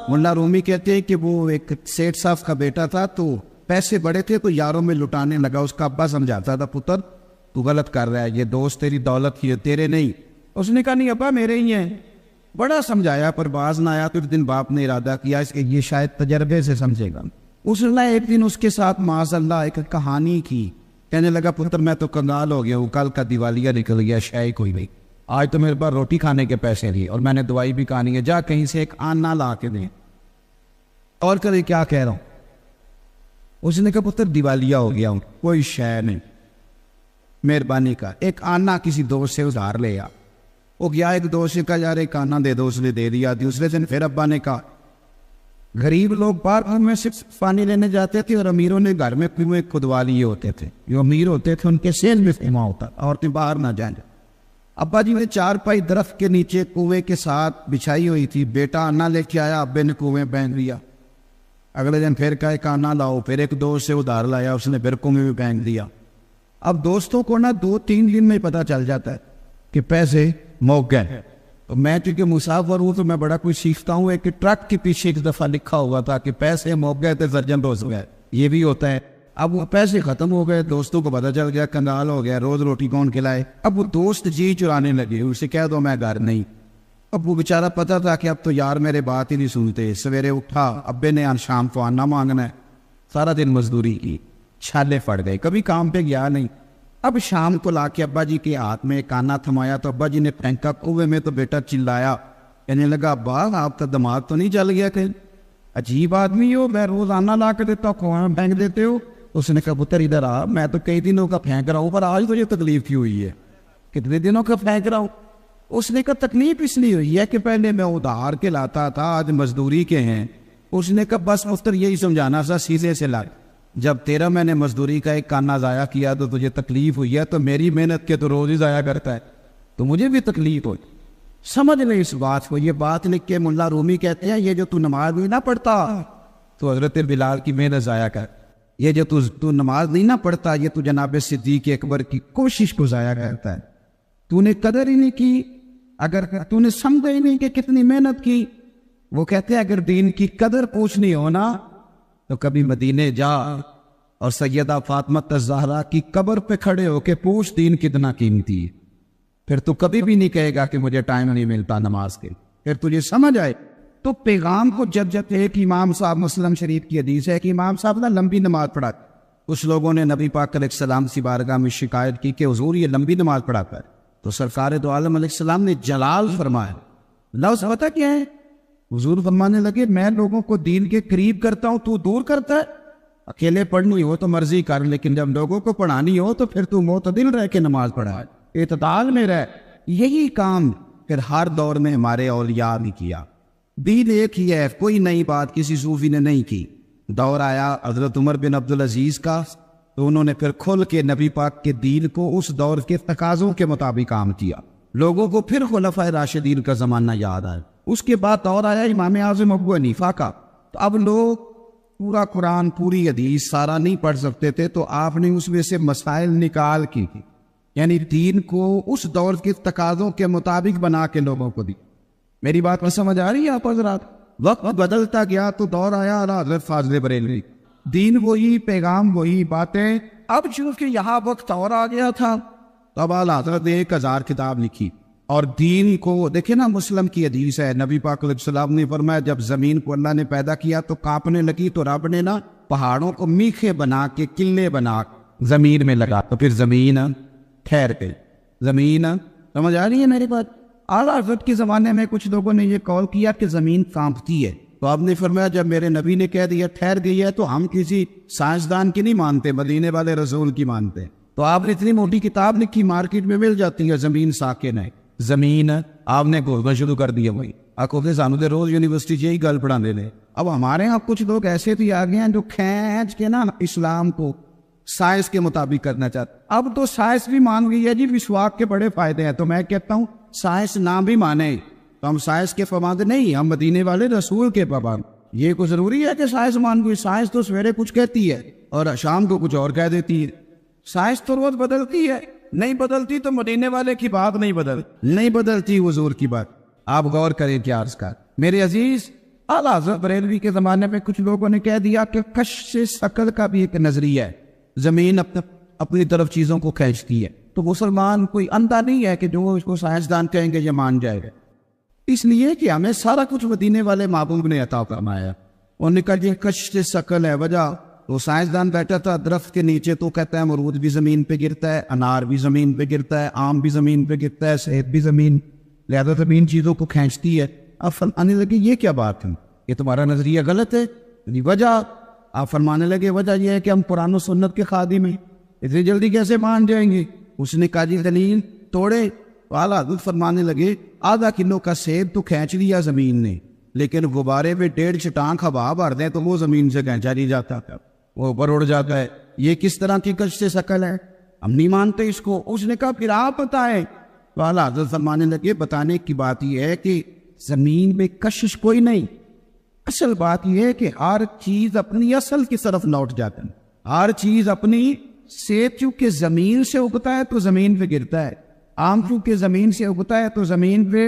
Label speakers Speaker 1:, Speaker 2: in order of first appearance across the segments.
Speaker 1: ملا رومی کہتے ہیں کہ وہ ایک سیٹ صاحب کا بیٹا تھا، تو پیسے بڑے تھے تو یاروں میں لٹانے لگا. اس کا ابا سمجھاتا تھا پتر تو غلط کر رہا ہے، یہ دوست تیری دولت کی ہے تیرے نہیں. اس نے کہا نہیں ابا میرے ہی ہیں. بڑا سمجھایا پر باز نہ آیا. تو ایک دن باپ نے ارادہ کیا اس کے یہ شاید تجربے سے سمجھے گا. اس نے ایک دن اس کے ساتھ معاذ اللہ ایک کہانی کی. کہنے لگا پتر میں تو کنگال ہو گیا ہوں، کل کا دیوالیہ نکل گیا، شے کوئی نہیں. آج تو میرے پاس روٹی کھانے کے پیسے نہیں اور میں نے دوائی بھی کھانی ہے، جا کہیں سے ایک آنا لا کے دیں. اور کرے کیا کہہ رہا ہوں. اس نے کہا پتر دیوالیہ ہو گیا ہوں، کوئی شے نہیں، مہربانی کا ایک آنا کسی دوست سے ادھار لے آ. وہ گیا ایک دوست سے کہا یار ایک آنا دے دو. اس نے دے دیا. دوسرے دن پھر ابا نے کہا غریب لوگ پارک میں صرف پانی لینے جاتے تھے اور امیروں نے گھر میں کنویں کھدوا لیے ہوتے تھے. جو امیر ہوتے تھے ان کے سیل میں خیمہ ہوتا، عورتیں باہر نہ جائیں. ابا جی نے 4 پائی درخت کے نیچے کنویں کے ساتھ بچھائی ہوئی تھی. بیٹا آنا لے کے آیا، ابے نے کنویں پھینک دیا. اگلے دن پھر کہا ایک آنا لاؤ. پھر ایک دوست سے ادھار لایا، اس نے پھر کنویں میں پھینک دیا. اب دوستوں کو نا 2-3 دن میں پتہ چل جاتا ہے کہ پیسے موک گئے. تو میں چونکہ مسافر ہوں تو میں بڑا کچھ سیکھتا ہوں. ایک ٹرک کے پیچھے ایک دفعہ لکھا ہوا تھا کہ پیسے موک گئے تھے درجن روز گئے. یہ بھی ہوتا ہے. اب وہ پیسے ختم ہو گئے، دوستوں کو پتہ چل گیا، کنگال ہو گیا، روز روٹی کون کھلائے. اب وہ دوست جی چرانے لگے، اسے کہہ دو میں گھر نہیں. اب وہ بیچارہ پتہ تھا کہ اب تو یار میرے بات ہی نہیں سنتے. سویرے اٹھا، ابے نے شام کو آنا مانگنا ہے. سارا دن مزدوری کی، چھالے پڑ گئے، کبھی کام پہ گیا نہیں. اب شام کو لا کے ابا جی کے ہاتھ میں ایک آنا تھمایا تو ابا جی نے پھینکا کنویں میں. تو بیٹا چلایا، کہنے لگا ابا آپ کا دماغ تو نہیں جل گیا کہ عجیب آدمی ہو، میں روز آنا لا کے دیتا ہوں کنویں میں پھینک دیتے ہو. اس نے کہا پتر ادھر آ، میں تو کئی دنوں کا پھینک رہا ہوں پر آج تو یہ تکلیف کی ہوئی ہے. کتنے دنوں کا پھینک رہا ہوں؟ اس نے کہا تکلیف اس لیے ہوئی ہے کہ پہلے میں ادھار کے لاتا تھا، آج مزدوری کے ہیں. اس نے کہا بس پتر یہی سمجھانا تھا سیدھے سے لا. جب تیرا میں نے مزدوری کا ایک کانا ضائع کیا تو تجھے تکلیف ہوئی ہے، تو میری محنت کے تو روز ہی ضائع کرتا ہے تو مجھے بھی تکلیف ہوئی. سمجھ لیں اس بات کو. یہ بات لکھ کے ملا رومی کہتے ہیں یہ جو تو نماز نہیں نہ پڑھتا تو حضرت بلال کی محنت ضائع کر. یہ جو تو نماز نہیں نہ پڑھتا یہ تو جناب صدیق اکبر کی کوشش کو ضائع کرتا ہے. تو نے قدر ہی نہیں کی، اگر تو نے سمجھا ہی نہیں کہ کتنی محنت کی. وہ کہتے ہیں اگر دین کی قدر پوچھنی ہو نا تو کبھی مدینے جا اور سیدہ فاطمہ الزہرا کی قبر پہ کھڑے ہو کے پوچھ دین کتنا قیمتی ہے. پھر تو کبھی بھی نہیں کہے گا کہ مجھے ٹائم نہیں ملتا نماز کے. پھر تجھے سمجھ آئے. تو پیغام کو جب ایک امام صاحب، مسلم شریف کی حدیث ہے کہ امام صاحب نا لمبی نماز پڑھاتے. کچھ لوگوں نے نبی پاک علیہ السلام سے بارگاہ میں شکایت کی کہ حضور یہ لمبی نماز پڑھاتا ہے. تو سرکار دو عالم علیہ السلام نے جلال فرمایا. لفظ پتہ کیا ہے؟ حضور فرمانے لگے میں لوگوں کو دین کے قریب کرتا ہوں، تو دور کرتا ہے. اکیلے پڑھنی ہو تو مرضی کر، لیکن جب لوگوں کو پڑھانی ہو تو پھر تو معتدل رہ کے نماز پڑھا، اعتدال میں رہ. یہی کام پھر ہر دور میں ہمارے اولیاء نے کیا. دین ایک ہی ہے، کوئی نئی بات کسی صوفی نے نہیں کی. دور آیا حضرت عمر بن عبدالعزیز کا تو انہوں نے پھر کھل کے نبی پاک کے دین کو اس دور کے تقاضوں کے مطابق کام کیا. لوگوں کو پھر خلفائے راشدین کا زمانہ یاد آیا. اس کے بعد دور آیا امام اعظم ابو حنیفہ کا. تو اب لوگ پورا قرآن، پوری حدیث سارا نہیں پڑھ سکتے تھے تو آپ نے اس میں سے مسائل نکال کی، یعنی دین کو اس دور کے تقاضوں کے مطابق بنا کے لوگوں کو دی. میری بات میں سمجھ آ رہی ہے آپ حضرات؟ وقت بدلتا گیا تو دور آیا حضرت فاضل بریلوی. دین وہی، پیغام وہی، باتیں. اب چونکہ یہاں وقت اور آ گیا تھا تو اب حضرت نے 1000 کتاب لکھی اور دین کو دیکھیں نا. مسلم کی حدیث ہے، نبی پاک علیہ السلام نے فرمایا جب زمین کو اللہ نے پیدا کیا تو کانپنے لگی تو رب نے نا پہاڑوں کو میخے بنا کے، قلعے بنا زمین میں لگا تو پھر زمین ٹھہر گئی. زمین سمجھ آ رہی ہے میری بات؟ اعلیٰ حضرت کے زمانے میں کچھ لوگوں نے یہ قول کیا کہ زمین کانپتی ہے تو آپ نے فرمایا جب میرے نبی نے کہہ دیا ٹھہر گئی ہے تو ہم کسی سائنسدان کی نہیں مانتے، مدینے والے رسول کی مانتے. تو آپ نے اتنی موٹی کتاب لکھی، مارکیٹ میں مل جاتی ہے، زمین ساکن ہے. زمین آپ نے گھولنا شروع کر دیا. وہی آپ کو سانو دے روز یونیورسٹی یہی گل پڑھا دے. اب ہمارے یہاں کچھ لوگ ایسے بھی آ گئے ہیں جو کھینچ کے نا اسلام کو سائنس کے مطابق کرنا چاہتے. اب تو سائنس بھی مان گئی ہے جی مسواک کے بڑے فائدے ہیں. تو میں کہتا ہوں سائنس نہ بھی مانے تو ہم سائنس کے پابند نہیں، ہم مدینے والے رسول کے پابند. یہ کوئی ضروری ہے کہ سائنس مان گئی؟ سائنس تو سویرے کچھ کہتی ہے اور شام کو کچھ اور کہہ دیتی ہے. سائنس تو روز بدلتی ہے، نہیں بدلتی تو مدینے والے کی بات نہیں بدلتی حضور کی بات. آپ غور کریں کیا عرض کر میرے عزیز. اعلیٰ حضرت بریلوی کے زمانے میں کچھ لوگوں نے کہہ دیا کہ کشش ثقل کا بھی ایک نظریہ ہے، زمین اپنی طرف چیزوں کو کھینچتی ہے، تو مسلمان کوئی اندھا نہیں ہے کہ جو اس کو سائنسدان کہیں گے یہ مان جائے گا، اس لیے کہ ہمیں سارا کچھ مدینے والے محبوب نے عطا فرمایا۔ انہوں نے کہا یہ کشش ثقل ہے، وجہ تو سائنسدان بیٹھا تھا درخت کے نیچے، تو کہتا ہے امرود بھی زمین پہ گرتا ہے، انار بھی زمین پہ گرتا ہے، آم بھی زمین پہ گرتا ہے، سیب بھی زمین، لہذا زمین چیزوں کو کھینچتی ہے۔ اب فرمانے لگے یہ کیا بات ہے، یہ تمہارا نظریہ غلط ہے، وجہ آپ فرمانے لگے وجہ یہ ہے کہ ہم قرآن و سنت کے خادم ہیں، اتنی جلدی کیسے مان جائیں گے؟ اس نے کہا جی دلیل توڑے۔ اعلیٰ حضرت فرمانے لگے آدھا کلو کا سیب تو کھینچ لیا زمین نے، لیکن غبارے میں 1.5 چٹان ہوا بھر دیں تو وہ زمین سے کھینچا نہیں جاتا، وہ اوپر اڑ جاتا ہے۔ یہ کس طرح کی کشش ثقل ہے، ہم نہیں مانتے اس کو۔ اس نے کہا پھر آپ بتائیں۔ تو اعلیٰ حضرت فرمانے لگے بتانے کی بات یہ ہے کہ زمین میں کشش کوئی نہیں، اصل بات یہ ہے کہ ہر چیز اپنی اصل کی طرف لوٹ جاتا ہے، ہر چیز اپنی سیب چونکہ زمین سے اگتا ہے تو زمین پہ گرتا ہے، آم چونکہ زمین سے اگتا ہے تو زمین پہ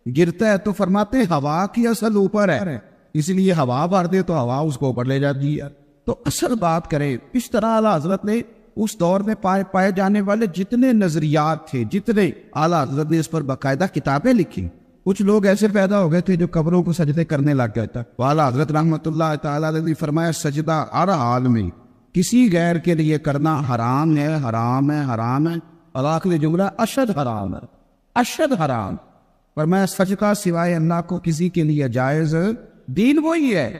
Speaker 1: گرتا ہے، تو فرماتے ہیں ہوا کی اصل اوپر ہے، اس لیے ہوا بھر دے تو ہوا اس کو اوپر لے جاتی ہے۔ تو اصل بات کریں اس طرح اعلیٰ حضرت نے اس دور میں پائے جانے والے جتنے نظریات تھے، جتنے اعلیٰ حضرت نے اس پر باقاعدہ کتابیں لکھی۔ کچھ لوگ ایسے پیدا ہو گئے تھے جو قبروں کو سجدے کرنے لگ گئے تھا، اعلیٰ حضرت رحمۃ اللہ تعالیٰ نے فرمایا سجدہ ہر حال میں کسی غیر کے لیے کرنا حرام ہے، حرام ہے، حرام ہے، اور آخری جملہ اشد حرام ہے، اشد حرام۔ فرمایا سجدہ سوائے اللہ کو کسی کے لیے جائز دین وہی ہے،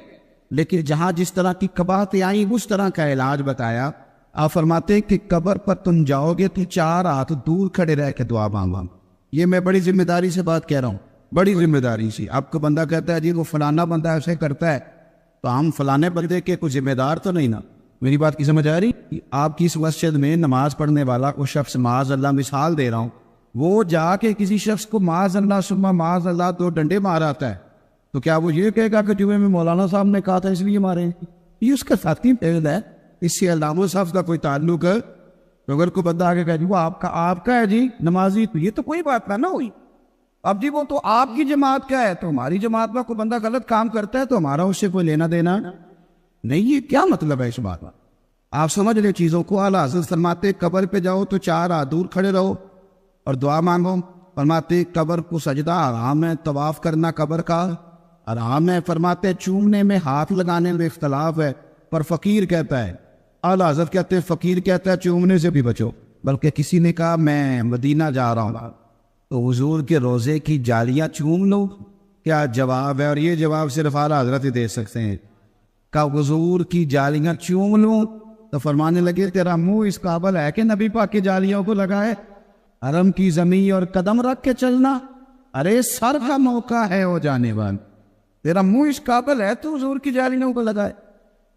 Speaker 1: لیکن جہاں جس طرح کی قباحتیں آئیں اس طرح کا علاج بتایا۔ آپ فرماتے کہ قبر پر تم جاؤ گے تو 4 ہاتھ دور کھڑے رہ کے دعا مانگو۔ یہ میں بڑی ذمہ داری سے بات کہہ رہا ہوں، بڑی ذمہ داری سے۔ آپ کو بندہ کہتا ہے جی وہ فلانا بندہ ایسے کرتا ہے، تو ہم فلانے بندے کے کوئی ذمہ دار تو نہیں نا؟ میری بات کی سمجھ آ رہی؟ آپ کی اس مسجد میں نماز پڑھنے والا کوئی شخص معاذ اللہ مثال دے رہا ہوں، وہ جا کے کسی شخص کو معاذ اللہ ثم معاذ اللہ 2 ڈنڈے مار آتا ہے، تو کیا وہ یہ کہے گا کہ جمعے میں مولانا صاحب نے کہا تھا اس لیے مارے؟ یہ اس کا ساتھی فعل ہے، اس سے علامہ صاحب کا کوئی تعلق ہے؟ تو اگر کوئی بندہ آگے کہہ جی وہ آپ کا ہے جی نمازی، تو یہ تو کوئی بات نہ ہوئی۔ اب جی وہ تو آپ کی جماعت کا ہے، تو ہماری جماعت میں کوئی بندہ غلط کام کرتا ہے تو ہمارا اس سے کوئی لینا دینا نہیں۔ یہ کیا مطلب ہے اس بات کا؟ آپ سمجھ لیں چیزوں کو۔ اعلیٰ حضرت فرماتے قبر پہ جاؤ تو 4 ہاتھ دور کھڑے رہو اور دعا مانگو۔ فرماتے قبر کو سجدہ حرام ہے، طواف کرنا قبر کا حرام ہے۔ فرماتے چومنے میں ہاتھ لگانے میں اختلاف ہے، پر فقیر کہتا ہے، اعلیٰ حضرت کہتے ہیں فقیر کہتا ہے چومنے سے بھی بچو۔ بلکہ کسی نے کہا میں مدینہ جا رہا ہوں تو حضور کے روزے کی جالیاں چوم لو، کیا جواب ہے؟ اور یہ جواب صرف اعلیٰ حضرت ہی دے سکتے ہیں۔ کہ حضور کی جالیاں چوم لوں، تو فرمانے لگے تیرا منہ اس قابل ہے کہ نبی پاک کی جالیوں کو لگائے؟ حرم کی زمین اور قدم رکھ کے چلنا، ارے سر کا موقع ہے ہو جانے والا، تیرا منہ اس قابل ہے تو حضور کی جالیوں کو لگائے؟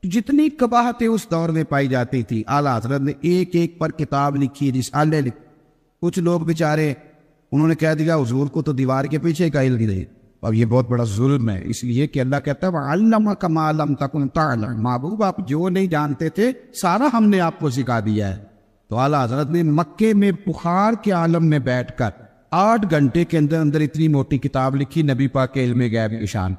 Speaker 1: جتنی قباحتیں اس دور میں پائی جاتی تھی اعلیٰ حضرت نے ایک ایک پر کتاب لکھی، رسالے لکھی۔ کچھ لوگ بیچارے انہوں نے کہہ دیا حضور کو تو دیوار کے پیچھے کا علم دے، اب یہ بہت بڑا ظلم ہے، اس لیے کہ اللہ کہتا ہے وَعَلَّمَكَ مَا لَمْ تَكُنْ تَعْلَمْ، محبوب آپ جو نہیں جانتے تھے سارا ہم نے آپ کو سکھا دیا ہے۔ تو اعلیٰ حضرت نے مکے میں بخار کے عالم میں بیٹھ کر 8 گھنٹے کے اندر اندر اتنی موٹی کتاب لکھی، نبی پاک کے علم غیب کی شان،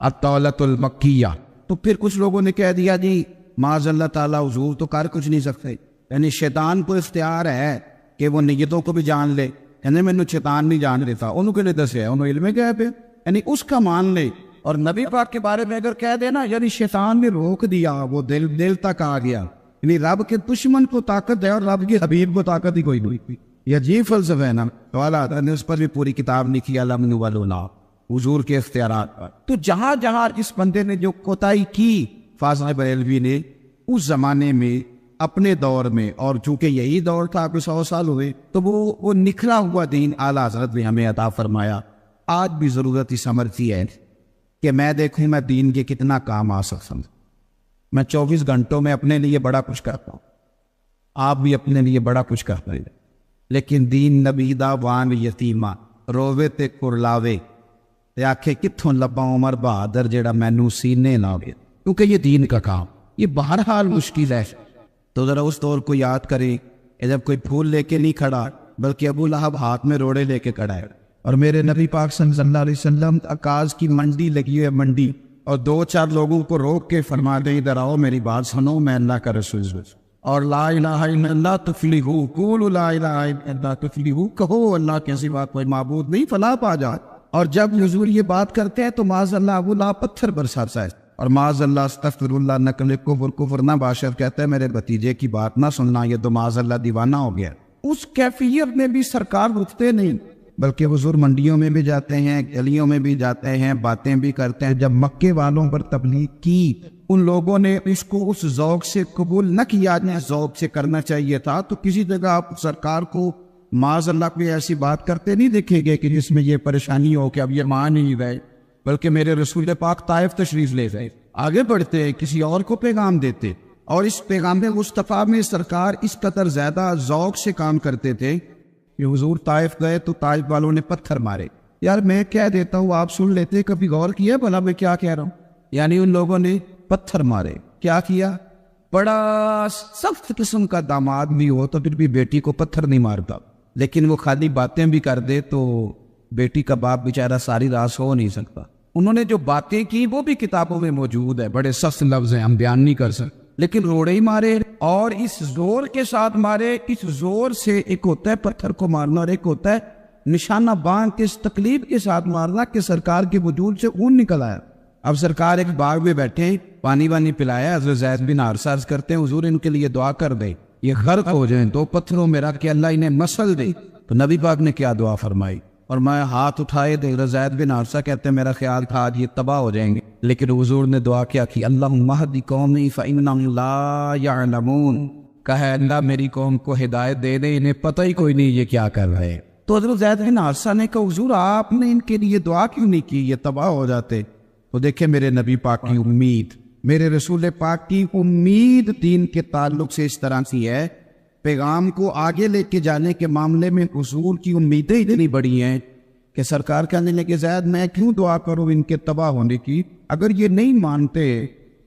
Speaker 1: الطولۃ المکیہ۔ تو پھر کچھ لوگوں نے کہہ دیا جی معاذ اللہ تعالیٰ حضور تو کر کچھ نہیں سکتے، یعنی شیطان کو اختیار ہے کہ وہ نیتوں کو بھی جان لے، یعنی میں شیطان نہیں جان دیتا، انہوں کے لیے دسے انہوں علم غیب ہے، یعنی اس کا مان لے۔ اور نبی پاک کے بارے میں اگر کہہ دینا یعنی شیطان نے روک دیا، وہ دل تک آ گیا، یعنی رب کے دشمن کو طاقت ہے اور رب کے حبیب کو طاقت ہی کوئی نہیں۔ یہ عجیب فلسفہ ہے نا۔ تو اعلیٰ نے اس پر بھی پوری کتاب لکھی علم والولا، حضور کے اختیارات پر۔ تو جہاں جہاں اس بندے نے جو کوتاہی کی فاضل بریلوی نے اس زمانے میں اپنے دور میں، اور چونکہ یہی دور تھا کہ 100 سال ہوئے، تو وہ نکھلا ہوا دین اعلیٰ حضرت نے ہمیں عطا فرمایا۔ آج بھی ضرورت اس عمر کی ہے کہ میں دیکھوں میں دین کے کتنا کام آ سکتا ہوں۔ میں 24 گھنٹوں میں اپنے لیے بڑا کچھ کرتا ہوں، آپ بھی اپنے لیے بڑا کچھ کرتے ہیں، لیکن دین نبی دا وان یتیمہ رووے تے کرلاوے تے آکھے کتھوں لبا عمر بہادر جیڑا مینوں سینے لاوے، کیونکہ یہ دین کا کام یہ بہرحال مشکل ہے۔ تو ذرا اس دور کو یاد کریں، جب کوئی پھول لے کے نہیں کھڑا بلکہ ابو لہب ہاتھ میں روڑے لے کے کھڑا ہے، اور میرے نبی پاک صلی اللہ علیہ وسلم عکاظ کی منڈی لگی ہے، منڈی، اور 2-4 لوگوں کو روک کے فرما دیں ادھر آؤ میری بات سنو، میں اللہ کا رسول ہوں، اور لا الہ الا اللہ تفلحوا، قولوا لا الہ الا اللہ تفلحوا، کہو اللہ کے سوا کوئی معبود نہیں، فلاح پا جائے۔ اور جب حضور یہ بات کرتے ہیں تو معاذ اللہ ابو لہب پتھر برساتا ہے، اور معاذ اللہ استغفر اللہ نقل کفر نہ باشد کہتا ہے میرے بھتیجے کی بات نہ سننا، یہ تو معاذ اللہ دیوانہ ہو گیا۔ اس کیفیت میں بھی سرکار رکتے نہیں، بلکہ حضور منڈیوں میں بھی جاتے ہیں، گلیوں میں بھی جاتے ہیں، باتیں بھی کرتے ہیں۔ جب مکے والوں پر تبلیغ کی، ان لوگوں نے اس کو اس ذوق سے قبول نہ کیا جائے ذوق سے کرنا چاہیے تھا، تو کسی جگہ آپ سرکار کو معاذ اللہ کوئی ایسی بات کرتے نہیں دیکھیں گے کہ جس میں یہ پریشانی ہو کہ اب یہ مان نہیں گئے، بلکہ میرے رسول پاک طائف تشریف لے گئے، آگے بڑھتے کسی اور کو پیغام دیتے، اور اس پیغام مصطفیٰ میں سرکار اس قدر زیادہ ذوق سے کام کرتے تھے کہ حضور طائف گئے تو طائف والوں نے پتھر مارے۔ یار میں کہہ دیتا ہوں آپ سن لیتے، کبھی غور کیا بھلا میں کیا کہہ رہا ہوں؟ یعنی ان لوگوں نے پتھر مارے، کیا کیا؟ بڑا سخت قسم کا داماد بھی ہو تو پھر بھی بیٹی کو پتھر نہیں مارتا، لیکن وہ خالی باتیں بھی کر دے تو بیٹی کا باپ بیچارہ ساری رات سو نہیں سکتا۔ انہوں نے جو باتیں کی وہ بھی کتابوں میں موجود ہے، بڑے سخت لفظ ہیں، ہم بیان نہیں کر سکتے، لیکن روڑے ہی مارے، اور اس زور کے ساتھ مارے۔ اس زور سے ایک ہوتا ہے پتھر کو مارنا اور ایک ہوتا ہے نشانہ باندھ کے اس تکلیف کے ساتھ مارنا کہ سرکار کے وجود سے خون نکل آیا۔ اب سرکار ایک باغ میں بیٹھے، پانی وانی پلایا، حضرت زید بن حارثہ عرض کرتے ہیں حضور ان کے لیے دعا کر دے، یہ غرق ہو جائیں، 2 پتھروں میں رکھ کے اللہ انہیں مسل دے۔ تو نبی پاک نے کیا دعا فرمائی، اور میں ہاتھ اٹھائے دے، حضرت زید بن حارثہ کہتے ہیں میرا خیال تھا آج یہ تباہ ہو جائیں گے، لیکن حضور نے دعا کیا کہ اللہم اہد قومی فإنہم لا یعلمون، کہا اللہ میری قوم کو ہدایت دے دے، انہیں پتہ ہی کوئی نہیں یہ کیا کر رہے ہیں۔ تو حضرت زید بن حارثہ نے کہا حضور آپ نے ان کے لیے دعا کیوں نہیں کی، یہ تباہ ہو جاتے۔ تو دیکھیں میرے نبی پاک کی امید، میرے رسول پاک کی امید دین کے تعلق سے اس طرح سی ہے، پیغام کو آگے لے کے جانے کے معاملے میں حضور کی امیدیں اتنی بڑی ہیں کہ سرکار کہنے لگے زید میں کیوں دعا کروں ان کے تباہ ہونے کی، اگر یہ نہیں مانتے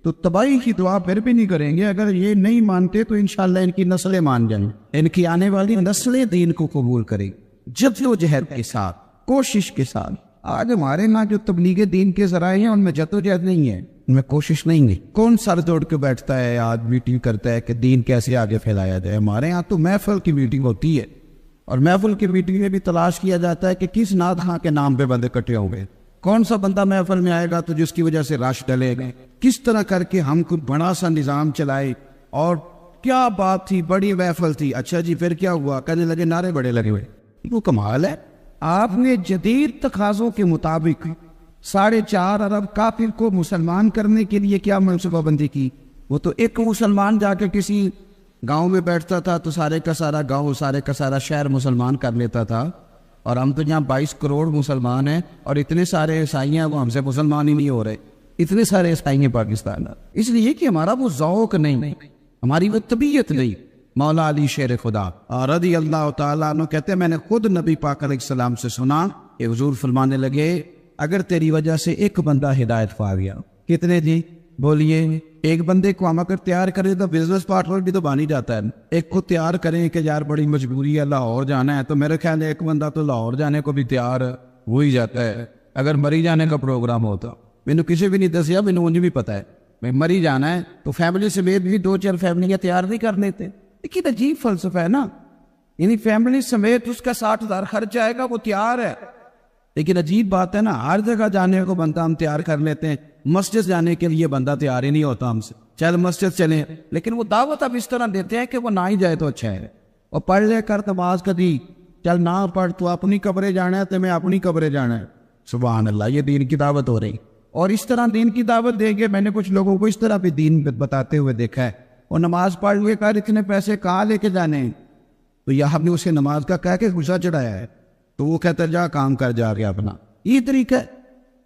Speaker 1: تو تباہی کی دعا پھر بھی نہیں کریں گے، اگر یہ نہیں مانتے تو انشاءاللہ ان کی نسلیں مان جائیں، ان کی آنے والی نسلیں دین کو قبول کریں، جدوجہد کے ساتھ، کوشش کے ساتھ۔ آج ہمارے ہاں جو تبلیغ دین کے ذرائع ہیں ان میں جدوجہد نہیں ہے، ان میں کوشش نہیں ہے۔ کون سر جوڑ کے بیٹھتا ہے آج میٹنگ کرتا ہے کہ دین کیسے آگے پھیلایا جائے؟ ہمارے ہاں تو محفل کی میٹنگ ہوتی ہے، اور محفل کی میٹنگ میں بھی تلاش کیا جاتا ہے کہ کس نعت خاں کے نام پہ بندے اکٹھے ہو گئے، کون سا بندہ محفل میں آئے گا تو جس کی وجہ سے رش ڈلے گا، کس طرح کر کے ہم کوئی بڑا سا نظام چلائے۔ اور کیا بات تھی، بڑی محفل تھی، اچھا جی پھر کیا ہوا؟ کہنے لگے نعرے بڑے لگے ہوئے۔ وہ کمال ہے، آپ نے جدید تقاضوں کے مطابق 4.5 ارب کافر کو مسلمان کرنے کے لیے کیا منصوبہ بندی کی؟ وہ تو ایک مسلمان جا کے کسی گاؤں میں بیٹھتا تھا تو سارے کا سارا گاؤں، سارے کا سارا شہر مسلمان کر لیتا تھا، اور ہم تو یہاں 22 کروڑ مسلمان ہیں اور اتنے سارے عیسائی ہیں، وہ ہم سے مسلمان ہی نہیں ہو رہے، اتنے سارے عیسائی ہیں پاکستان میں، اس لیے کہ ہمارا وہ ذوق نہیں، ہماری وہ طبیعت نہیں۔ مولا علی شیر خدا رضی اللہ تعالیٰ عنہ کہتے ہیں میں نے خود نبی پاک علیہ السلام سے سنا کہ حضور فرمانے لگے اگر تیری وجہ سے ایک بندہ ہدایت پا گیا، کتنے جی بولیے؟ ایک بندے کو ہم اگر تیار کریں تو بزنس پارٹنر بھی تو بن ہی جاتا ہے، ایک کو تیار کریں کہ یار بڑی مجبوری ہے لاہور جانا ہے، تو میرے خیال ہے ایک بندہ تو لاہور جانے کو بھی تیار ہو ہی جاتا ہے۔ اگر مری جانے کا پروگرام ہوتا، میں نے کسی بھی نہیں دسیا، میں نے مجھے بھی پتا ہے میں مری جانا ہے تو فیملی سمیت بھی 2-4 فیملیاں تیار نہیں کر لیتے۔ لیکن عجیب فلسفہ ہے نا، یعنی فیملی سمیت اس کا 60,000 خرچ آئے گا، وہ تیار ہے، لیکن عجیب بات ہے نا، ہر جگہ جانے کو بندہ ہم تیار کر لیتے ہیں، مسجد جانے کے لیے بندہ تیار ہی نہیں ہوتا ہم سے، چل مسجد چلیں، لیکن وہ دعوت اب اس طرح دیتے ہیں کہ وہ نہ ہی جائے تو اچھا ہے، اور پڑھ لے کر نماز کبھی، چل نہ پڑھ تو اپنی قبریں جانا ہے تو میں اپنی قبریں جانا ہے۔ سبحان اللہ، یہ دین کی دعوت ہو رہی، اور اس طرح دین کی دعوت دیں گے۔ میں نے کچھ لوگوں کو اس طرح بھی دین بتاتے ہوئے دیکھا ہے، اور نماز پڑھ لے کر اتنے پیسے کہاں لے کے جانے ہیں، تو یہ ہم نے اسے نماز کا کہہ کے غصہ چڑھایا ہے، تو وہ کہتا ہے جا کام کر جا کے اپنا۔ یہ طریقہ ہے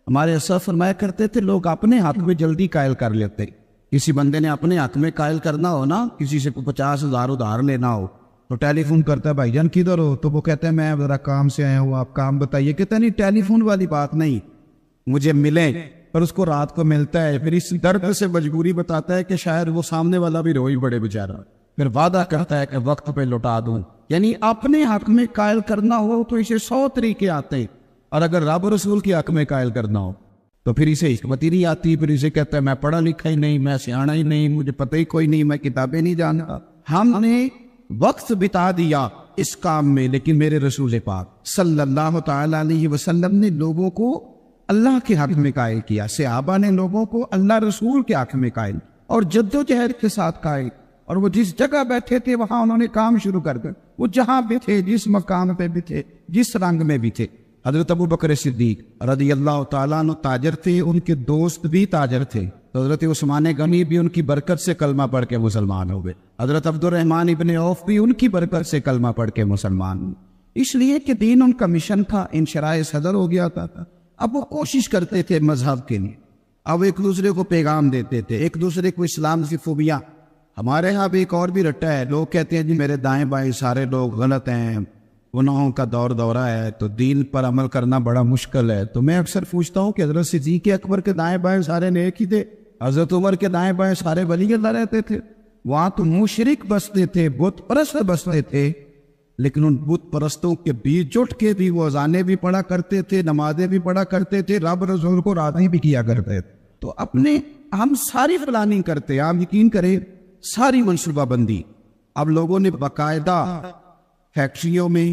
Speaker 1: ہمارے اسلاف فرمایا کرتے تھے، لوگ اپنے حق میں جلدی قائل کر لیتے، کسی بندے نے اپنے حق میں قائل کرنا ہو نا، کسی سے 50,000 ادھار لینا ہو تو ٹیلی فون کرتا ہے بھائی جان کدھر ہو، تو وہ کہتے ہیں میں ذرا کام سے آیا ہوں، آپ کام بتائیے، کہتا نہیں ٹیلی فون والی بات نہیں، مجھے ملیں، پر اس کو رات کو ملتا ہے، پھر اس درد سے مجبوری بتاتا ہے کہ شاید وہ سامنے والا بھی روئی بڑے بیچارہ، پھر وعدہ کرتا ہے کہ وقت پہ لوٹا دوں۔ یعنی اپنے حق میں قائل کرنا ہو تو اسے 100 طریقے آتے ہیں، اور اگر رب رسول کی حق میں قائل کرنا ہو تو پھر اسے حکمت ہی نہیں آتی، پھر اسے کہتا ہے میں پڑھا لکھا ہی نہیں، میں سیاںا ہی نہیں، مجھے پتہ ہی کوئی نہیں، میں کتابیں نہیں جانتا۔ ہم نے وقت بتا دیا اس کام میں، لیکن میرے رسول پاک صلی اللہ تعالی علیہ وسلم نے لوگوں کو اللہ کے حق میں قائل کیا، صحابہ نے لوگوں کو اللہ رسول کے حق میں قائل، اور جدوجہد کے ساتھ قائل، اور وہ جس جگہ بیٹھے تھے وہاں انہوں نے کام شروع کر دیا، وہ جہاں بھی تھے، جس مقام پہ بھی تھے، جس رنگ میں بھی تھے۔ حضرت ابو بکر صدیق رضی اللہ تعالیٰ عنہ تاجر تھے، ان کے دوست بھی تاجر تھے، تو حضرت عثمان غنی بھی ان کی برکت سے کلمہ پڑھ کے مسلمان ہو گئے، حضرت عبد الرحمن ابن عوف بھی ان کی برکت سے کلمہ پڑھ کے مسلمان ہوئے، اس لیے کہ دین ان کا مشن تھا، انشراح صدر ہو گیا تھا۔ اب وہ کوشش کرتے تھے مذہب کے لیے، اب ایک دوسرے کو پیغام دیتے تھے، ایک دوسرے کو اسلام کی خوبیاں۔ ہمارے ہاں بھی ایک اور بھی رٹا ہے، لوگ کہتے ہیں جی میرے دائیں بائیں سارے لوگ غلط ہیں، گناہوں کا دورہ ہے، تو دین پر عمل کرنا بڑا مشکل ہے۔ تو میں اکثر پوچھتا ہوں کہ حضرت صدیق اکبر کے دائیں بائیں سارے نیک ہی تھے، حضرت عمر کے دائیں بائیں سارے ولی اللہ رہتے تھے، وہاں تو مشرک بستے تھے، بت پرست بستے تھے، لیکن ان بت پرستوں کے بیچ جٹ کے بھی وہ اذانیں بھی پڑھا کرتے تھے، نمازیں بھی پڑھا کرتے تھے، رب رسول کو راضی بھی کیا کرتے تھے۔ تو ہم ساری پلاننگ کرتے ہیں، آپ یقین کریں ساری منصوبہ بندی اب لوگوں نے باقاعدہ فیکٹریوں میں،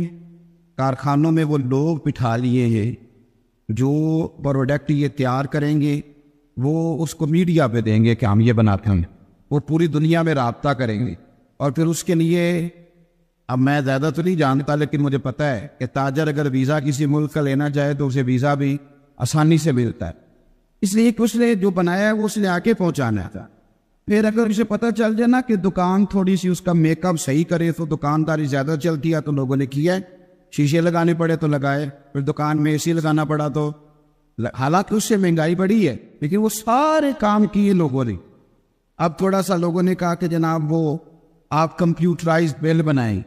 Speaker 1: کارخانوں میں وہ لوگ بٹھا لیے ہیں جو پروڈکٹ یہ تیار کریں گے، وہ اس کو میڈیا پہ دیں گے کہ ہم یہ بناتے ہیں، وہ پوری دنیا میں رابطہ کریں گے، اور پھر اس کے لیے اب میں زیادہ تو نہیں جانتا لیکن مجھے پتہ ہے کہ تاجر اگر ویزا کسی ملک کا لینا چاہے تو اسے ویزا بھی آسانی سے ملتا ہے، اس لیے کہ اس نے جو بنایا ہے وہ اس نے آگے پہنچانا تھا۔ پھر اگر اسے پتہ چل جائے نا کہ دکان تھوڑی سی اس کا میک اپ صحیح کرے تو دکانداری زیادہ چلتی ہے، تو لوگوں نے کیا ہے، شیشے لگانے پڑے تو لگائے، پھر دکان میں اے سی لگانا پڑا تو، حالانکہ اس سے مہنگائی بڑھی ہے لیکن وہ سارے کام کیے لوگوں نے۔ اب تھوڑا سا لوگوں نے کہا کہ جناب وہ آپ کمپیوٹرائز بل بنائیں،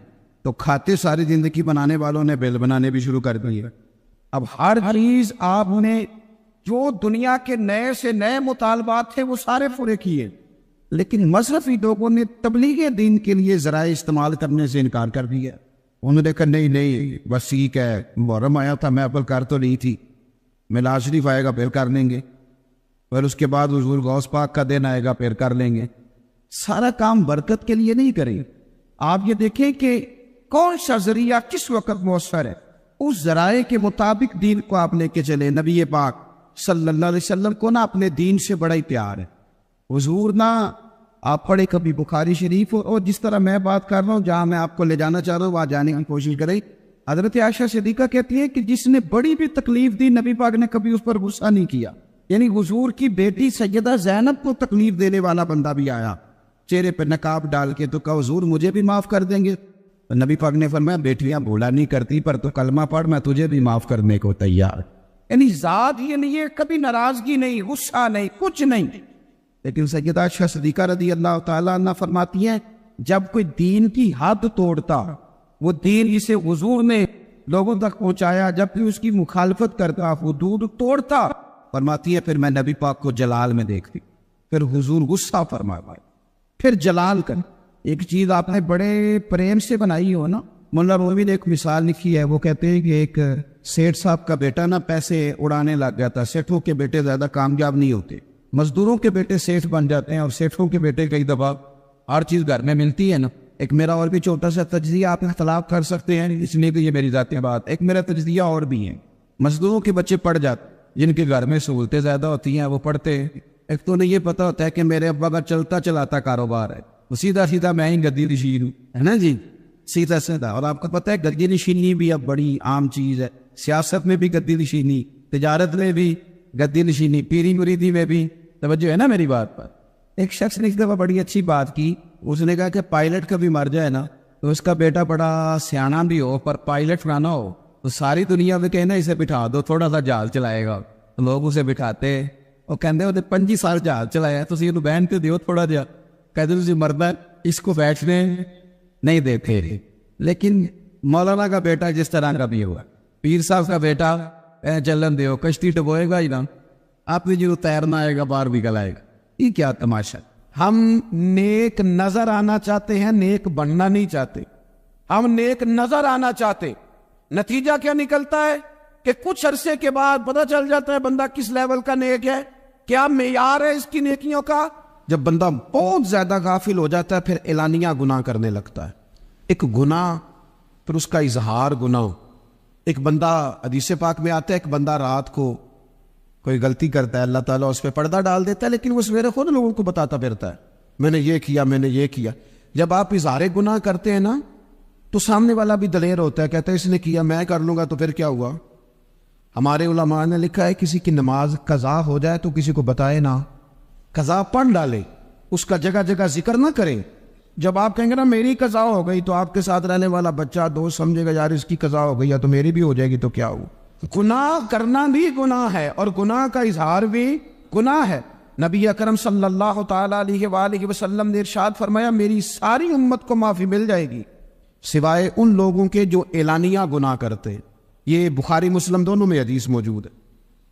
Speaker 1: تو کھاتے ساری زندگی بنانے والوں نے بل بنانے بھی شروع کر دیے۔ اب ہر چیز آپ نے جو دنیا کے نئے سے نئے مطالبات تھے وہ سارے پورے کیے، لیکن مصرفی لوگوں نے تبلیغ دین کے لیے ذرائع استعمال کرنے سے انکار کر دیا۔ انہوں نے کہا نہیں بس ٹھیک ہے، محرم آیا تھا میں اپل کر تو نہیں تھی، میلاد شریف آئے گا پھر کر لیں گے، پھر اس کے بعد حضور غوث پاک کا دن آئے گا پھر کر لیں گے۔ سارا کام برکت کے لیے نہیں کریں۔ آپ یہ دیکھیں کہ کون سا ذریعہ کس وقت مؤثر ہے، اس ذرائع کے مطابق دین کو آپ لے کے چلے۔ نبی پاک صلی اللہ علیہ وسلم کو نا اپنے دین سے بڑا ہی پیار ہے۔ حضور نا آپ پڑھے کبھی بخاری شریف اور جس طرح میں بات کر رہا ہوں، جہاں میں آپ کو لے جانا چاہ رہا ہوں وہاں جانے کی کوشش کریں۔ حضرت عائشہ صدیقہ کہتی ہے کہ جس نے بڑی بھی تکلیف دی نبی پاک نے کبھی اس پر غصہ نہیں کیا، یعنی حضور کی بیٹی سیدہ زینب کو تکلیف دینے والا بندہ بھی آیا چہرے پہ نقاب ڈال کے، تو کہا حضور مجھے بھی معاف کر دیں گے؟ تو نبی پاک نے فرمایا بیٹیاں بھولا نہیں کرتی، پر تو کلمہ پڑھ میں تجھے بھی معاف کرنے کو تیار۔ یعنی ذات یہ نہیں ہے، کبھی ناراضگی نہیں، غصہ نہیں، کچھ نہیں۔ لیکن سیدہ عائشہ صدیقہ رضی اللہ تعالیٰ عنہ فرماتی ہیں جب کوئی دین کی حد توڑتا، وہ دین اسے حضور نے لوگوں تک پہنچایا، جب بھی اس کی مخالفت کرتا حدود توڑتا، فرماتی ہے پھر میں نبی پاک کو جلال میں دیکھتی، پھر حضور غصہ فرمایا، پھر جلال کر۔ ایک چیز آپ نے بڑے پریم سے بنائی ہو نا، مولانا رومی نے ایک مثال لکھی ہے، وہ کہتے ہیں کہ ایک سیٹھ صاحب کا بیٹا نا پیسے اڑانے لگ گیا تھا۔ سیٹھوں کے بیٹے زیادہ کامیاب نہیں ہوتے، مزدوروں کے بیٹے سیٹھ بن جاتے ہیں، اور سیٹھوں کے بیٹے کئی دفعہ ہر چیز گھر میں ملتی ہے نا۔ ایک میرا اور بھی چھوٹا سا تجزیہ آپ اختلاف کر سکتے ہیں، اس لیے کہ یہ میری ذاتی بات، ایک میرا تجزیہ اور بھی ہے۔ مزدوروں کے بچے پڑھ جاتے، جن کے گھر میں سہولتیں زیادہ ہوتی ہیں وہ پڑھتے ہیں۔ ایک تو انہیں یہ پتا ہوتا ہے کہ میرے ابا کا چلتا چلاتا کاروبار ہے، وہ سیدھا سیدھا میں ہی گدی نشین ہوں، ہے نا جی، سیدھا سیدھا۔ اور آپ کو پتہ ہے گدی نشینی بھی اب بڑی عام چیز ہے، سیاست میں بھی گدی نشینی، تجارت میں بھی گدی نشینی، پیری مریدی میں بھی۔ توجہ ہے نا میری بات پر؟ ایک شخص نے ایک دفعہ بڑی اچھی بات کی، اس نے کہا کہ پائلٹ کبھی مر جائے نا تو اس کا بیٹا بڑا سیانا بھی ہو پر پائلٹ نہ ہو، تو ساری دنیا میں کہنا اسے بٹھا دو، تھوڑا سا جہاز چلائے گا۔ تو لوگ اسے بٹھاتے اور کہتے ہیں 25 سال جہاز چلایا، تو یہ بہن کے دیو تھوڑا جہا، کہتے تجھے مردہ اس کو بیٹھنے نہیں دیتے۔ لیکن مولانا کا بیٹا جس طرح کا بھی ہوا، پیر صاحب کا بیٹا چلن دیو، کشتی ڈبوئے گا ہی نا، آپ نے جو تیرنا آئے گا باہر بھی گلائے گا۔ یہ کیا تماشا؟ ہم نیک نظر آنا چاہتے ہیں، نیک بننا نہیں چاہتے۔ ہم نیک نظر آنا چاہتے، نتیجہ کیا نکلتا ہے؟ کہ کچھ عرصے کے بعد پتہ چل جاتا ہے بندہ کس لیول کا نیک ہے، کیا معیار ہے اس کی نیکیوں کا. جب بندہ بہت زیادہ غافل ہو جاتا ہے پھر اعلانیہ گناہ کرنے لگتا ہے. ایک گناہ پھر اس کا اظہار گناہ. ایک بندہ حدیث پاک میں آتا ہے، ایک بندہ رات کو کوئی غلطی کرتا ہے، اللہ تعالیٰ اس پہ پردہ ڈال دیتا ہے، لیکن وہ سویرے خود لوگوں کو بتاتا پھرتا ہے میں نے یہ کیا، میں نے یہ کیا. جب آپ اظہار گناہ کرتے ہیں نا تو سامنے والا بھی دلیر ہوتا ہے، کہتا ہے اس نے کیا میں کر لوں گا تو پھر کیا ہوا. ہمارے علماء نے لکھا ہے کسی کی نماز قضا ہو جائے تو کسی کو بتائے نہ، قضا پڑھ ڈالے، اس کا جگہ جگہ ذکر نہ کریں. جب آپ کہیں گے نا میری قضا ہو گئی تو آپ کے ساتھ رہنے والا بچہ دوست سمجھے گا یار اس کی قضا ہو گئی یا تو میری بھی ہو جائے گی تو کیا ہو. گناہ کرنا بھی گناہ ہے اور گناہ کا اظہار بھی گناہ ہے. نبی اکرم صلی اللہ تعالیٰ علیہ وآلہ وسلم نے ارشاد فرمایا میری ساری امت کو معافی مل جائے گی سوائے ان لوگوں کے جو اعلانیہ گناہ کرتے. یہ بخاری مسلم دونوں میں حدیث موجود ہے.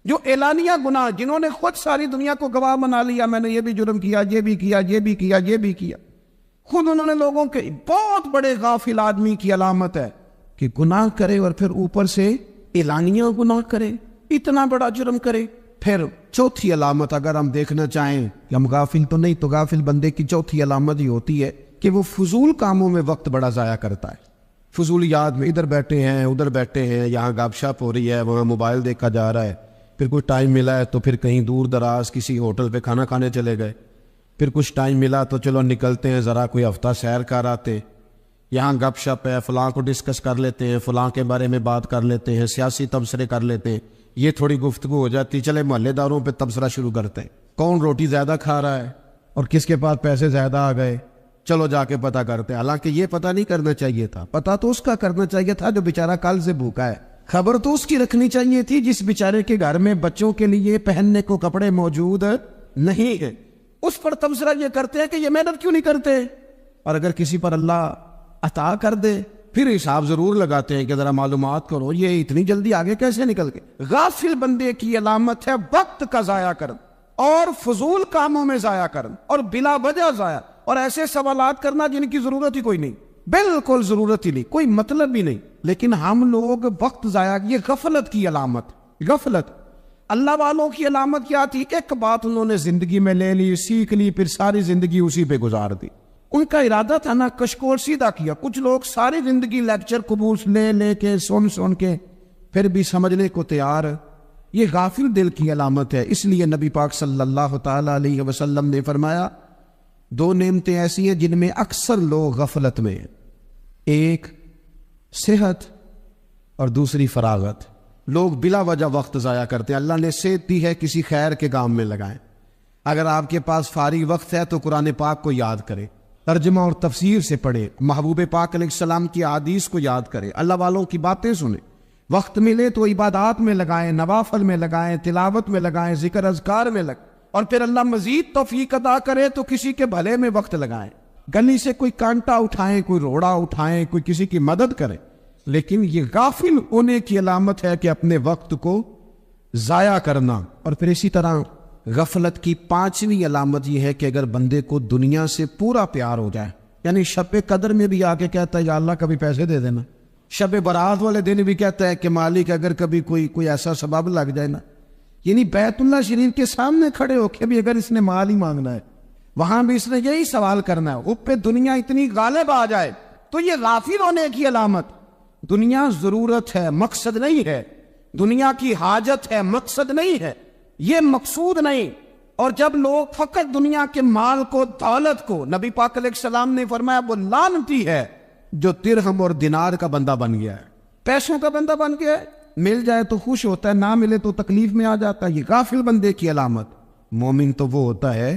Speaker 1: جو اعلانیہ گناہ، جنہوں نے خود ساری دنیا کو گواہ بنا لیا میں نے یہ بھی جرم کیا، یہ بھی کیا، یہ بھی کیا، یہ بھی کیا، خود انہوں نے لوگوں کے بہت بڑے غافل آدمی کی علامت ہے کہ گناہ کرے اور پھر اوپر سے اعلانیہ گناہ کرے، اتنا بڑا جرم کرے. پھر چوتھی علامت اگر ہم دیکھنا چاہیں کہ ہم غافل تو نہیں، تو غافل بندے کی چوتھی علامت یہ ہوتی ہے کہ وہ فضول کاموں میں وقت بڑا ضائع کرتا ہے. فضولیات میں ادھر بیٹھے ہیں ادھر بیٹھے ہیں، یہاں گپ شپ ہو رہی ہے، وہاں موبائل دیکھا جا رہا ہے، پھر کچھ ٹائم ملا ہے تو پھر کہیں دور دراز کسی ہوٹل پہ کھانا کھانے چلے گئے، پھر کچھ ٹائم ملا تو چلو نکلتے ہیں ذرا کوئی ہفتہ سیر کر آتے، یہاں گپ شپ ہے، فلاں کو ڈسکس کر لیتے ہیں، فلاں کے بارے میں بات کر لیتے ہیں، سیاسی تبصرے کر لیتے ہیں، یہ تھوڑی گفتگو ہو جاتی، چلے محلے داروں پہ تبصرہ شروع کرتے ہیں، کون روٹی زیادہ کھا رہا ہے اور کس کے پاس پیسے زیادہ آ گئے، چلو جا کے پتہ کرتے ہیں. حالانکہ یہ پتہ نہیں کرنا چاہیے تھا، پتہ تو اس کا کرنا چاہیے تھا جو بیچارہ کل سے بھوکا ہے. خبر تو اس کی رکھنی چاہیے تھی جس بیچارے کے گھر میں بچوں کے لیے پہننے کو کپڑے موجود نہیں ہیں. اس پر تبصرہ یہ کرتے ہیں کہ یہ محنت کیوں نہیں کرتے، اور اگر کسی پر اللہ عطا کر دے پھر حساب ضرور لگاتے ہیں کہ ذرا معلومات کرو یہ اتنی جلدی آگے کیسے نکل گئے. غافل بندے کی علامت ہے وقت کا ضائع کرنا اور فضول کاموں میں ضائع کرنا اور بلا وجہ ضائع، اور ایسے سوالات کرنا جن کی ضرورت ہی کوئی نہیں، بالکل ضرورت ہی نہیں، کوئی مطلب بھی نہیں، لیکن ہم لوگ وقت ضائع. یہ غفلت کی علامت. غفلت اللہ والوں کی علامت کیا تھی؟ ایک بات انہوں نے زندگی میں لے لی، سیکھ لی، پھر ساری زندگی اسی پہ گزار دی. ان کا ارادہ تھا نا کشکول سیدھا کیا. کچھ لوگ ساری زندگی لیکچر قبول لے کے سن کے پھر بھی سمجھنے کو تیار. یہ غافل دل کی علامت ہے. اس لیے نبی پاک صلی اللہ تعالی علیہ وسلم نے فرمایا دو نعمتیں ایسی ہیں جن میں اکثر لوگ غفلت میں ہیں، ایک صحت اور دوسری فراغت. لوگ بلا وجہ وقت ضائع کرتے ہیں. اللہ نے صحت دی ہے کسی خیر کے کام میں لگائیں. اگر آپ کے پاس فارغ وقت ہے تو قرآن پاک کو یاد کریں، ترجمہ اور تفسیر سے پڑھیں، محبوب پاک علیہ السلام کی احادیث کو یاد کریں، اللہ والوں کی باتیں سنیں. وقت ملے تو عبادات میں لگائیں، نوافل میں لگائیں، تلاوت میں لگائیں، ذکر اذکار میں لگائیں، اور پھر اللہ مزید توفیق عطا کرے تو کسی کے بھلے میں وقت لگائیں. گلی سے کوئی کانٹا اٹھائیں، کوئی روڑا اٹھائیں، کوئی کسی کی مدد کریں. لیکن یہ غافل ہونے کی علامت ہے کہ اپنے وقت کو ضائع کرنا. اور پھر اسی طرح غفلت کی پانچویں علامت یہ ہے کہ اگر بندے کو دنیا سے پورا پیار ہو جائے، یعنی شب قدر میں بھی آ کے کہتا ہے یا اللہ کبھی پیسے دے دینا، شب برات والے دن بھی کہتا ہے کہ مالک اگر کبھی کوئی ایسا سبب لگ جائے نا، یعنی بیت اللہ شریف کے سامنے کھڑے ہو کے بھی اگر اس نے مال ہی مانگنا ہے وہاں بھی اس نے یہی سوال کرنا ہے، اوپر دنیا اتنی غالب آ جائے تو یہ غافل ہونے کی علامت. دنیا ضرورت ہے، مقصد نہیں ہے. دنیا کی حاجت ہے، مقصد نہیں ہے، یہ مقصود نہیں. اور جب لوگ فقط دنیا کے مال کو، دولت کو، نبی پاک علیہ السلام نے فرمایا وہ لعنتی ہے جو درہم اور دینار کا بندہ بن گیا ہے، پیسوں کا بندہ بن گیا ہے. مل جائے تو خوش ہوتا ہے، نہ ملے تو تکلیف میں آ جاتا ہے. یہ غافل بندے کی علامت. مومن تو وہ ہوتا ہے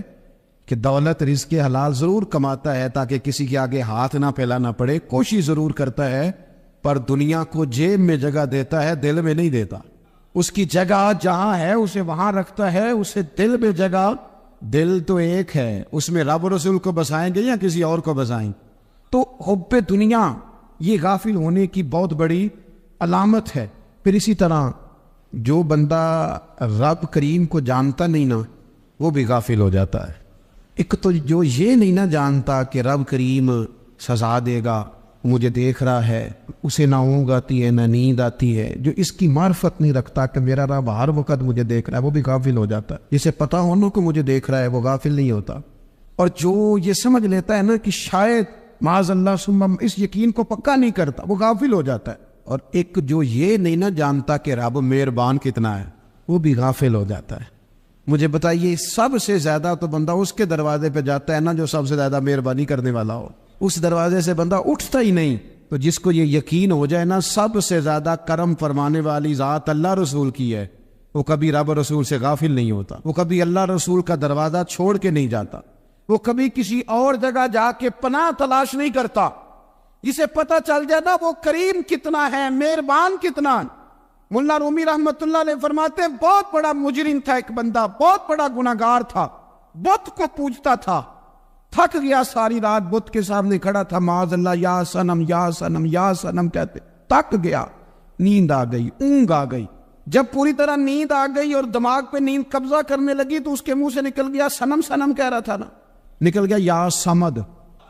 Speaker 1: کہ دولت رزق حلال ضرور کماتا ہے تاکہ کسی کے آگے ہاتھ نہ پھیلانا پڑے، کوشش ضرور کرتا ہے، پر دنیا کو جیب میں جگہ دیتا ہے، دل میں نہیں دیتا. اس کی جگہ جہاں ہے اسے وہاں رکھتا ہے، اسے دل میں جگہ. دل تو ایک ہے، اس میں رب رسول کو بسائیں گے یا کسی اور کو بسائیں. تو حب دنیا یہ غافل ہونے کی بہت بڑی علامت ہے. پھر اسی طرح جو بندہ رب کریم کو جانتا نہیں نا وہ بھی غافل ہو جاتا ہے. ایک تو جو یہ نہیں نہ جانتا کہ رب کریم سزا دے گا، مجھے دیکھ رہا ہے، اسے نہ اونگ آتی ہے نہ نیند آتی ہے۔ جو اس کی معرفت نہیں رکھتا کہ میرا رب ہر وقت مجھے دیکھ رہا ہے، وہ بھی غافل ہو جاتا ہے۔ جسے پتہ ہونا کہ مجھے دیکھ رہا ہے وہ غافل نہیں ہوتا۔ اور جو یہ سمجھ لیتا ہے نا کہ شاید معاذ اللہ ثم، اس یقین کو پکا نہیں کرتا، وہ غافل ہو جاتا ہے۔ اور ایک جو یہ نہیں نہ جانتا کہ رب مہربان کتنا ہے، وہ بھی غافل ہو جاتا ہے۔ مجھے بتائیے، سب سے زیادہ تو بندہ اس کے دروازے پہ جاتا ہے نا جو سب سے زیادہ مہربانی کرنے والا ہو، اس دروازے سے بندہ اٹھتا ہی نہیں۔ تو جس کو یہ یقین ہو جائے نا سب سے زیادہ کرم فرمانے والی ذات اللہ رسول کی ہے، وہ کبھی رب رسول سے غافل نہیں ہوتا، وہ کبھی اللہ رسول کا دروازہ چھوڑ کے نہیں جاتا، وہ کبھی کسی اور جگہ جا کے پناہ تلاش نہیں کرتا۔ جسے پتہ چل جائے نا وہ کریم کتنا ہے، مہربان کتنا ہے۔ مولانا رومی رحمت اللہ علیہ فرماتے ہیں بہت بڑا مجرم تھا ایک بندہ، بہت بڑا گناہگار تھا، بت کو پوجتا تھا، تھک گیا، ساری رات بت کے سامنے کھڑا تھا، معاذ اللہ یا صنم یا صنم یا صنم کہتے، تھک گیا، نیند آ گئی، اونگ آ گئی۔ جب پوری طرح نیند آ گئی اور دماغ پہ نیند قبضہ کرنے لگی تو اس کے منہ سے نکل گیا، صنم صنم کہہ رہا تھا نا، نکل گیا یا صمد،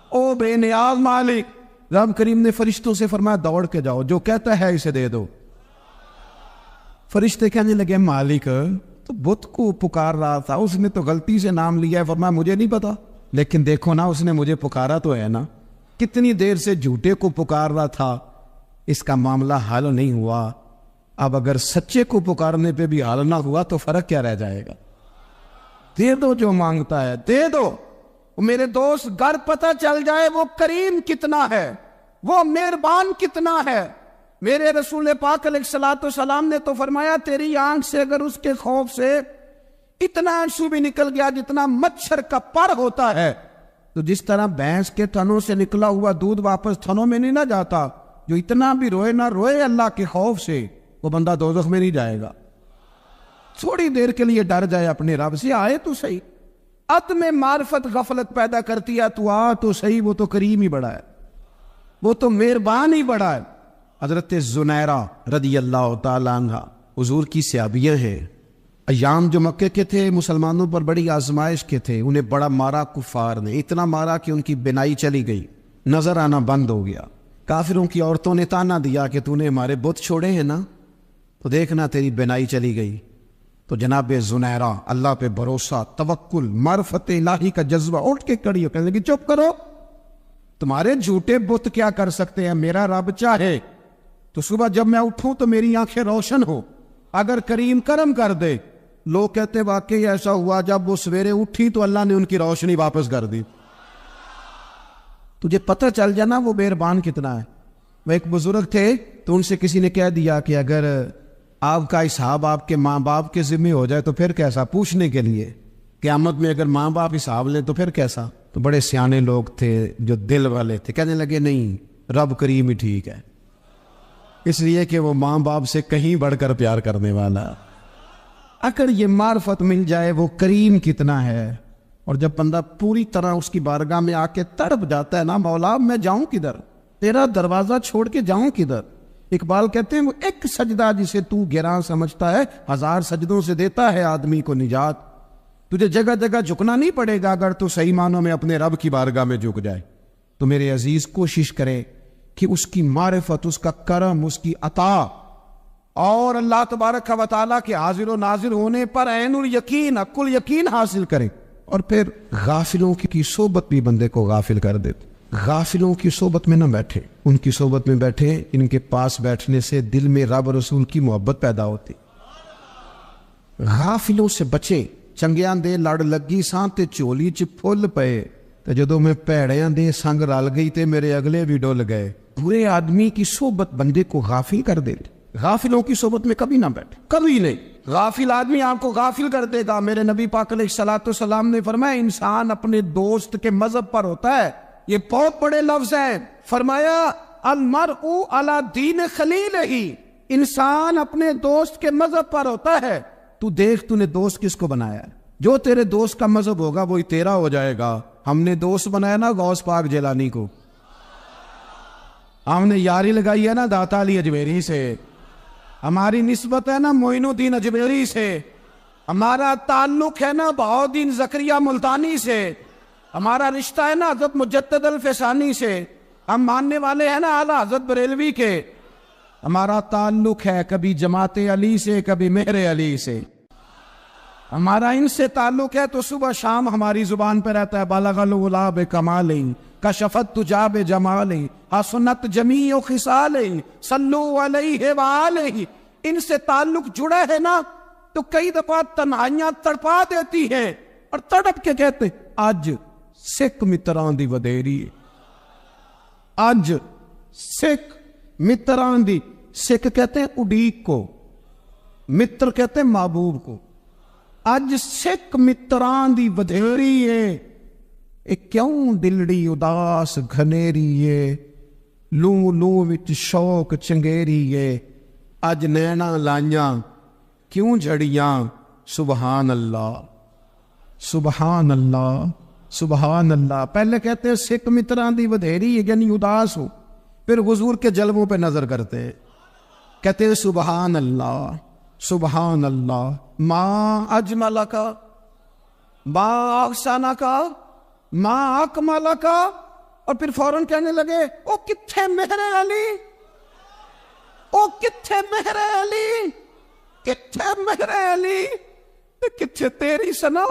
Speaker 1: او بے نیاز مالک۔ رب کریم نے فرشتوں سے فرمایا دوڑ کے جاؤ، جو کہتا ہے اسے دے دو۔ فرشتے کہنے لگے مالک تو بت کو پکار رہا تھا، اس نے تو غلطی سے نام لیا ہے۔ فرمایا مجھے نہیں پتا، لیکن دیکھو نا اس نے مجھے پکارا تو ہے نا، کتنی دیر سے جھوٹے کو پکار رہا تھا، اس کا معاملہ حل نہیں ہوا، اب اگر سچے کو پکارنے پہ بھی حل نہ ہوا تو فرق کیا رہ جائے گا؟ دے دو جو مانگتا ہے، دے دو۔ میرے دوست گر پتہ چل جائے وہ کریم کتنا ہے، وہ مہربان کتنا ہے۔ میرے رسول پاک علیہ الصلوۃ والسلام نے تو فرمایا تیری آنکھ سے اگر اس کے خوف سے اتنا آنسو بھی نکل گیا جتنا مچھر کا پر ہوتا ہے، تو جس طرح بھینس کے تھنوں سے نکلا ہوا دودھ واپس تھنوں میں نہیں نہ جاتا، جو اتنا بھی روئے نہ روئے اللہ کے خوف سے، وہ بندہ دوزخ میں نہیں جائے گا۔ تھوڑی دیر کے لیے ڈر جائے اپنے رب سے، آئے تو صحیح۔ عدم معرفت غفلت پیدا کرتی ہے، تو آ تو صحیح، وہ تو کریم ہی بڑا ہے، وہ تو مہربان ہی بڑا ہے۔ حضرت زنیرہ رضی اللہ تعالیٰ عنہ حضور کی صحابیہ ہیں، ایام جو مکے کے تھے مسلمانوں پر بڑی آزمائش کے تھے، انہیں بڑا مارا کفار نے، اتنا مارا کہ ان کی بینائی چلی گئی، نظر آنا بند ہو گیا۔ کافروں کی عورتوں نے تانا دیا کہ تو نے ہمارے بت چھوڑے ہیں نا، تو دیکھنا تیری بینائی چلی گئی۔ تو جناب زنیرہ اللہ پہ بھروسہ، توکل، معرفت الہی کا جذبہ، اٹھ کے کھڑی ہو کہنے لگی چپ کرو، تمہارے جھوٹے بت کیا کر سکتے ہیں، میرا رب چاہے تو صبح جب میں اٹھوں تو میری آنکھیں روشن ہو، اگر کریم کرم کر دے۔ لوگ کہتے واقعی ایسا ہوا، جب وہ سویرے اٹھی تو اللہ نے ان کی روشنی واپس کر دی۔ تجھے پتہ چل جانا وہ مہربان کتنا ہے۔ وہ ایک بزرگ تھے تو ان سے کسی نے کہہ دیا کہ اگر آپ کا حساب آپ کے ماں باپ کے ذمہ ہو جائے تو پھر کیسا، پوچھنے کے لیے قیامت میں اگر ماں باپ حساب لیں تو پھر کیسا۔ تو بڑے سیانے لوگ تھے جو دل والے تھے، کہنے لگے نہیں، رب کریم ہی ٹھیک ہے، اس لیے کہ وہ ماں باپ سے کہیں بڑھ کر پیار کرنے والا۔ اگر یہ معرفت مل جائے وہ کریم کتنا ہے، اور جب بندہ پوری طرح اس کی بارگاہ میں آ کے تڑپ جاتا ہے نا، مولا میں جاؤں کدھر، تیرا دروازہ چھوڑ کے جاؤں کدھر۔ اقبال کہتے ہیں وہ ایک سجدہ جسے تو گراں سمجھتا ہے، 1000 سجدوں سے دیتا ہے آدمی کو نجات۔ تجھے جگہ جگہ جھکنا نہیں پڑے گا اگر تو صحیح معنوں میں اپنے رب کی بارگاہ میں جھک جائے۔ تو میرے عزیز کوشش کرے کہ اس کی معرفت، اس کا کرم، اس کی عطا اور اللہ تبارک و تعالیٰ کے حاضر و ناظر ہونے پر عین الیقین، حق الیقین حاصل کرے۔ اور پھر غافلوں کی صحبت بھی بندے کو غافل کر دیتے۔ غافلوں کی صحبت میں نہ بیٹھے، ان کی صحبت میں بیٹھے، ان کے پاس بیٹھنے سے دل میں رب رسول کی محبت پیدا ہوتی۔ غافلوں سے بچیں۔ چنگیاں دے لڑ لگی ساں تے چولی چ پھل پئے، تے جدوں میں پیڑیاں دے سنگ رل گئی تے میرے اگلے بھی ڈول گئے۔ برے آدمی کی صحبت بندے کو غافل کر دے۔ غافلوں کی صحبت میں کبھی نہ بیٹھے، کبھی نہیں۔ غافل آدمی آپ کو غافل کر دے گا۔ میرے نبی پاک علیہ الصلوۃ والسلام نے فرمایا انسان اپنے دوست کے مذہب پر ہوتا ہے۔ یہ بہت بڑے لفظ ہیں۔ فرمایا المرء علی دین خلیلہ، انسان اپنے دوست کے مذہب پر ہوتا ہے۔ تو دیکھ تو نے دوست کس کو بنایا ہے، جو تیرے دوست کا مذہب ہوگا وہی تیرا ہو جائے گا۔ ہم نے دوست بنایا نا غوث پاک جیلانی کو، ہم نے یاری لگائی ہے نا داتا علی اجمیری سے، ہماری نسبت ہے نا معین الدین اجمیری سے، ہمارا تعلق ہے نا بہاؤالدین زکریا ملتانی سے، ہمارا رشتہ ہے نا حضرت مجدد الفسانی سے، ہم ماننے والے ہیں نا اعلیٰ حضرت بریلوی کے، ہمارا تعلق ہے کبھی جماعت علی سے کبھی مہر علی سے، ہمارا ان سے تعلق ہے تو صبح شام ہماری زبان پہ رہتا ہے بالغ العلا بکمال کشفت تجا بجمال حسنت جمیع خصال صلو علیہ وآلہ، ان سے تعلق جڑا ہے نا تو کئی دفعہ تنہائیاں تڑپا دیتی ہیں اور تڑپ کے کہتے اج سکھ متران دی ودیری، اج سکھ متران دی، سکھ کہتے ہیں اڈیق کو، متر کہتے ہیں محبوب کو، اج سکھ متران دی ودیری ہے، اے کیوں دلڑی اداس گھنیری ہے، لو لو وچ شوق چنگیری ہے، اج نینا لائیاں کیوں جھڑیاں، سبحان اللہ سبحان اللہ سبحان اللہ۔ پہلے کہتے ہیں سکھ متران دی ودھیری ہے یعنی اداس ہو، پھر حضور کے جلووں پہ نظر کرتے ہیں، کہتے ہیں سبحان اللہ سبحان اللہ، ما اجمل کا ما احسن کا ما اکمل کا، اور پھر فوراً کہنے لگے او کتھے مہر علی، او کتھے مہر علی، کتھے مہر علی، کتھے تیری سنا،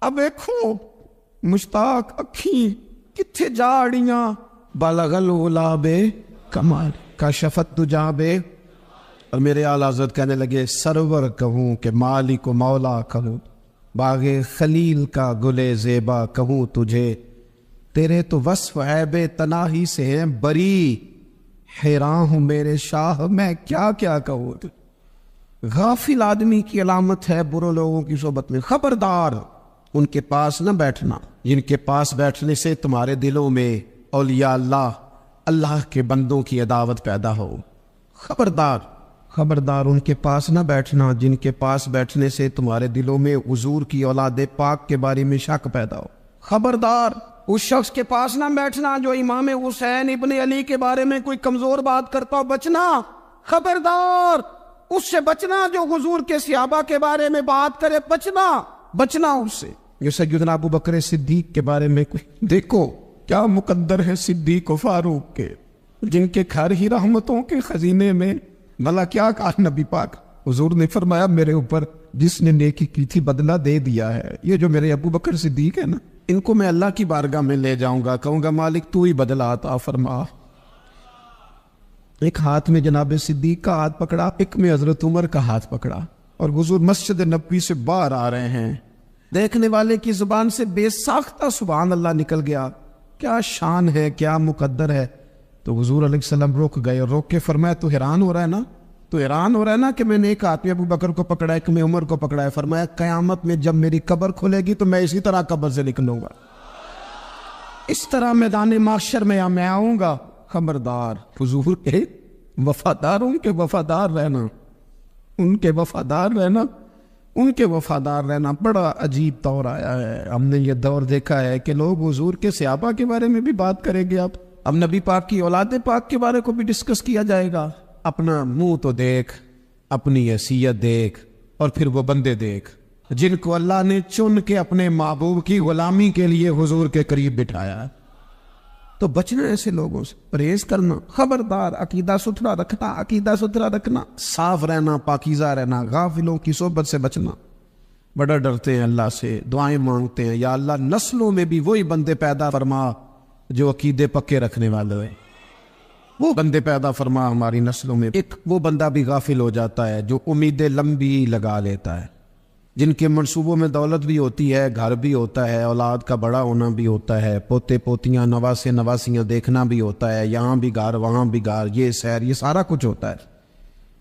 Speaker 1: اب دیکھو مشتاق اکھیں کتھے جاڑیاں، بالغ العلا بے کمال کشفت تجا بے، اور میرے اعلیٰ حضرت کہنے لگے سرور کہوں کہ مالک و مولا کہوں، باغ خلیل کا گلے زیبا کہوں تجھے، تیرے تو وصف عیب تناہی سے ہیں بری، حیران ہوں میرے شاہ میں کیا کیا کہوں۔ غافل آدمی کی علامت ہے برے لوگوں کی صحبت میں، خبردار ان کے پاس نہ بیٹھنا جن کے پاس بیٹھنے سے تمہارے دلوں میں اولیاء اللہ اللہ کے بندوں کی عداوت پیدا ہو، خبردار خبردار ان کے پاس نہ بیٹھنا جن کے پاس بیٹھنے سے تمہارے دلوں میں حضور کی اولاد پاک کے بارے میں شک پیدا ہو، خبردار اس شخص کے پاس نہ بیٹھنا جو امام حسین ابن علی کے بارے میں کوئی کمزور بات کرتا ہو، بچنا، خبردار اس سے بچنا جو حضور کے صحابہ کے بارے میں بات کرے، بچنا اس سے۔ جو سیدنا ابو بکر صدیق کے بارے میں کوئی دیکھو کیا مقدر ہے صدیق و فاروق کے، جن کے گھر ہی رحمتوں کے خزینے میں، بھلا کیا کہا نبی پاک، حضور نے فرمایا میرے اوپر جس نے نیکی کی تھی بدلہ دے دیا ہے، یہ جو میرے ابو بکر صدیق ہے نا ان کو میں اللہ کی بارگاہ میں لے جاؤں گا، کہوں گا مالک تو ہی بدلہ عطا فرما۔ ایک ہاتھ میں جناب صدیق کا ہاتھ پکڑا، ایک میں حضرت عمر کا ہاتھ پکڑا، اور حضور مسجد نبوی سے باہر آ رہے ہیں، دیکھنے والے کی زبان سے بے ساختہ سبحان اللہ نکل گیا، کیا شان ہے کیا مقدر ہے۔ تو حضور علیہ السلام رک گئے اور روک کے فرمایا تو حیران ہو رہا ہے نا، تو حیران ہو رہا ہے نا کہ میں نے ایک ہاتھ میں ابو بکر کو پکڑا ایک میں عمر کو پکڑا ہے، فرمایا قیامت میں جب میری قبر کھلے گی تو میں اسی طرح قبر سے نکلوں گا، اس طرح میدان محشر میں میں آؤں گا، خبردار حضور کے وفادار، ان کے وفادار رہنا، ان کے وفادار رہنا، ان کے وفادار رہنا۔ بڑا عجیب دور آیا ہے، ہم نے یہ دور دیکھا ہے کہ لوگ حضور کے صحابہ کے بارے میں بھی بات کریں گے، اب نبی پاک کی اولاد پاک کے بارے کو بھی ڈسکس کیا جائے گا۔ اپنا منہ تو دیکھ، اپنی حیثیت دیکھ، اور پھر وہ بندے دیکھ جن کو اللہ نے چن کے اپنے محبوب کی غلامی کے لیے حضور کے قریب بٹھایا ہے۔ تو بچنا ایسے لوگوں سے، پرہیز کرنا، خبردار عقیدہ ستھرا رکھنا، عقیدہ ستھرا رکھنا، صاف رہنا، پاکیزہ رہنا، غافلوں کی صحبت سے بچنا۔ بڑا ڈرتے ہیں اللہ سے، دعائیں مانگتے ہیں یا اللہ نسلوں میں بھی وہی بندے پیدا فرما جو عقیدے پکے رکھنے والے ہیں، وہ بندے پیدا فرما ہماری نسلوں میں۔ ایک وہ بندہ بھی غافل ہو جاتا ہے جو امیدیں لمبی لگا لیتا ہے، جن کے منصوبوں میں دولت بھی ہوتی ہے، گھر بھی ہوتا ہے، اولاد کا بڑا ہونا بھی ہوتا ہے، پوتے پوتیاں نواسے نواسیاں دیکھنا بھی ہوتا ہے، یہاں بھی گھر وہاں بھی گھر، یہ سیر، یہ سارا کچھ ہوتا ہے،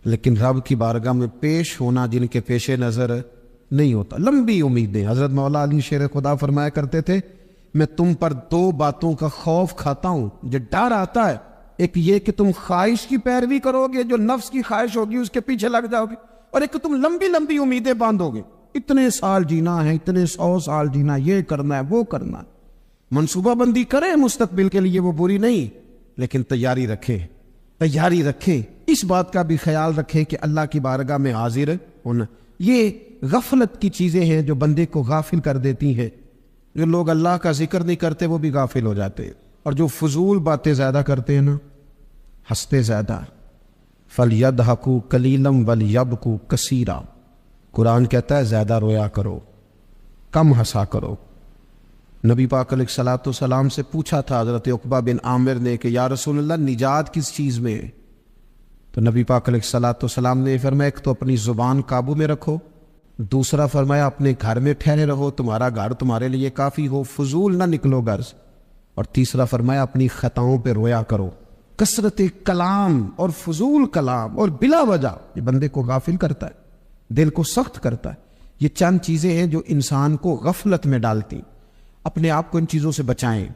Speaker 1: لیکن رب کی بارگاہ میں پیش ہونا جن کے پیش نظر نہیں ہوتا، لمبی امیدیں۔ حضرت مولا علی شیر خدا فرمایا کرتے تھے میں تم پر دو باتوں کا خوف کھاتا ہوں، جو ڈر آتا ہے، ایک یہ کہ تم خواہش کی پیروی کرو گے، جو نفس کی خواہش ہوگی اس کے پیچھے لگ جاؤ گے، اور ایک کہ تم لمبی لمبی امیدیں باندھو گے، اتنے سال جینا ہے، اتنے 100 سال جینا، یہ کرنا ہے وہ کرنا ہے۔ منصوبہ بندی کریں مستقبل کے لیے، وہ بری نہیں، لیکن تیاری رکھیں، اس بات کا بھی خیال رکھیں کہ اللہ کی بارگاہ میں حاضر ہونا۔ یہ غفلت کی چیزیں ہیں جو بندے کو غافل کر دیتی ہیں، جو لوگ اللہ کا ذکر نہیں کرتے وہ بھی غافل ہو جاتے ہیں، اور جو فضول باتیں زیادہ کرتے ہیں نا، ہنستے زیادہ، فَلْيَضْحَكُوا قَلِيلًا وَلْيَبْكُوا كَثِيرًا، قرآن کہتا ہے زیادہ رویا کرو، کم ہنسا کرو۔ نبی پاک علیہ الصلوۃ والسلام سے پوچھا تھا حضرت عقبہ بن عامر نے کہ یا رسول اللہ نجات کس چیز میں ہے؟ تو نبی پاک علیہ الصلوۃ والسلام نے فرمایا ایک تو اپنی زبان قابو میں رکھو، دوسرا فرمایا اپنے گھر میں ٹھہرے رہو، تمہارا گھر تمہارے لیے کافی ہو، فضول نہ نکلو گھر سے، اور تیسرا فرمایا اپنی خطاؤں پہ رویا کرو۔ کثرت کلام اور فضول کلام اور بلا وجہ یہ بندے کو غافل کرتا ہے، دل کو سخت کرتا ہے۔ یہ چند چیزیں ہیں جو انسان کو غفلت میں ڈالتی۔ اپنے آپ کو ان چیزوں سے بچائیں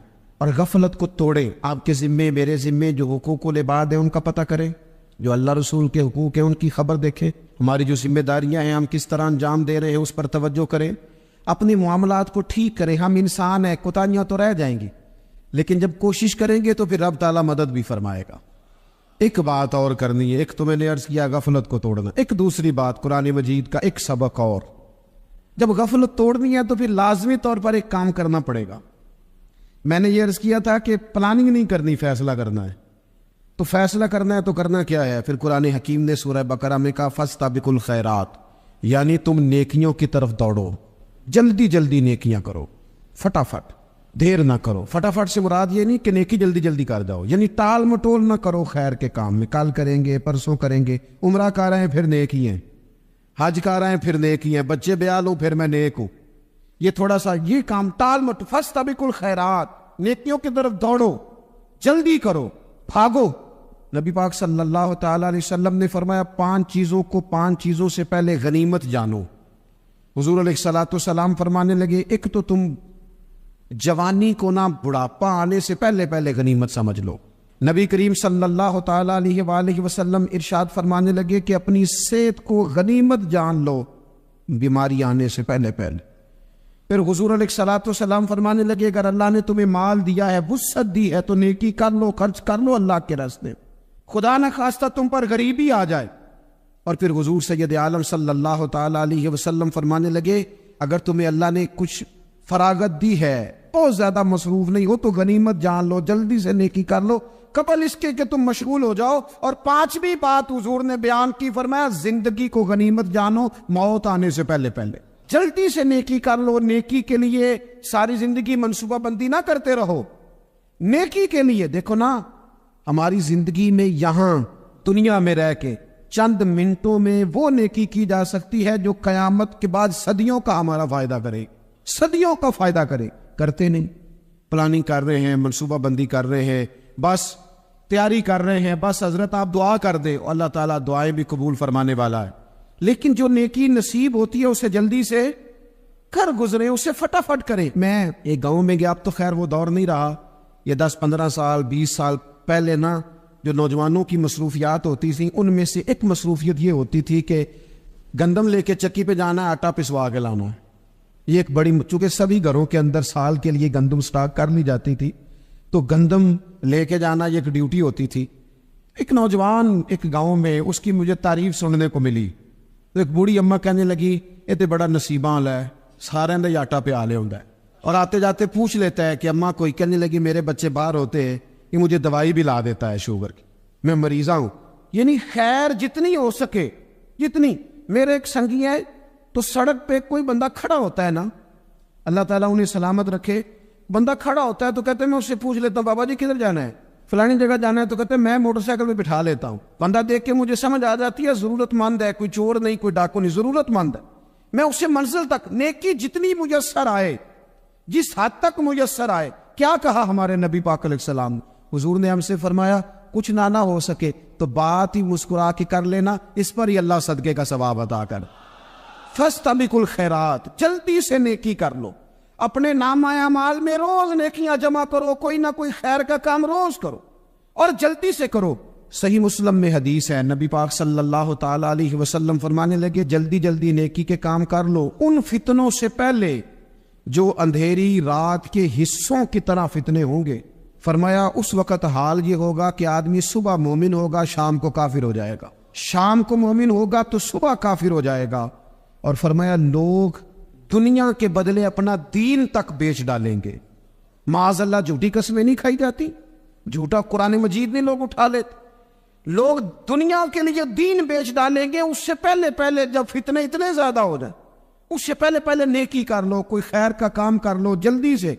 Speaker 1: اور غفلت کو توڑیں۔ آپ کے ذمے، میرے ذمے جو حقوق العباد ہیں ان کا پتہ کریں، جو اللہ رسول کے حقوق ہیں ان کی خبر دیکھیں، ہماری جو ذمہ داریاں ہیں ہم کس طرح انجام دے رہے ہیں اس پر توجہ کریں، اپنے معاملات کو ٹھیک کریں۔ ہم انسان ہیں، کوتاہیاں تو رہ جائیں گی، لیکن جب کوشش کریں گے تو پھر رب تعالیٰ مدد بھی فرمائے گا۔ ایک بات اور کرنی ہے، ایک تو میں نے عرض کیا غفلت کو توڑنا، ایک دوسری بات قرآن مجید کا ایک سبق اور، جب غفلت توڑنی ہے تو پھر لازمی طور پر ایک کام کرنا پڑے گا۔ میں نے یہ عرض کیا تھا کہ پلاننگ نہیں کرنی، فیصلہ کرنا ہے۔ تو فیصلہ کرنا ہے تو کرنا کیا ہے؟ پھر قرآن حکیم نے سورہ بقرہ میں کہا فَاسْتَبِقُوا الْخَيْرَاتِ، یعنی تم نیکیوں کی طرف دوڑو، جلدی جلدی نیکیاں کرو، فٹافٹ، دیر نہ کرو۔ فٹافٹ سے مراد یہ نہیں کہ نیکی جلدی جلدی کر جاؤ، یعنی ٹال مٹول نہ کرو خیر کے کام میں، کل کریں گے، پرسوں کریں گے، عمرہ کر رہے ہیں پھر نیکی ہیں، حج کر رہے ہیں پھر نیکی ہیں، بچے بیال ہوں پھر میں نیک ہوں، یہ تھوڑا سا یہ کام ٹال مٹ۔ فَاسْتَبِقُوا الْخَيْرَاتِ، نیکیوں کی طرف دوڑو، جلدی کرو، بھاگو۔ نبی پاک صلی اللہ تعالیٰ علیہ وسلم نے فرمایا 5 چیزوں سے پہلے غنیمت جانو۔ حضور علیہ الصلوۃ والسلام فرمانے لگے ایک تو تم جوانی کو نہ بڑھاپا آنے سے پہلے غنیمت سمجھ لو۔ نبی کریم صلی اللہ تعالیٰ علیہ وآلہ وسلم ارشاد فرمانے لگے کہ اپنی صحت کو غنیمت جان لو بیماری آنے سے پہلے۔ پھر حضور علیہ الصلوۃ والسلام فرمانے لگے اگر اللہ نے تمہیں مال دیا ہے، وسعت دی ہے، تو نیکی کر لو، خرچ کر لو اللہ کے راستے، خدا نہ خواستہ تم پر غریبی آ جائے۔ اور پھر حضور سید عالم صلی اللہ تعالیٰ علیہ وسلم فرمانے لگے اگر تمہیں اللہ نے کچھ فراغت دی ہے، بہت زیادہ مصروف نہیں ہو، تو غنیمت جان لو، جلدی سے نیکی کر لو قبل اس کے کہ تم مشغول ہو جاؤ۔ اور 5ویں بات حضور نے بیان کی، فرمایا زندگی کو غنیمت جانو، موت آنے سے پہلے جلدی سے نیکی کر لو۔ نیکی کے لیے ساری زندگی منصوبہ بندی نہ کرتے رہو، نیکی کے لیے دیکھو نا، ہماری زندگی میں یہاں دنیا میں رہ کے چند منٹوں میں وہ نیکی کی جا سکتی ہے جو قیامت کے بعد صدیوں کا ہمارا فائدہ کرے، صدیوں کا فائدہ کرے۔ کرتے نہیں، پلاننگ کر رہے ہیں، منصوبہ بندی کر رہے ہیں، بس تیاری کر رہے ہیں، بس حضرت آپ دعا کر دیں، اللہ تعالیٰ دعائیں بھی قبول فرمانے والا ہے۔ لیکن جو نیکی نصیب ہوتی ہے اسے جلدی سے کر گزرے، اسے فٹافٹ کرے۔ میں ایک گاؤں میں گیا، اب تو خیر وہ دور نہیں رہا، یہ 10-15 سال 20 سال پہلے نا جو نوجوانوں کی مصروفیات ہوتی تھیں ان میں سے ایک مصروفیت یہ ہوتی تھی کہ گندم لے کے چکی پہ جانا ہے، آٹا پسوا کے لانا ہے۔ یہ ایک بڑی، چونکہ سبھی گھروں کے اندر سال کے لیے گندم سٹاک کر لی جاتی تھی، تو گندم لے کے جانا یہ ایک ڈیوٹی ہوتی تھی۔ ایک نوجوان ایک گاؤں میں، اس کی مجھے تعریف سننے کو ملی، تو ایک بوڑھی اماں کہنے لگی یہ تو بڑا نصیباں ہے، سارے اندر آٹا پہ آلے ہوتا ہے، اور آتے جاتے پوچھ لیتا ہے کہ اماں کوئی، کہنے لگی میرے بچے باہر ہوتے ہیں، یہ مجھے دوائی بھی لا دیتا ہے شوگر کی، میں مریضہ ہوں۔ یعنی خیر جتنی ہو سکے، جتنی۔ میرے ایک سنگی ہے، تو سڑک پہ کوئی بندہ کھڑا ہوتا ہے نا، اللہ تعالیٰ انہیں سلامت رکھے، بندہ کھڑا ہوتا ہے تو کہتے ہیں میں اس سے پوچھ لیتا ہوں بابا جی کدھر جانا ہے، فلانی جگہ جانا ہے، تو کہتے ہیں میں موٹر سائیکل میں بٹھا لیتا ہوں۔ بندہ دیکھ کے مجھے سمجھ آ جاتی ہے ضرورت مند ہے، کوئی چور نہیں، کوئی ڈاکو نہیں، ضرورت مند ہے، میں اسے منزل تک نیکی جتنی میسر آئے، جس حد تک میسر آئے۔ کیا کہا ہمارے نبی پاک علیہ السلام نے؟ حضور نے ہم سے فرمایا کچھ نہ ہو سکے تو بات ہی مسکرا کے کر لینا، اس پر ہی اللہ صدقے کا ثواب عطا کر۔ فاستبقوا الخیرات، جلدی سے نیکی کر لو، اپنے نامہ اعمال میں روز نیکیاں جمع کرو، کوئی نہ کوئی خیر کا کام روز کرو اور جلدی سے کرو۔ صحیح مسلم میں حدیث ہے، نبی پاک صلی اللہ تعالیٰ علیہ وسلم فرمانے لگے جلدی جلدی نیکی کے کام کر لو ان فتنوں سے پہلے جو اندھیری رات کے حصوں کی طرح فتنے ہوں گے۔ فرمایا اس وقت حال یہ ہوگا کہ آدمی صبح مومن ہوگا، شام کو کافر ہو جائے گا، شام کو مومن ہوگا تو صبح کافر ہو جائے گا، اور فرمایا لوگ دنیا کے بدلے اپنا دین تک بیچ ڈالیں گے۔ معاذ اللہ جھوٹی قسمیں نہیں کھائی جاتی، جھوٹا قرآن مجید نہیں لوگ اٹھا لیتے. لوگ دنیا کے لیے دین بیچ ڈالیں گے، اس سے پہلے جب فتنے اتنے زیادہ ہو جائیں، اس سے پہلے نیکی کر لو، کوئی خیر کا کام کر لو، جلدی سے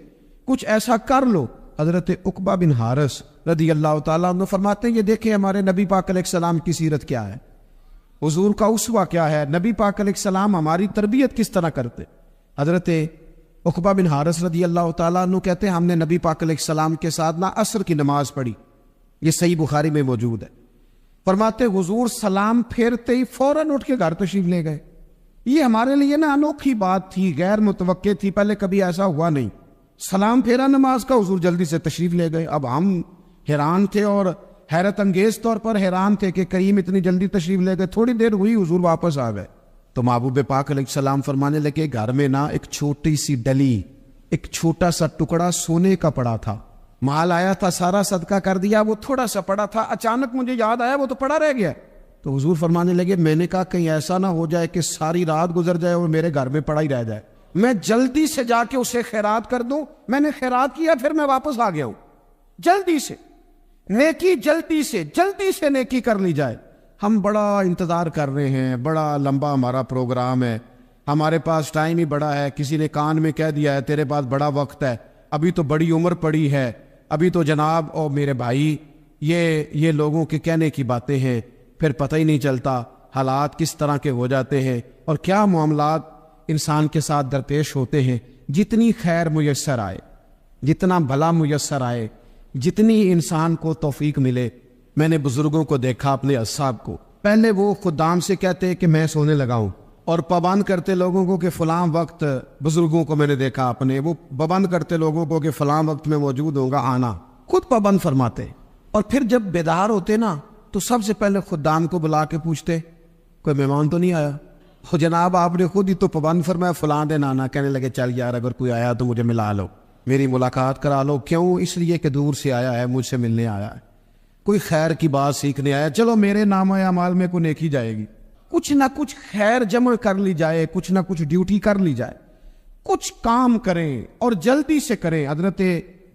Speaker 1: کچھ ایسا کر لو. حضرت عقبہ بن حارث رضی اللہ تعالیٰ عنہ فرماتے ہیں، یہ دیکھیں ہمارے نبی پاک علیہ السلام کی سیرت کیا ہے، حضور کا اسوہ کیا ہے، نبی پاک علیہ السلام ہماری تربیت کس طرح کرتے. حضرت عقبہ بن حارث رضی اللہ تعالیٰ عنہ کہتے ہیں، ہم نے نبی پاک علیہ السلام کے ساتھ نا عصر کی نماز پڑھی، یہ صحیح بخاری میں موجود ہے. فرماتے حضور سلام پھیرتے ہی فوراً اٹھ کے گھر تشریف لے گئے. یہ ہمارے لیے نا انوکھی بات تھی، غیر متوقع تھی، پہلے کبھی ایسا ہوا نہیں. سلام پھیرا نماز کا، حضور جلدی سے تشریف لے گئے. اب ہم حیران تھے اور حیرت انگیز طور پر حیران تھے کہ کریم اتنی جلدی تشریف لے گئے. تھوڑی دیر ہوئی حضور واپس آ گئے تو محبوب پاک علیہ السلام فرمانے لگے، گھر میں نا ایک چھوٹی سی ڈلی، ایک چھوٹا سا ٹکڑا سونے کا پڑا تھا، مال آیا تھا سارا صدقہ کر دیا، وہ تھوڑا سا پڑا تھا، اچانک مجھے یاد آیا وہ تو پڑا رہ گیا. تو حضور فرمانے لگے، میں نے کہا کہیں ایسا نہ ہو جائے کہ ساری رات گزر جائے اور میرے گھر میں پڑا ہی رہ جائے، میں جلدی سے جا کے اسے خیرات کر دوں. میں نے خیرات کیا، پھر میں واپس آ گیا ہوں. جلدی سے نیکی، جلدی سے نیکی کر لی جائے. ہم بڑا انتظار کر رہے ہیں، بڑا لمبا ہمارا پروگرام ہے، ہمارے پاس ٹائم ہی بڑا ہے، کسی نے کان میں کہہ دیا ہے تیرے پاس بڑا وقت ہے، ابھی تو بڑی عمر پڑی ہے، ابھی تو جناب او میرے بھائی یہ لوگوں کے کہنے کی باتیں ہیں، پھر پتہ ہی نہیں چلتا حالات کس طرح کے ہو جاتے ہیں اور کیا معاملات انسان کے ساتھ درپیش ہوتے ہیں. جتنی خیر میسر آئے، جتنا بھلا میسر آئے، جتنی انسان کو توفیق ملے. میں نے بزرگوں کو دیکھا، اپنے اصحاب کو، پہلے وہ خدام سے کہتے کہ میں سونے لگا ہوں اور پابند کرتے لوگوں کو کہ فلاں وقت، بزرگوں کو میں نے دیکھا اپنے، وہ پابند کرتے لوگوں کو کہ فلاں وقت میں موجود ہوں گا، آنا، خود پابند فرماتے. اور پھر جب بیدار ہوتے نا تو سب سے پہلے خدام کو بلا کے پوچھتے کوئی مہمان تو نہیں آیا؟ جناب آپ نے خود ہی تو پابند فرمایا فلاں دن آنا. کہنے لگے چل یار اگر کوئی آیا تو مجھے ملا لو، میری ملاقات کرا لو. کیوں؟ اس لیے کہ دور سے آیا ہے، مجھ سے ملنے آیا ہے، کوئی خیر کی بات سیکھنے آیا، چلو میرے نام اعمال میں کوئی نیکی جائے گی. کچھ نہ کچھ خیر جمع کر لی جائے، کچھ نہ کچھ ڈیوٹی کر لی جائے، کچھ کام کریں اور جلدی سے کریں. حضرت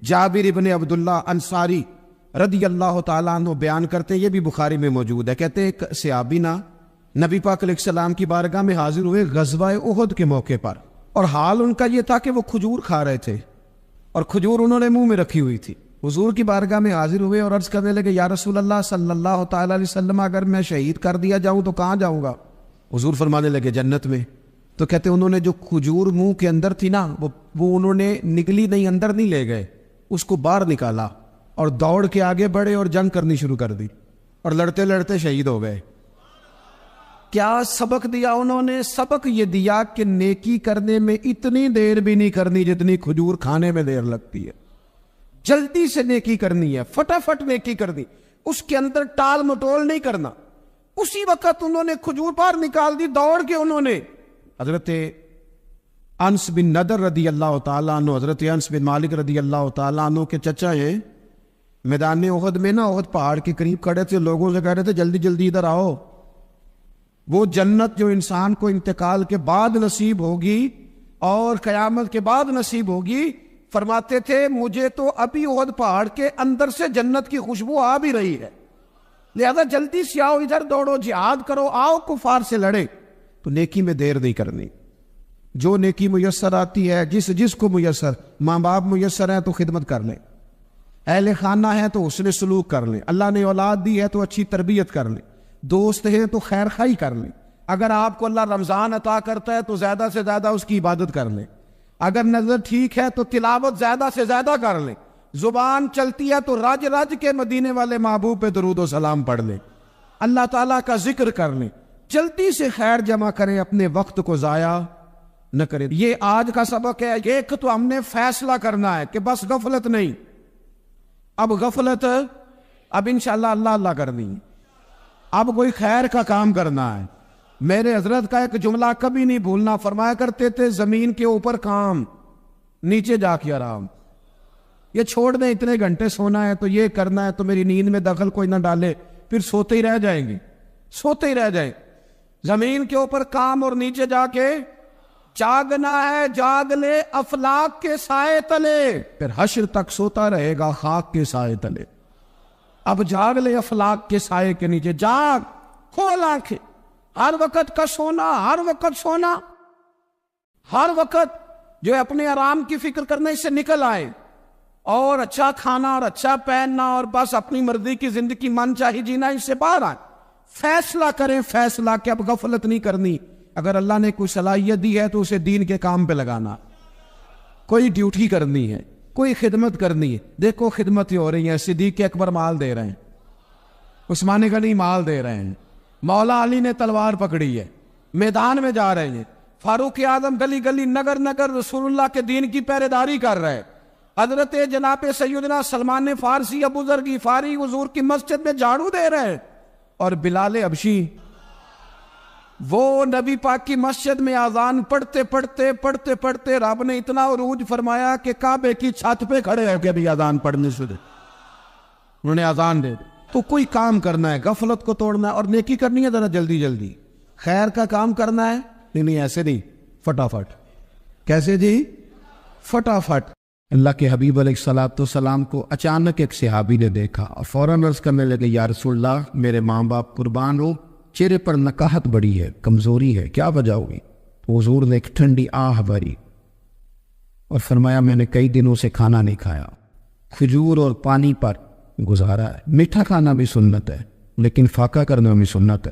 Speaker 1: جابر ابن عبداللہ انصاری رضی اللہ تعالیٰ عنہ بیان کرتے ہیں، یہ بھی بخاری میں موجود ہے. کہتے ہیں ایک صحابی نا نبی پاک علیہ السلام کی بارگاہ میں حاضر ہوئے غزوہ احد کے موقع پر، اور حال ان کا یہ تھا کہ وہ کھجور کھا رہے تھے اور کھجور انہوں نے منہ میں رکھی ہوئی تھی. حضور کی بارگاہ میں حاضر ہوئے اور عرض کرنے لگے، یا رسول اللہ صلی اللہ تعالی علیہ وسلم اگر میں شہید کر دیا جاؤں تو کہاں جاؤں گا؟ حضور فرمانے لگے جنت میں. تو کہتے انہوں نے جو کھجور منہ کے اندر تھی نا وہ انہوں نے نگلی نہیں، اندر نہیں لے گئے، اس کو باہر نکالا اور دوڑ کے آگے بڑھے اور جنگ کرنی شروع کر دی اور لڑتے لڑتے شہید ہو گئے. کیا سبق دیا انہوں نے؟ سبق یہ دیا کہ نیکی کرنے میں اتنی دیر بھی نہیں کرنی جتنی کھجور کھانے میں دیر لگتی ہے. جلدی سے نیکی کرنی ہے، فٹافٹ نیکی کرنی، اس کے اندر ٹال مٹول نہیں کرنا. اسی وقت انہوں نے کھجور باہر نکال دی، دوڑ کے انہوں نے. حضرت انس بن نضر رضی اللہ تعالیٰ عنہ، حضرت انس بن مالک رضی اللہ تعالیٰ عنہ کے چچا ہیں، میدان احد میں نا احد پہاڑ کے قریب کھڑے تھے، لوگوں سے کہہ رہے تھے جلدی جلدی ادھر آؤ. وہ جنت جو انسان کو انتقال کے بعد نصیب ہوگی اور قیامت کے بعد نصیب ہوگی، فرماتے تھے مجھے تو ابھی احد پہاڑ کے اندر سے جنت کی خوشبو آ بھی رہی ہے، لہذا جلدی سے آؤ، ادھر دوڑو، جہاد کرو، آؤ کفار سے لڑے. تو نیکی میں دیر نہیں کرنی. جو نیکی میسر آتی ہے، جس کو میسر، ماں باپ میسر ہیں تو خدمت کر لیں، اہل خانہ ہے تو حسن سلوک کر لیں، اللہ نے اولاد دی ہے تو اچھی تربیت کر لیں، دوست ہیں تو خیر خواہی کر لیں. اگر آپ کو اللہ رمضان عطا کرتا ہے تو زیادہ سے زیادہ اس کی عبادت کر لیں. اگر نظر ٹھیک ہے تو تلاوت زیادہ سے زیادہ کر لیں. زبان چلتی ہے تو رج رج کے مدینے والے محبوب پہ درود و سلام پڑھ لیں، اللہ تعالیٰ کا ذکر کر لیں. جلدی سے خیر جمع کریں، اپنے وقت کو ضائع نہ کریں. یہ آج کا سبق ہے. ایک تو ہم نے فیصلہ کرنا ہے کہ بس غفلت نہیں، اب غفلت اب انشاءاللہ اللہ اللہ کرنی، اب کوئی خیر کا کام کرنا ہے. میرے حضرت کا ایک جملہ کبھی نہیں بھولنا، فرمایا کرتے تھے زمین کے اوپر کام، نیچے جا کے آرام. یہ چھوڑ دیں، اتنے گھنٹے سونا ہے تو یہ کرنا ہے تو میری نیند میں دخل کوئی نہ ڈالے، پھر سوتے ہی رہ جائیں گے، سوتے ہی رہ جائیں. زمین کے اوپر کام اور نیچے جا کے جاگنا ہے جاگ لے افلاک کے سائے تلے، پھر حشر تک سوتا رہے گا خاک کے سائے تلے۔ اب جاگ لے افلاک کے سائے کے نیچے، جاگ، کھول آنکھیں، ہر وقت کا سونا، ہر وقت سونا، ہر وقت جو ہے اپنے آرام کی فکر کرنے سے نکل آئے، اور اچھا کھانا اور اچھا پہننا اور بس اپنی مرضی کی زندگی من چاہی جینا، اس سے باہر آئے، فیصلہ کریں، فیصلہ کہ اب غفلت نہیں کرنی۔ اگر اللہ نے کوئی صلاحیت دی ہے تو اسے دین کے کام پہ لگانا، کوئی ڈیوٹی کرنی ہے، کوئی خدمت کرنی ہے۔ دیکھو خدمتیں ہو رہی ہیں، صدیق اکبر مال دے رہے ہیں، عثمان غنی مال دے رہے ہیں، مولا علی نے تلوار پکڑی ہے، میدان میں جا رہے ہیں، فاروق اعظم گلی گلی نگر نگر رسول اللہ کے دین کی پہرے داری کر رہے ہیں، حضرت جناب سیدنا سلمان فارسی ابو ذر غفاری حضور کی مسجد میں جھاڑو دے رہے ہیں، اور بلال حبشی وہ نبی پاک کی مسجد میں اذان پڑھتے پڑھتے رب نے اتنا عروج فرمایا کہ کعبے کی چھت پہ کھڑے ہو کے بھی اذان پڑھنے سے انہوں نے اذان دے دی۔ تو کوئی کام کرنا ہے، غفلت کو توڑنا ہے اور نیکی کرنی ہے، ذرا جلدی جلدی خیر کا کام کرنا ہے، نہیں ایسے نہیں، فٹافٹ۔ کیسے جی؟ فٹافٹ۔ اللہ کے حبیب علیہ الصلوۃ والسلام کو اچانک ایک صحابی نے دیکھا اور فوراً عرض کرنے لگے، یا رسول اللہ میرے ماں باپ قربان ہو، چہرے پر نکاہت بڑی ہے، کمزوری ہے، کیا وجہ ہوگی؟ تو حضور نے ایک ٹھنڈی آہ بھری اور فرمایا، میں نے کئی دنوں سے کھانا نہیں کھایا، کھجور اور پانی پر گزارا ہے۔ میٹھا کھانا بھی سنت ہے لیکن فاقہ کرنا بھی سنت ہے۔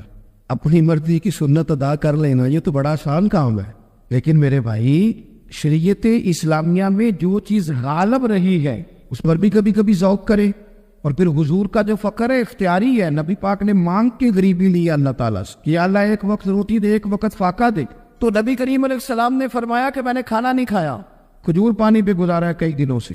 Speaker 1: اپنی مرضی کی سنت ادا کر لینا یہ تو بڑا آسان کام ہے، لیکن میرے بھائی شریعت اسلامیہ میں جو چیز غالب رہی ہے اس پر بھی کبھی کبھی ذوق کرے۔ اور پھر حضور کا جو فقر ہے اختیاری ہے، نبی پاک نے مانگ کے غریبی لی اللہ تعالیٰ سے کہ اللہ ایک وقت روٹی دے، ایک وقت فاقہ دے، تو نبی کریم علیہ السلام نے فرمایا کہ میں نے کھانا نہیں کھایا، کھجور پانی پہ گزارا ہے کئی دنوں سے۔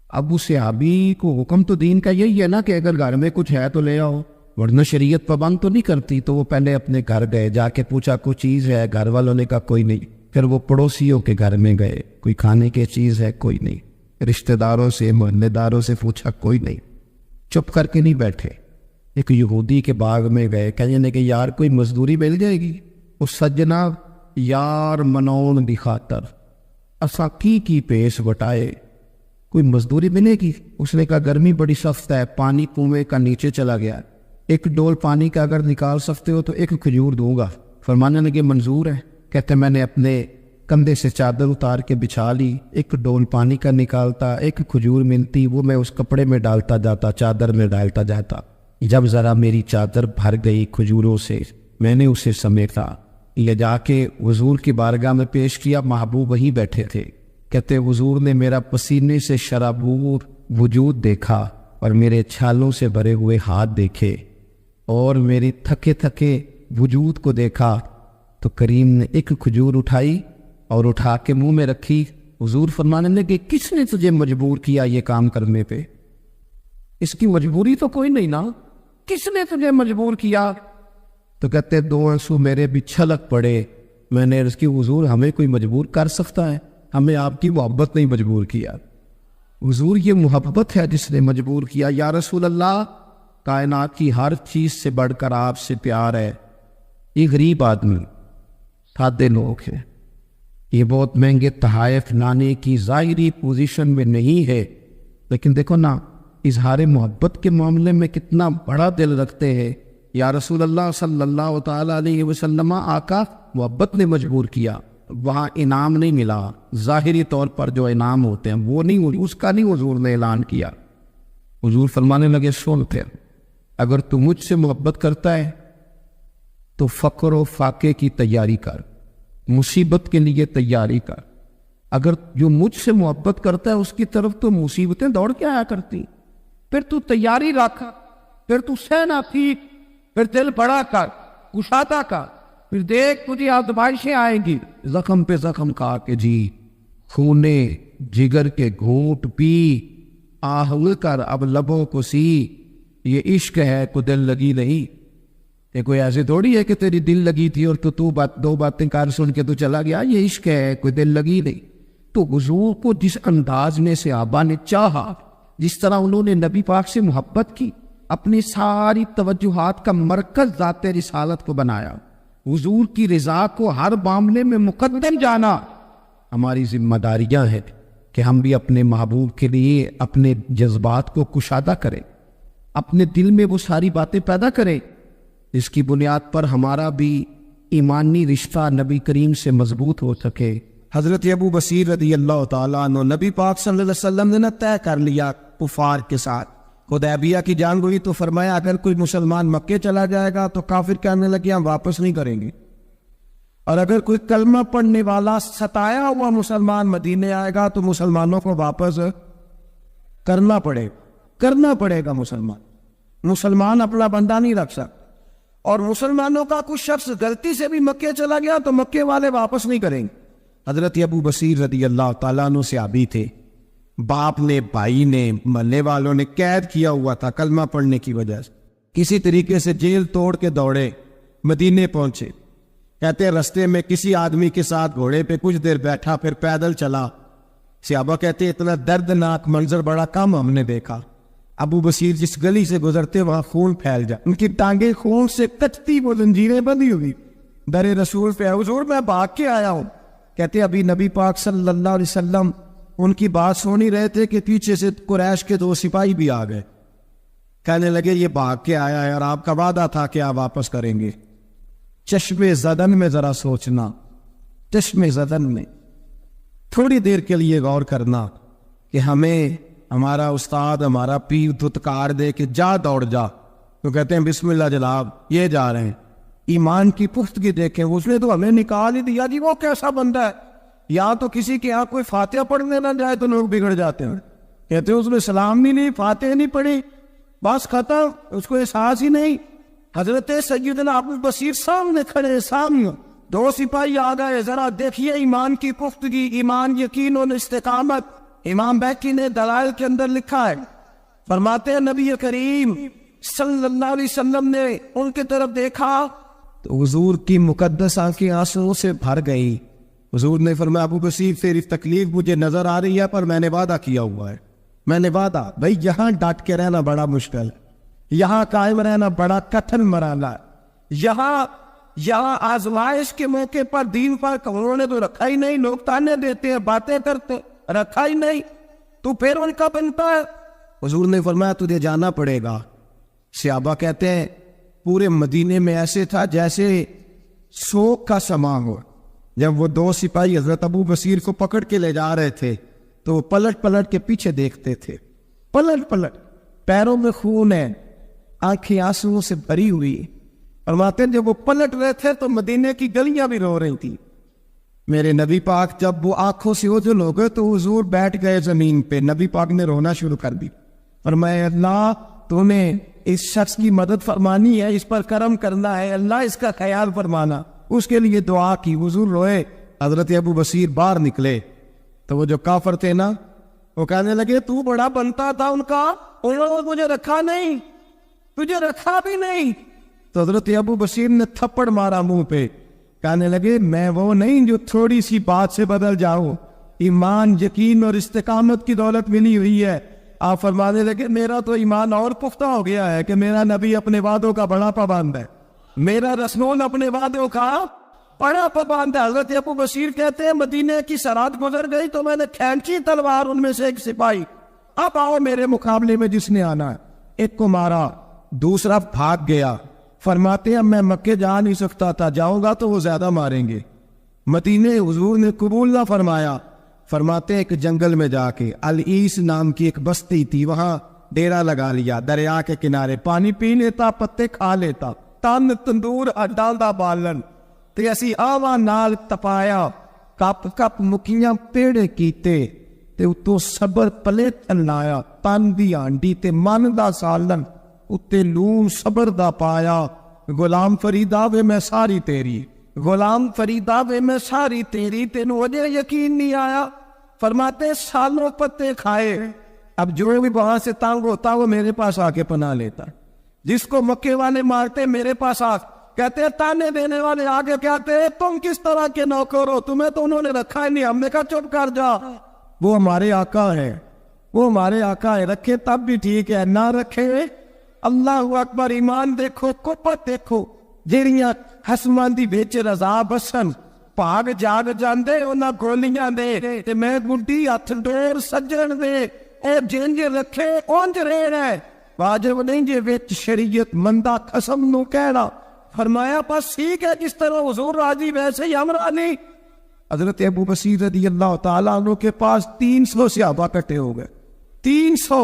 Speaker 1: اب اس صحابی کو حکم تو دین کا یہی ہے نا کہ اگر گھر میں کچھ ہے تو لے آؤ، ورنہ شریعت پابند تو نہیں کرتی۔ تو وہ پہلے اپنے گھر گئے، جا کے پوچھا کوئی چیز ہے، گھر والوں نے کہا کوئی نہیں۔ پھر وہ پڑوسیوں کے گھر میں گئے، کوئی کھانے کی چیز ہے، کوئی نہیں۔ رشتہ داروں سے، محلے داروں سے پوچھا، کوئی نہیں۔ چپ کر کے نہیں بیٹھے، ایک یہودی کے باغ میں گئے، کہنے کہ یار کوئی مزدوری مل جائے گی؟ اس سجنا یار منون دی خاطر اساں کی پیش وٹائے، کوئی مزدوری ملے گی؟ اس نے کہا گرمی بڑی سخت ہے، پانی کنویں کا نیچے چلا گیا، ایک ڈول پانی کا اگر نکال سکتے ہو تو ایک کھجور دوں گا۔ فرمانے لگے منظور ہے۔ کہتے میں نے اپنے کندھے سے چادر اتار کے بچھا لی، ایک ڈول پانی کا نکالتا، ایک کھجور ملتی، وہ میں اس کپڑے میں ڈالتا جاتا، چادر میں ڈالتا جاتا۔ جب ذرا میری چادر بھر گئی کھجوروں سے، میں نے اسے سمیٹا، لے جا کے حضور کی بارگاہ میں پیش کیا، محبوب وہیں بیٹھے تھے۔ کہتے حضور نے میرا پسینے سے شرابور وجود دیکھا اور میرے چھالوں سے بھرے ہوئے ہاتھ دیکھے اور میری تھکے تھکے وجود کو دیکھا، تو کریم نے ایک کھجور اٹھائی اور اٹھا کے منہ میں رکھی۔ حضور فرمانے لگے کس نے تجھے مجبور کیا یہ کام کرنے پہ؟ اس کی مجبوری تو کوئی نہیں نا، کس نے تجھے مجبور کیا؟ تو کہتے دو آنسو میرے بھی چھلک پڑے۔ میں نے عرض کی حضور ہمیں کوئی مجبور کر سکتا ہے؟ ہمیں آپ کی محبت نہیں مجبور کیا۔ حضور یہ محبت ہے جس نے مجبور کیا۔ یا رسول اللہ کائنات کی ہر چیز سے بڑھ کر آپ سے پیار ہے۔ یہ غریب آدمی، سادے لوگ ہیں، یہ بہت مہنگے تحائف لانے کی ظاہری پوزیشن میں نہیں ہے، لیکن دیکھو نا اظہار محبت کے معاملے میں کتنا بڑا دل رکھتے ہیں۔ یا رسول اللہ صلی اللہ تعالیٰ علیہ وسلم، آقا محبت نے مجبور کیا، وہاں انعام نہیں ملا، ظاہری طور پر جو انعام ہوتے ہیں وہ نہیں، اس کا نہیں حضور نے اعلان کیا۔ حضور فرمانے لگے سن پھر، اگر تو مجھ سے محبت کرتا ہے تو فقر و فاقے کی تیاری کر، مصیبت کے لیے تیاری کر۔ اگر جو مجھ سے محبت کرتا ہے اس کی طرف تو مصیبتیں دوڑ کے آیا کرتی، پھر تو تیاری رکھ، پھر تو سہنا سیکھ، پھر دل بڑا کر، کشادہ کر، پھر دیکھ تجھے آزمائشیں آئیں گی، زخم پہ زخم کھا کے جی، خونے جگر کے گھونٹ پی، آہل کر اب لبوں کو سی، یہ عشق ہے کو دل لگی نہیں۔ یہ کوئی ایسی تھوڑی ہے کہ تیری دل لگی تھی اور تو دو باتیں کار سن کے تو چلا گیا، یہ عشق ہے کوئی دل لگی نہیں۔ تو حضور کو جس انداز میں صحابہ نے چاہا، جس طرح انہوں نے نبی پاک سے محبت کی، اپنی ساری توجہات کا مرکز ذات رسالت کو بنایا، حضور کی رضا کو ہر معاملے میں مقدم جانا ہماری ذمہ داریاں ہیں کہ ہم بھی اپنے محبوب کے لیے اپنے جذبات کو کشادہ کریں، اپنے دل میں وہ ساری باتیں پیدا کریں جس کی بنیاد پر ہمارا بھی ایمانی رشتہ نبی کریم سے مضبوط ہو سکے۔ حضرت ابو بصیر رضی اللہ تعالیٰ عنہ، نبی پاک صلی اللہ علیہ وسلم نے طے کر لیا کفار کے ساتھ حدیبیہ کی جنگ ہوئی تو فرمایا اگر کوئی مسلمان مکے چلا جائے گا تو کافر کہنے لگے ہم واپس نہیں کریں گے، اور اگر کوئی کلمہ پڑھنے والا ستایا ہوا مسلمان مدینے آئے گا تو مسلمانوں کو واپس کرنا پڑے گا۔ مسلمان اپنا بندہ نہیں رکھ سکتا، اور مسلمانوں کا کچھ شخص غلطی سے بھی مکے چلا گیا تو مکے والے واپس نہیں کریں گے۔ حضرت ابو بصیر رضی اللہ تعالیٰ عنہ صحابی تھے، باپ نے، بھائی نے، محلے والوں نے قید کیا ہوا تھا کلمہ پڑھنے کی وجہ سے، کسی طریقے سے جیل توڑ کے دوڑے مدینے پہنچے۔ کہتے ہیں رستے میں کسی آدمی کے ساتھ گھوڑے پہ کچھ دیر بیٹھا، پھر پیدل چلا۔ صحابہ کہتے ہیں اتنا دردناک منظر بڑا کم ہم نے دیکھا۔ ابو بصیر جس گلی سے گزرتے وہاں خون پھیل جائے، ان کی ٹانگیں خون سے کچتی، وہ زنجیریں بندھی ہوئی، در رسول پہ حضور میں بھاگ کے آیا ہوں۔ کہتے ابھی نبی پاک صلی اللہ علیہ وسلم ان کی بات سن ہی رہے تھے کہ پیچھے سے قریش کے 2 سپاہی بھی آ گئے، کہنے لگے یہ بھاگ کے آیا ہے اور آپ کا وعدہ تھا کہ آپ واپس کریں گے۔ چشم زدن میں ذرا سوچنا، چشم زدن میں تھوڑی دیر کے لیے غور کرنا کہ ہمیں ہمارا استاد، ہمارا پیر دھتکار دے کہ جا دوڑ جا، تو کہتے ہیں بسم اللہ جناب یہ جا رہے ہیں۔ ایمان کی پختگی دیکھیں، اس نے تو ہمیں نکال ہی دیا جی، وہ کیسا بندہ ہے، یا تو کسی کے یہاں کوئی فاتحہ پڑھنے نہ جائے تو لوگ بگڑ جاتے ہیں۔ کہتے ہیں اس نے سلام بھی نہیں، فاتحہ نہیں پڑھی، بس ختم، اس کو احساس ہی نہیں۔ حضرت سیدنا ابو بصیر سامنے کھڑے، سامنے 2 سپاہی آ گئے، ذرا دیکھیے ایمان کی پختگی، ایمان، یقین اور استقامت۔ امام بیکی نے دلائل کے اندر لکھا ہے، فرماتے ہیں نبی کریم صلی اللہ علیہ وسلم نے ان کی طرف دیکھا تو حضور کی مقدس آنکھیں آنسوؤں سے بھر گئی۔ حضور نے فرمایا ابو بصیر تیری تکلیف مجھے نظر آ رہی ہے، پر میں نے وعدہ کیا ہوا ہے، میں نے وعدہ، بھائی یہاں ڈٹ کے رہنا بڑا مشکل ہے، یہاں قائم رہنا بڑا کٹھن مرحلہ ہے، یہاں آزمائش کے موقع پر دین پر انہوں نے تو رکھا ہی نہیں، لوگ تانے دیتے ہیں، باتیں کرتے، رکھا ہی نہیں، تو پھر ان کا بنتا ہے۔ حضور نے فرمایا تجھے جانا پڑے گا۔ صحابہ کہتے ہیں پورے مدینے میں ایسے تھا جیسے سوگ کا سما ہو۔ جب وہ 2 سپاہی حضرت ابو بصیر کو پکڑ کے لے جا رہے تھے تو وہ پلٹ پلٹ کے پیچھے دیکھتے تھے، پلٹ پلٹ، پیروں میں خون ہے، آنکھیں آنسوؤں سے بھری ہوئی۔ فرماتے ہیں جب وہ پلٹ رہے تھے تو مدینے کی گلیاں بھی رو رہی تھی۔ میرے نبی پاک جب وہ آنکھوں سے اوجھل ہو گئے تو حضور بیٹھ گئے زمین پہ، نبی پاک نے رونا شروع کر دی، فرمایا اللہ تو نے اس شخص کی مدد فرمانی ہے، اس پر کرم کرنا ہے، اللہ اس کا خیال فرمانا، اس کے لیے دعا کی، حضور روئے۔ حضرت ابو بصیر باہر نکلے تو وہ جو کافر تھے نا وہ کہنے لگے تو بڑا بنتا تھا ان کا، انہوں نے مجھے رکھا نہیں، تجھے رکھا بھی نہیں۔ تو حضرت ابو بصیر نے تھپڑ مارا منہ پہ، کہنے لگے میں وہ نہیں جو تھوڑی سی بات سے بدل جاؤں، ایمان، یقین اور استقامت کی دولت ملی ہوئی ہے۔ آپ فرمانے لگے میرا تو ایمان اور پختہ ہو گیا ہے کہ میرا نبی اپنے وعدوں کا بڑا پابند ہے، میرا رسول اپنے وعدوں کا بڑا پابند ہے۔ حضرت ابو بصیر کہتے ہیں مدینے کی سرحد گزر گئی تو میں نے کھینچی تلوار، ان میں سے ایک سپاہی، اب آؤ میرے مقابلے میں جس نے آنا ہے، ایک کو مارا، دوسرا بھاگ گیا۔ فرماتے ہیں میں مکے جا نہیں سکتا تھا، جاؤں گا تو وہ زیادہ ماریں گے۔ مدینے حضور نے قبول نہ فرمایا۔ فرماتے ہیں ایک جنگل میں جا کے العیس نام کی ایک بستی تھی، وہاں ڈیرا لگا لیا، دریا کے کنارے، پانی پی لیتا، پتے کھا لیتا، تن تندور ڈالدا بالن تے اسی آوا نال تپایا، کپ کپ مکیاں پیڑے کیتے تے اتو صبر پلے تلایا، تن دی آنڈی تے من دا سالن اتے لون صبر دا پایا، غلام فریدا وے میں ساری تیری، غلام فریدا وے میں ساری تیری، تینوں اجے یقین نہیں آیا۔ فرماتے سالوں پتے کھائے، اب جو بھی وہاں سے تانگ ہوتا وہ میرے پاس آ کے پناہ لیتا، جس کو مکے والے مارتے میرے پاس آ کہتے تانے دینے والے آگے کہتے تم کس طرح کے نوکر ہو، تمہیں تو انہوں نے رکھا ہی نہیں، ہم نے کہا چپ کر جا، وہ ہمارے آقا ہے، وہ ہمارے آقا ہے، رکھے تب بھی ٹھیک ہے، نہ رکھے اللہ اکبر۔ ایمان دیکھو، قوت دیکھو، جیڑیاں ਹਸਮਾਂ ਦੀ ਵਿੱਚ ਰਜ਼ਾ ਬਸਨ ਭਾਗ ਜਾਗ ਜਾਂਦੇ ਉਹਨਾਂ ਗੋਲੀਆਂ ਦੇ ਤੇ ਮੈਂ ਗੁੱਡੀ ਹੱਥ ਡੋਰ ਸੱਜਣ ਦੇ ਇਹ ਜਿੰਜ ਰੱਖੇ ਉਂਝ ਰਹਿਣਾ ਵਾਜਬ ਨਹੀਂ ਜੇ ਵਿੱਚ ਸ਼ਰੀਅਤ ਮੰਦਾ ਕਸਮ ਨੂੰ ਕਹਿਣਾ فرمایا بس ٹھیک ہے جس طرح حضور راضی ویسے ہی ہم راضی حضرت ابو بصیر رضی اللہ تعالیٰ عنہ کے پاس 300 صحابہ کٹھے ہو گئے 300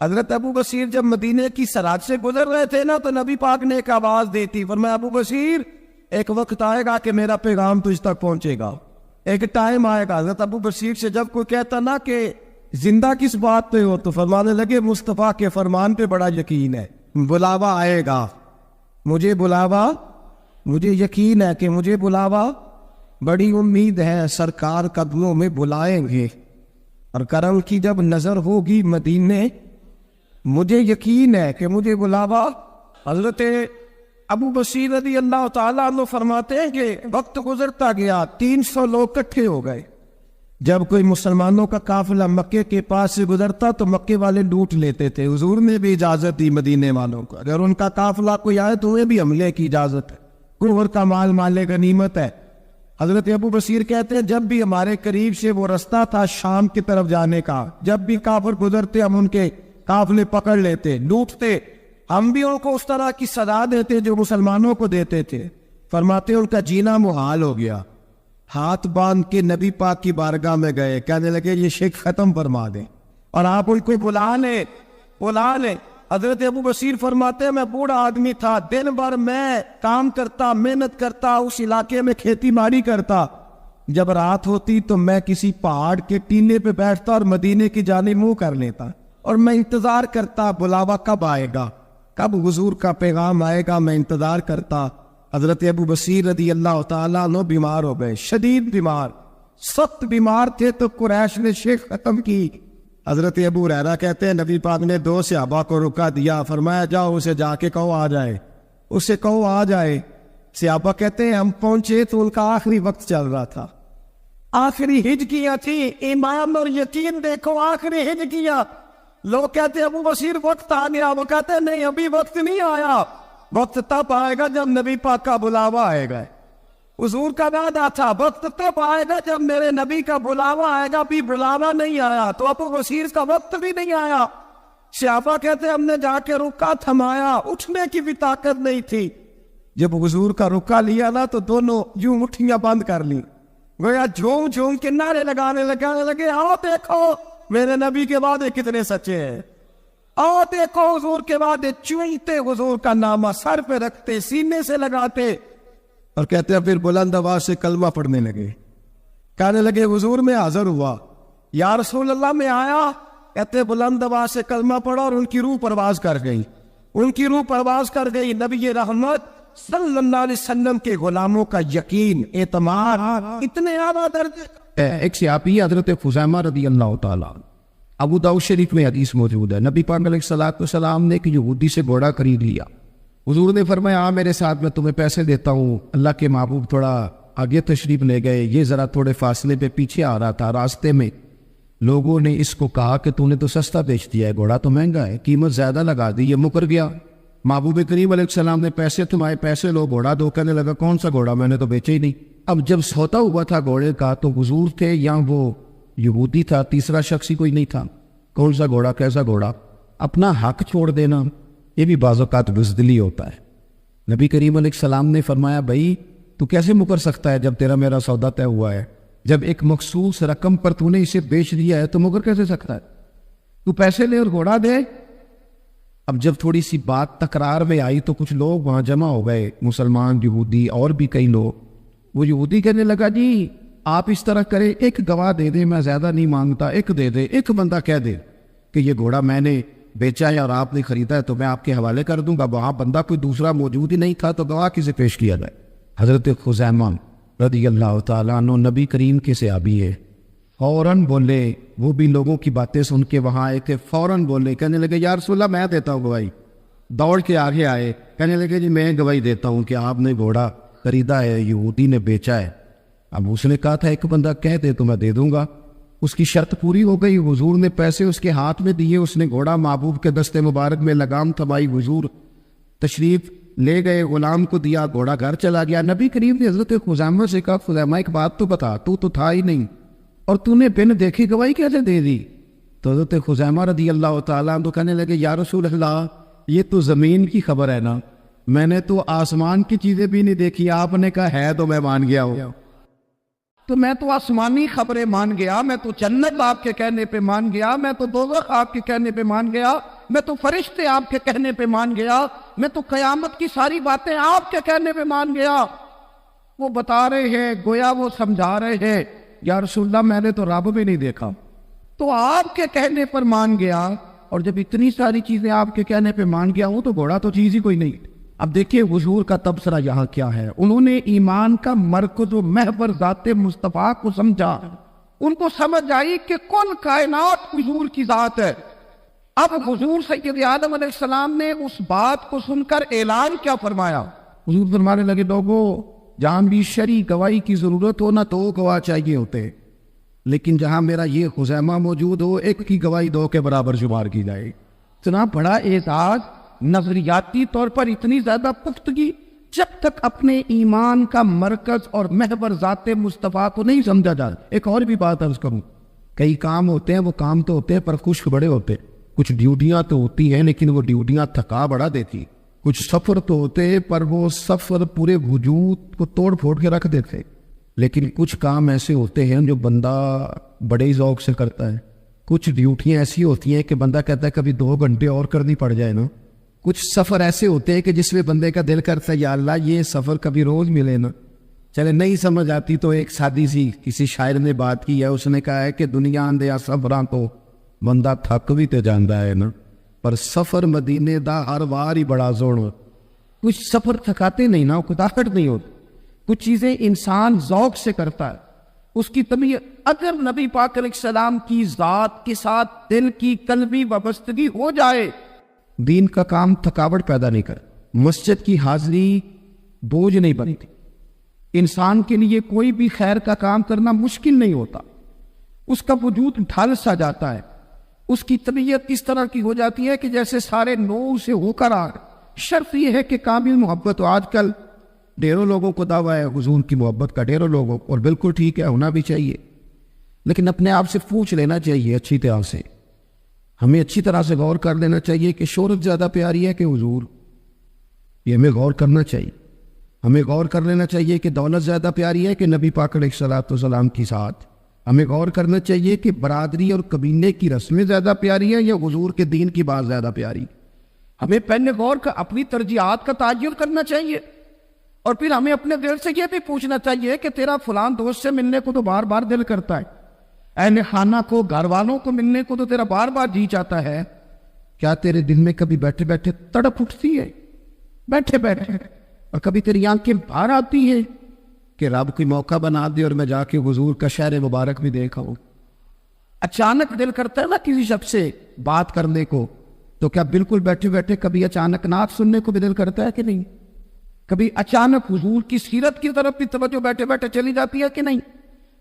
Speaker 1: حضرت ابو بصیر جب مدینے کی سرحد سے گزر رہے تھے نا تو نبی پاک نے ایک آواز دی تھی فرمایا ابو بصیر ایک وقت آئے گا کہ میرا پیغام تجھ تک پہنچے گا ایک ٹائم آئے گا حضرت ابو بصیر سے جب کوئی کہتا نا کہ زندہ کس بات پہ ہو تو فرمانے لگے مصطفیٰ کے فرمان پہ بڑا یقین ہے بلاوا آئے گا مجھے بلاوا مجھے یقین ہے کہ مجھے بلاوا بڑی امید ہے سرکار قدموں میں بلائیں گے اور کرم کی جب نظر ہوگی مدینے مجھے یقین ہے کہ مجھے بلاوا حضرت ابو بصیر رضی اللہ تعالیٰ عنہ فرماتے ہیں کہ وقت گزرتا گیا 300 لوگ اکٹھے ہو گئے جب کوئی مسلمانوں کا قافلہ مکے کے پاس سے گزرتا تو مکے والے لوٹ لیتے تھے حضور نے بھی اجازت دی مدینے والوں کو اگر ان کا قافلہ کوئی آئے تو انہیں بھی حملے کی اجازت ہے کفر کا مال مال غنیمت ہے حضرت ابو بصیر کہتے ہیں جب بھی ہمارے قریب سے وہ رستہ تھا شام کی طرف جانے کا جب بھی کافر گزرتے ہم ان کے قافلے پکڑ لیتے لوٹتے ہم بھی ان کو اس طرح کی سزا دیتے جو مسلمانوں کو دیتے تھے فرماتے ان کا جینا محال ہو گیا ہاتھ باندھ کے نبی پاک کی بارگاہ میں گئے کہنے لگے یہ شرک ختم فرما دیں اور آپ ان کو بلا لیں حضرت ابو بصیر فرماتے ہیں میں بوڑھا آدمی تھا دن بھر میں کام کرتا محنت کرتا اس علاقے میں کھیتی باڑی کرتا جب رات ہوتی تو میں کسی پہاڑ کے ٹیلے پہ بیٹھتا اور مدینے کی جانب منہ کر لیتا اور میں انتظار کرتا بلاوا کب آئے گا کب حضور کا پیغام آئے گا میں انتظار کرتا حضرت ابو بصیر رضی اللہ تعالیٰ عنہ بیمار ہو گئے شدید بیمار سخت بیمار تھے تو قریش نے شرک ختم کی حضرت ابو ہریرہ کہتے ہیں نبی پاک نے 2 صحابہ کو رکا دیا فرمایا جاؤ اسے جا کے کہو آ جائے اسے کہو آ جائے صحابہ کہتے ہیں ہم پہنچے تو ان کا آخری وقت چل رہا تھا آخری ہجکیاں تھی ایمان اور یقین دیکھو آخری ہجکیاں لوگ کہتے ہیں ابو بصیر وقت آ گیا وہ کہتے ہیں نہیں ابھی وقت نہیں آیا وقت تب آئے گا جب نبی پاک کا بلاوا آئے گا حضور کا وعدہ تھا وقت تب آئے گا جب میرے نبی کا بلاوا آئے گا بھی بلاوا نہیں آیا تو ابو بصیر کا وقت بھی نہیں آیا صحابہ کہتے ہیں ہم نے جا کے رکا تھمایا اٹھنے کی بھی طاقت نہیں تھی جب حضور کا رکا لیا نا تو دونوں یوں مٹھیاں بند کر لی گویا جھوم جھوم کے نعرے لگانے لگے آؤ دیکھو میرے نبی کے وعدے کتنے سچے ہیں آؤ دیکھو حضور کے وعدے چونتے حضور کا نامہ سر پہ رکھتے سینے سے لگاتے اور کہتے ہیں پھر بلند آواز سے کلمہ پڑھنے لگے کہنے لگے حضور میں حاضر ہوا یا رسول اللہ میں آیا کہتے بلند آواز سے کلمہ پڑھا اور ان کی روح پرواز کر گئی نبی رحمت صلی اللہ علیہ وسلم کے غلاموں کا یقین اعتماد اتنے اعلیٰ درجے ایک صحابی حضرت خزیمہ رضی اللہ تعالیٰ ابو داؤد شریف میں حدیث موجود ہے نبی پاک علیہ السلام نے ایک یہودی سے گھوڑا خرید لیا حضور نے فرمایا آ میرے ساتھ میں تمہیں پیسے دیتا ہوں اللہ کے محبوب تھوڑا آگے تشریف لے گئے یہ ذرا تھوڑے فاصلے پہ پیچھے آ رہا تھا راستے میں لوگوں نے اس کو کہا کہ تو نے تو سستا بیچ دیا ہے گھوڑا تو مہنگا ہے قیمت زیادہ لگا دی یہ مکر گیا محبوب کریم علیہ السلام نے پیسے تمہارے پیسے لو گھوڑا دو کہنے لگا کون سا گھوڑا میں نے تو بیچا ہی نہیں اب جب سوتا ہوا تھا گھوڑے کا تو حضور تھے یا وہ یہودی تھا تیسرا شخص ہی کوئی نہیں تھا کون سا گھوڑا کیسا گھوڑا اپنا حق چھوڑ دینا یہ بھی بعض اوقات بزدلی ہوتا ہے نبی کریم علیہ السلام نے فرمایا بھائی تو کیسے مکر سکتا ہے جب تیرا میرا سودا طے ہوا ہے جب ایک مخصوص رقم پر تو نے اسے بیچ دیا ہے تو مکر کیسے سکتا ہے تو پیسے لے اور گھوڑا دے اب جب تھوڑی سی بات تکرار میں آئی تو کچھ لوگ وہاں جمع ہو گئے مسلمان یہودی اور بھی کئی لوگ وہ یہودی کہنے لگا جی آپ اس طرح کریں ایک گواہ دے دیں میں زیادہ نہیں مانگتا ایک دے دے ایک بندہ کہہ دے کہ یہ گھوڑا میں نے بیچا ہے اور آپ نے خریدا ہے تو میں آپ کے حوالے کر دوں گا وہاں بندہ کوئی دوسرا موجود ہی نہیں تھا تو گواہ کسے پیش کیا جائے حضرت خزیمہ رضی اللہ تعالیٰ عنہ نبی کریم کے صحابی ہے فوراً بولے وہ بھی لوگوں کی باتیں سن کے وہاں آئے تھے فوراً بولے کہنے لگے یا رسول اللہ میں دیتا ہوں گواہی دوڑ کے آگے آئے کہنے لگے جی میں گواہی دیتا ہوں کہ آپ نے گھوڑا خریدا ہے یہودی نے بیچا ہے اب اس نے کہا تھا ایک بندہ کہہ دے تو میں دے دوں گا اس کی شرط پوری ہو گئی حضور نے پیسے اس کے ہاتھ میں دیے اس نے گھوڑا محبوب کے دستے مبارک میں لگام تھمائی حضور تشریف لے گئے، غلام کو دیا، گھوڑا گھر چلا گیا۔ نبی کریم نے حضرت خزیمہ سے کہا خزیمہ ایک بات تو بتا، تو تھا ہی نہیں اور تو نے بن دیکھی گواہی کیسے دے دی؟ تو حضرت خزیمہ رضی اللہ تعالیٰ عنہ کہنے لگے یا رسول اللہ یہ تو زمین کی خبر ہے نا، میں نے تو آسمان کی چیزیں بھی نہیں دیکھی، آپ نے کہا ہے تو میں مان گیا ہوں، تو میں تو آسمانی خبریں مان گیا، میں تو جنت آپ کے کہنے پہ مان گیا، میں تو دوزخ آپ کے کہنے پہ مان گیا، میں تو فرشتے آپ کے کہنے پہ مان گیا، میں تو قیامت کی ساری باتیں آپ کے کہنے پہ مان گیا۔ وہ بتا رہے ہیں، گویا وہ سمجھا رہے ہیں یا رسول اللہ میں نے تو رب بھی نہیں دیکھا، تو آپ کے کہنے پر مان گیا، اور جب اتنی ساری چیزیں آپ کے کہنے پہ مان گیا ہوں تو گھوڑا تو چیز ہی کوئی نہیں۔ اب دیکھیے حضور کا تبصرہ یہاں کیا ہے، انہوں نے ایمان کا مرکز و محور ذات مصطفیٰ کو سمجھا، ان کو سمجھ آئی کہ کل کائنات حضور کی ذات ہے۔ اب حضور سید آدم علیہ السلام نے اس بات کو سن کر اعلان کیا فرمایا؟ حضور فرمانے لگے لوگوں جہاں بھی شرعی گواہی کی ضرورت ہو نہ تو گواہ چاہیے ہوتے، لیکن جہاں میرا یہ خزیمہ موجود ہو ایک کی گواہی دو کے برابر شمار کی جائے۔ اتنا بڑا اعزاز، نظریاتی طور پر اتنی زیادہ پختگی، جب تک اپنے ایمان کا مرکز اور محور ذات مصطفیٰ کو نہیں سمجھا جاتا۔ ایک اور بھی بات عرض کروں، کئی کام ہوتے ہیں، وہ کام تو ہوتے ہیں پر خشک بڑے ہوتے، کچھ ڈیوٹیاں تو ہوتی ہیں لیکن وہ ڈیوٹیاں تھکا بڑا دیتی، کچھ سفر تو ہوتے ہیں پر وہ سفر پورے وجود کو توڑ پھوڑ کے رکھ دیتے، لیکن کچھ کام ایسے ہوتے ہیں جو بندہ بڑے ہی ذوق سے کرتا ہے، کچھ ڈیوٹیاں ایسی ہوتی ہیں کہ بندہ کہتا ہے کبھی 2 گھنٹے اور کرنی پڑ جائے نا، کچھ سفر ایسے ہوتے ہیں کہ جس میں بندے کا دل کرتا ہے یا اللہ یہ سفر کبھی روز ملے نا۔ چلے نہیں سمجھ آتی تو ایک سادی سی کسی شاعر نے بات کی ہے، اس نے کہا ہے کہ دنیا اندیا سفراں تو بندہ تھک بھی تے جاندا ہے نا، پر سفر مدینے دا ہر وار ہی بڑا زور۔ کچھ سفر تھکاتے نہیں نا، کتاکٹ نہیں ہوتی، کچھ چیزیں انسان ذوق سے کرتا ہے، اس کی طبیعت اگر نبی پاک علیہ السلام کی ذات کے ساتھ دل کی قلبی وابستگی ہو جائے، دین کا کام تھکاوٹ پیدا نہیں کر، مسجد کی حاضری بوجھ نہیں بنتی، انسان کے لیے کوئی بھی خیر کا کام کرنا مشکل نہیں ہوتا، اس کا وجود ڈھل سا جاتا ہے، اس کی طبیعت اس طرح کی ہو جاتی ہے کہ جیسے سارے نور سے ہو کر آ۔ شرط یہ ہے کہ کامل محبت ہو۔ آج کل ڈھیروں لوگوں کو دعویٰ ہے حضور کی محبت کا، ڈھیروں لوگوں، اور بالکل ٹھیک ہے، ہونا بھی چاہیے، لیکن اپنے آپ سے پوچھ لینا چاہیے اچھی طرح سے، ہمیں اچھی طرح سے غور کر لینا چاہیے کہ شہرت زیادہ پیاری ہے کہ حضور، یہ ہمیں غور کرنا چاہیے۔ ہمیں غور کر لینا چاہیے کہ دولت زیادہ پیاری ہے کہ نبی پاک علیہ السلام کی ساتھ۔ ہمیں غور کرنا چاہیے کہ برادری اور قبیلے کی رسمیں زیادہ پیاری ہیں یا حضور کے دین کی بات زیادہ پیاری۔ ہمیں پہلے غور کا اپنی ترجیحات کا تعین کرنا چاہیے، اور پھر ہمیں اپنے دل سے یہ بھی پوچھنا چاہیے کہ تیرا فلان دوست سے ملنے کو تو بار بار دل کرتا ہے، اہل خانہ کو، گھر والوں کو ملنے کو تو تیرا بار بار جی چاہتا ہے، کیا تیرے دل میں کبھی بیٹھے بیٹھے تڑپ اٹھتی ہے، بیٹھے بیٹھے، اور کبھی تیری آنکھیں باہر آتی ہیں کہ رب کوئی موقع بنا دے اور میں جا کے حضور کا شہر مبارک بھی دیکھا ہوں؟ اچانک دل کرتا ہے نا کسی شخص سے بات کرنے کو، تو کیا بالکل بیٹھے بیٹھے کبھی اچانک نعت سننے کو بھی دل کرتا ہے کہ نہیں؟ کبھی اچانک حضور کی سیرت کی طرف بھی توجہ بیٹھے بیٹھے چلی جاتی ہے کہ نہیں؟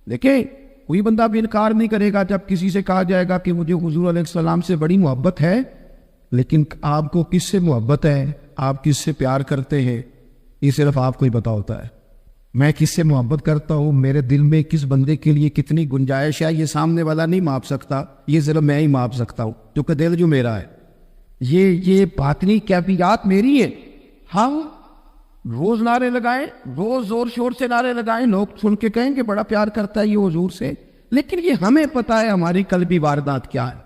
Speaker 1: دیکھیں کوئی بندہ بھی انکار نہیں کرے گا جب کسی سے کہا جائے گا کہ مجھے حضور علیہ السلام سے بڑی محبت ہے، لیکن آپ کو کس سے محبت ہے، آپ کس سے پیار کرتے ہیں، یہ صرف آپ کو ہی پتا ہوتا ہے۔ میں کس سے محبت کرتا ہوں، میرے دل میں کس بندے کے لیے کتنی گنجائش ہے، یہ سامنے والا نہیں ماپ سکتا، یہ صرف میں ہی ماپ سکتا ہوں، کیونکہ دل جو میرا ہے، یہ باطنی کیفیات میری ہے۔ ہم روز نعرے لگائیں، روز زور شور سے نعرے لگائیں، لوگ سن کے کہیں کہ بڑا پیار کرتا ہے یہ حضور سے، لیکن یہ ہمیں پتا ہے ہماری قلبی واردات کیا ہے،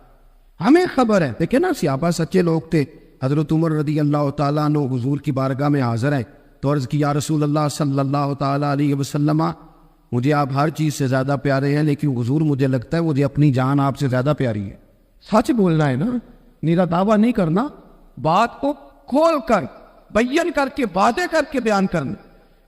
Speaker 1: ہمیں خبر ہے۔ دیکھیں نا صحابہ سچے لوگ تھے، حضرت عمر رضی اللہ تعالیٰ عنہ حضور کی بارگاہ میں حاضر ہے تو عرض کی یا رسول اللہ صلی اللہ تعالیٰ علیہ وسلم، مجھے آپ ہر چیز سے زیادہ پیارے ہیں، لیکن حضور مجھے لگتا ہے مجھے اپنی جان آپ سے زیادہ پیاری ہے۔ سچ بولنا ہے نا، میرا دعویٰ نہیں کرنا، بات کو کھول کر بیان کر کے وعدے کر کے بیان کرنا۔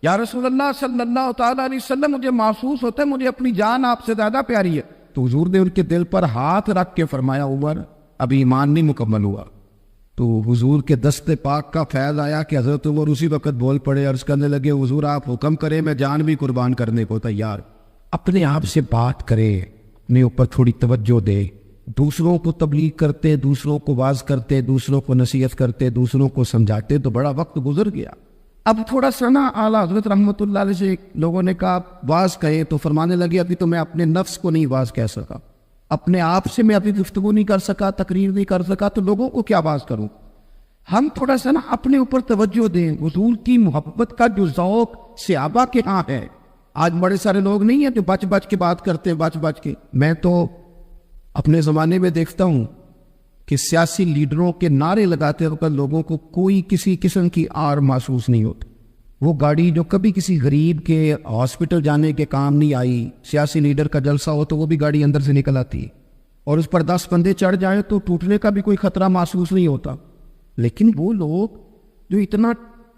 Speaker 1: یا رسول اللہ صلی اللہ تعالیٰ علیہ وسلم، مجھے محسوس ہوتا ہے مجھے اپنی جان آپ سے زیادہ پیاری ہے، تو حضور نے ان کے دل پر ہاتھ رکھ کے فرمایا عمر ابھی ایمان نہیں مکمل ہوا۔ تو حضور کے دست پاک کا فیض آیا کہ حضرت عمر اسی وقت بول پڑے، عرض کرنے لگے حضور آپ حکم کریں، میں جان بھی قربان کرنے کو تیار۔ اپنے آپ سے بات کرے، اپنے اوپر تھوڑی توجہ دے، دوسروں کو تبلیغ کرتے، دوسروں کو واعظ کرتے، دوسروں کو نصیحت کرتے، دوسروں کو سمجھاتے، تو بڑا وقت گزر گیا۔ اب تھوڑا سا نا اعلیٰ حضرت رحمۃ اللہ علیہ سے لوگوں نے کہا واعظ کہیں، تو فرمانے لگے ابھی تو میں اپنے نفس کو نہیں واعظ کہہ سکا، اپنے آپ سے میں ابھی گفتگو نہیں کر سکا، تقریر نہیں کر سکا، تو لوگوں کو کیا واعظ کروں۔ ہم تھوڑا سا نا اپنے اوپر توجہ دیں۔ حضور کی محبت کا جو ذوق صحابہ کے ہاں ہے، آج بڑے سارے لوگ نہیں ہیں جو بچ بچ کے بات کرتے ہیں، بچ بچ کے۔ میں تو اپنے زمانے میں دیکھتا ہوں کہ سیاسی لیڈروں کے نعرے لگاتے وقت لوگوں کو کوئی کسی قسم کی آر محسوس نہیں ہوتی۔ وہ گاڑی جو کبھی کسی غریب کے ہاسپٹل جانے کے کام نہیں آئی، سیاسی لیڈر کا جلسہ ہو تو وہ بھی گاڑی اندر سے نکل آتی ہے، اور اس پر 10 بندے چڑھ جائیں تو ٹوٹنے کا بھی کوئی خطرہ محسوس نہیں ہوتا۔ لیکن وہ لوگ جو اتنا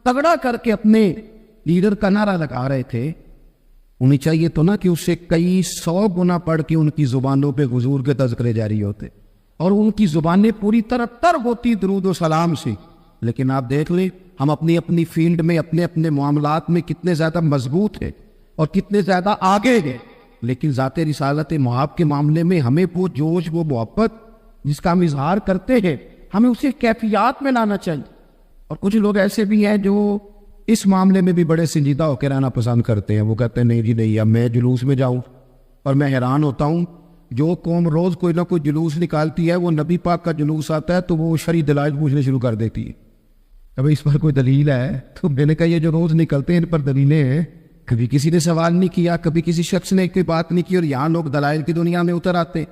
Speaker 1: تگڑا کر کے اپنے لیڈر کا نعرہ لگا رہے تھے، انہیں چاہیے تو نا کہ اس سے کئی 100 گنا پڑھ کے ان کی زبانوں پہ حضور کے تذکرے جاری ہوتے، اور ان کی زبانیں پوری طرح تر ہوتی درود و سلام سے۔ لیکن آپ دیکھ لیں ہم اپنی اپنی فیلڈ میں، اپنے اپنے معاملات میں کتنے زیادہ مضبوط ہیں اور کتنے زیادہ آگے ہیں، لیکن ذات رسالت محاب کے معاملے میں ہمیں وہ جوش، وہ محبت جس کا ہم اظہار کرتے ہیں، ہمیں اسے کیفیات میں لانا چاہیے۔ اور کچھ لوگ ایسے بھی ہیں جو اس معاملے میں بھی بڑے سنجیدہ ہو کے رہنا پسند کرتے ہیں۔ وہ کہتے ہیں نہیں جی نہیں، اب میں جلوس میں جاؤں۔ اور میں حیران ہوتا ہوں، جو قوم روز کوئی نہ کوئی جلوس نکالتی ہے، وہ نبی پاک کا جلوس آتا ہے تو وہ شرعی دلائل پوچھنے شروع کر دیتی ہے، ابھی اس پر کوئی دلیل ہے؟ تو میں نے کہا یہ جو روز نکلتے ہیں ان پر دلیلیں ہیں؟ کبھی کسی نے سوال نہیں کیا، کبھی کسی شخص نے کوئی بات نہیں کی، اور یہاں لوگ دلائل کی دنیا میں اتر آتے۔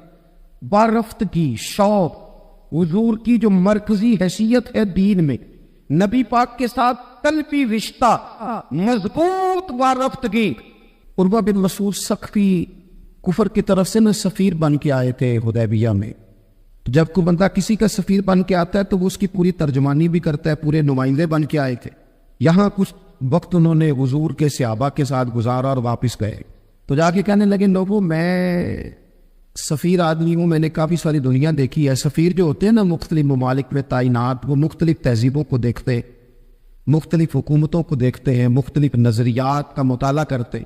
Speaker 1: بارفتگی، شوق، حضور کی جو مرکزی حیثیت ہے دین میں، نبی پاک کے ساتھ قلبی رشتہ، مضبوط وارفتگی۔ عروہ بن مسعود ثقفی کفر کی طرف سے نہ سفیر بن کے آئے تھے حدیبیہ میں۔ جب کوئی بندہ کسی کا سفیر بن کے آتا ہے تو وہ اس کی پوری ترجمانی بھی کرتا ہے، پورے نمائندے بن کے آئے تھے۔ یہاں کچھ وقت انہوں نے حضور کے صحابہ کے ساتھ گزارا اور واپس گئے، تو جا کے کہنے لگے لوگوں میں سفیر آدمی ہوں، میں نے کافی ساری دنیا دیکھی ہے۔ سفیر جو ہوتے ہیں نا مختلف ممالک میں تعینات، وہ مختلف تہذیبوں کو دیکھتے، مختلف حکومتوں کو دیکھتے ہیں، مختلف نظریات کا مطالعہ کرتے۔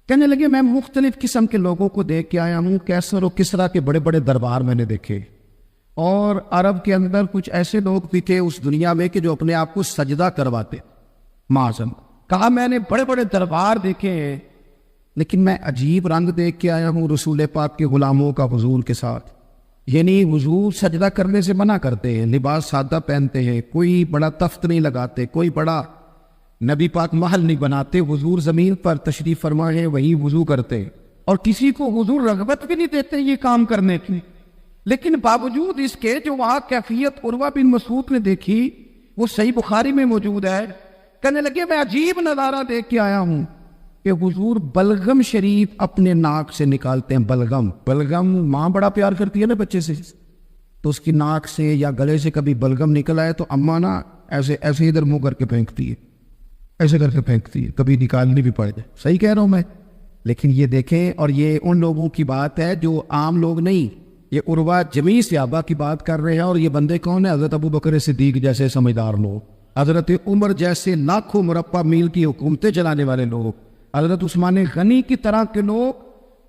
Speaker 1: کہنے لگے میں مختلف قسم کے لوگوں کو دیکھ کے آیا ہوں، کیسر و کسرا کے بڑے بڑے دربار میں نے دیکھے، اور عرب کے اندر کچھ ایسے لوگ بھی تھے اس دنیا میں کہ جو اپنے آپ کو سجدہ کرواتے۔ معاذن کہا میں نے بڑے بڑے دربار دیکھے ہیں، لیکن میں عجیب رنگ دیکھ کے آیا ہوں رسول پاک کے غلاموں کا حضور کے ساتھ۔ یعنی حضور سجدہ کرنے سے منع کرتے ہیں، لباس سادہ پہنتے ہیں، کوئی بڑا تخت نہیں لگاتے، کوئی بڑا نبی پاک محل نہیں بناتے، حضور زمین پر تشریف فرما ہے وہی وضو کرتے، اور کسی کو حضور رغبت بھی نہیں دیتے یہ کام کرنے کی۔ لیکن باوجود اس کے جو وہاں کیفیت عروہ بن مسعود نے دیکھی وہ صحیح بخاری میں موجود ہے۔ کہنے لگے میں عجیب نظارہ دیکھ کے آیا ہوں کہ حضور بلغم شریف اپنے ناک سے نکالتے ہیں۔ بلغم ماں بڑا پیار کرتی ہے نا بچے سے، تو اس کی ناک سے یا گلے سے کبھی بلغم نکل آئے تو اماں نا ایسے ادھر منہ کر کے پھینکتی ہے، ایسے کر کے پھینکتی ہے، کبھی نکالنی بھی پڑ جائے۔ صحیح کہہ رہا ہوں میں؟ لیکن یہ دیکھیں، اور یہ ان لوگوں کی بات ہے جو عام لوگ نہیں، یہ عروہ جمیع صحابہ کی بات کر رہے ہیں۔ اور یہ بندے کون ہیں؟ حضرت ابو بکر صدیق جیسے سمجھدار لوگ، حضرت عمر جیسے لاکھوں مربع میل کی حکومتیں چلانے والے لوگ، حضرت عثمان غنی کی طرح کے لوگ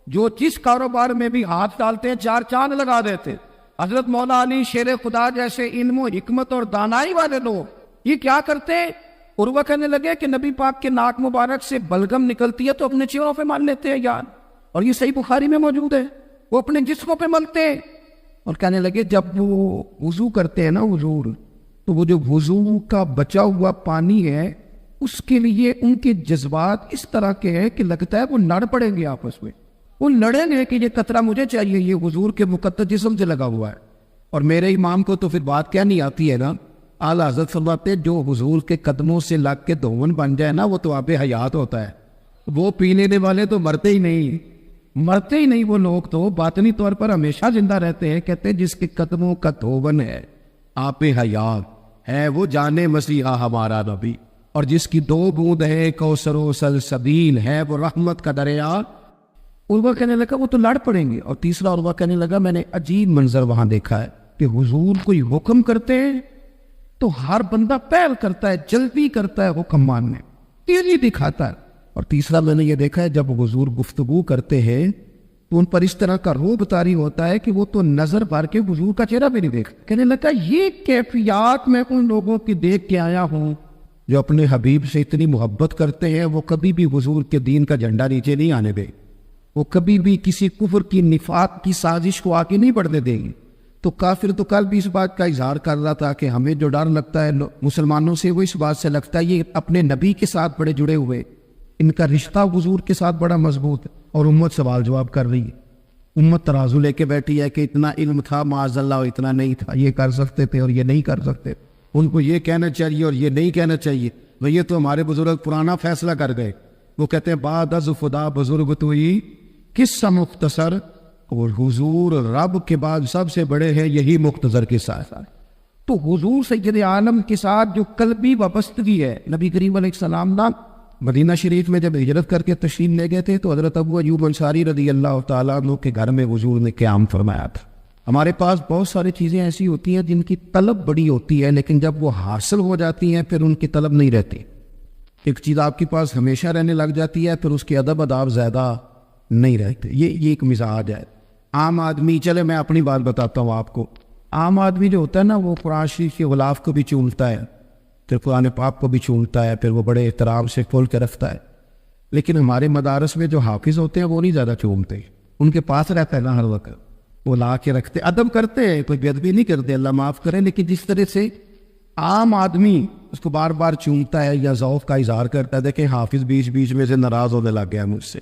Speaker 1: جو جس کاروبار میں بھی ہاتھ ڈالتے ہیں 4 چاند لگا دیتے، حضرت مولا علی شیر خدا جیسے علم و حکمت اور دانائی والے لوگ، یہ کیا کرتے؟ عروہ کہنے لگے کہ نبی پاک کے ناک مبارک سے بلغم نکلتی ہے تو اپنے چہروں پہ مال لیتے ہیں یار، اور یہ صحیح بخاری میں موجود ہے، وہ اپنے جسموں پہ ملتے ہیں۔ اور کہنے لگے جب وہ وضو کرتے ہیں نا حضور، تو وہ جو وضو کا بچا ہوا پانی ہے اس کے لیے ان کے جذبات اس طرح کے ہیں کہ لگتا ہے وہ لڑ پڑیں گے آپس میں، وہ لڑیں گے کہ یہ قطرہ مجھے چاہیے، یہ حضور کے مقدس جسم سے لگا ہوا ہے۔ اور میرے امام کو تو پھر بات کیا نہیں آتی ہے نا، اعلیٰ حضرت فرماتے جو حضور کے قدموں سے لگ کے دھون بن جائے نا وہ تو آب حیات ہوتا ہے، وہ پی لینے والے تو مرتے ہی نہیں، وہ لوگ تو باطنی طور پر ہمیشہ زندہ رہتے ہیں۔ کہتے ہیں جس کے قدموں کا دھون ہے آب حیات ہے، وہ جانے مسیحا ہمارا نبی، اور جس کی 2 بوند ہے کوثر و سلسبیل ہے، وہ رحمت کا دریا۔ عروہ کہنے لگا وہ تو لڑ پڑیں گے۔ اور تیسرا عروہ کہنے لگا میں نے عجیب منظر وہاں دیکھا ہے کہ حضور کوئی حکم کرتے ہیں تو ہر بندہ پہل کرتا ہے، جلدی کرتا ہے حکم ماننے، تیزی دکھاتا ہے۔ اور تیسرا میں نے یہ دیکھا ہے جب حضور گفتگو کرتے ہیں
Speaker 2: تو ان پر اس طرح کا روب طاری ہوتا ہے کہ وہ تو نظر بھر کے حضور کا چہرہ بھی نہیں دیکھ. کہنے لگا یہ کیفیات میں ان لوگوں کی دیکھ کے آیا ہوں جو اپنے حبیب سے اتنی محبت کرتے ہیں. وہ کبھی بھی حضور کے دین کا جھنڈا نیچے نہیں آنے دیں. وہ کبھی بھی کسی کفر کی نفاق کی سازش کو آگے نہیں بڑھنے دیں گے. تو کافر تو کل بھی اس بات کا اظہار کر رہا تھا کہ ہمیں جو ڈر لگتا ہے مسلمانوں سے وہ اس بات سے لگتا ہے یہ اپنے نبی کے ساتھ بڑے جڑے ہوئے, ان کا رشتہ حضور کے ساتھ بڑا مضبوط ہے. اور امت سوال جواب کر رہی ہے. امت ترازو لے کے بیٹھی ہے کہ اتنا علم تھا معاذ اللہ اور اتنا نہیں تھا, یہ کر سکتے تھے اور یہ نہیں کر سکتے. ان کو یہ کہنا چاہیے اور یہ نہیں کہنا چاہیے. بھئی یہ تو ہمارے بزرگ پرانا فیصلہ کر گئے. وہ کہتے ہیں بعد از خدا بزرگ تو ہی قصہ مختصر, اور حضور رب کے بعد سب سے بڑے ہیں, یہی مختصر قصہ ہے. تو حضور سید عالم کے ساتھ جو قلبی وابستگی ہے, نبی کریم علیہ السلام نا مدینہ شریف میں جب ہجرت کر کے تشریف لے گئے تھے تو حضرت ابو ایوب انصاری رضی اللہ تعالیٰ عنہ کے گھر میں حضور نے قیام فرمایا تھا. ہمارے پاس بہت ساری چیزیں ایسی ہوتی ہیں جن کی طلب بڑی ہوتی ہے, لیکن جب وہ حاصل ہو جاتی ہیں پھر ان کی طلب نہیں رہتی. ایک چیز آپ کے پاس ہمیشہ رہنے لگ جاتی ہے پھر اس کے ادب اداب زیادہ نہیں رہتے. یہ ایک مزاج ہے. عام آدمی, چلے میں اپنی بات بتاتا ہوں آپ کو, عام آدمی جو ہوتا ہے نا وہ قرآن شریف کے غلاف کو بھی چونتا ہے, پھر قرآن پاک کو بھی چونتا ہے, پھر وہ بڑے احترام سے کھول کے رکھتا ہے. لیکن ہمارے مدارس میں جو حافظ ہوتے ہیں وہ نہیں زیادہ چومتے, ان کے پاس رہتا ہے نا ہر وقت, وہ لا کے رکھتے, ادب کرتے ہیں, کوئی بے ادبی نہیں کرتے, اللہ معاف کرے. لیکن جس طرح سے عام آدمی اس کو بار بار چومتا ہے یا ذوق کا اظہار کرتا ہے, دیکھیں حافظ بیچ بیچ میں سے ناراض ہونے لگ گیا مجھ سے.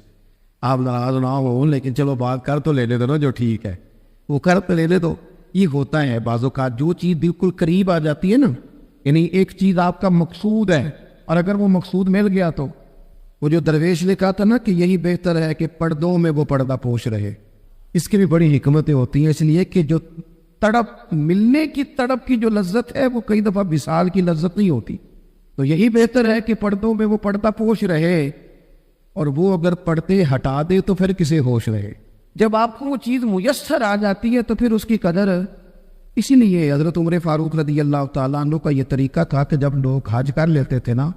Speaker 2: آپ ناراض نہ ہو لیکن چلو بات کر تو لینے دو نا جو ٹھیک ہے, وہ کر تو لینے دو. یہ ہوتا ہے بعض اوقات جو چیز بالکل قریب آ جاتی ہے نا, یعنی ایک چیز آپ کا مقصود ہے اور اگر وہ مقصود مل گیا تو وہ جو درویش لکھا تھا نا کہ یہی بہتر ہے کہ پردوں میں وہ پردہ پوش رہے, اس کی بھی بڑی حکمتیں ہوتی ہیں. اس لیے کہ جو تڑپ, ملنے کی تڑپ کی جو لذت ہے وہ کئی دفعہ وصال کی لذت نہیں ہوتی. تو یہی بہتر ہے کہ پردوں میں وہ پردہ پوش رہے, اور وہ اگر پردے ہٹا دے تو پھر کسے ہوش رہے. جب آپ کو وہ چیز میسر آ جاتی ہے تو پھر اس کی قدر. اسی لیے حضرت عمر فاروق رضی اللہ تعالیٰ عنہ کا یہ طریقہ تھا کہ جب لوگ حج کر لیتے تھے نا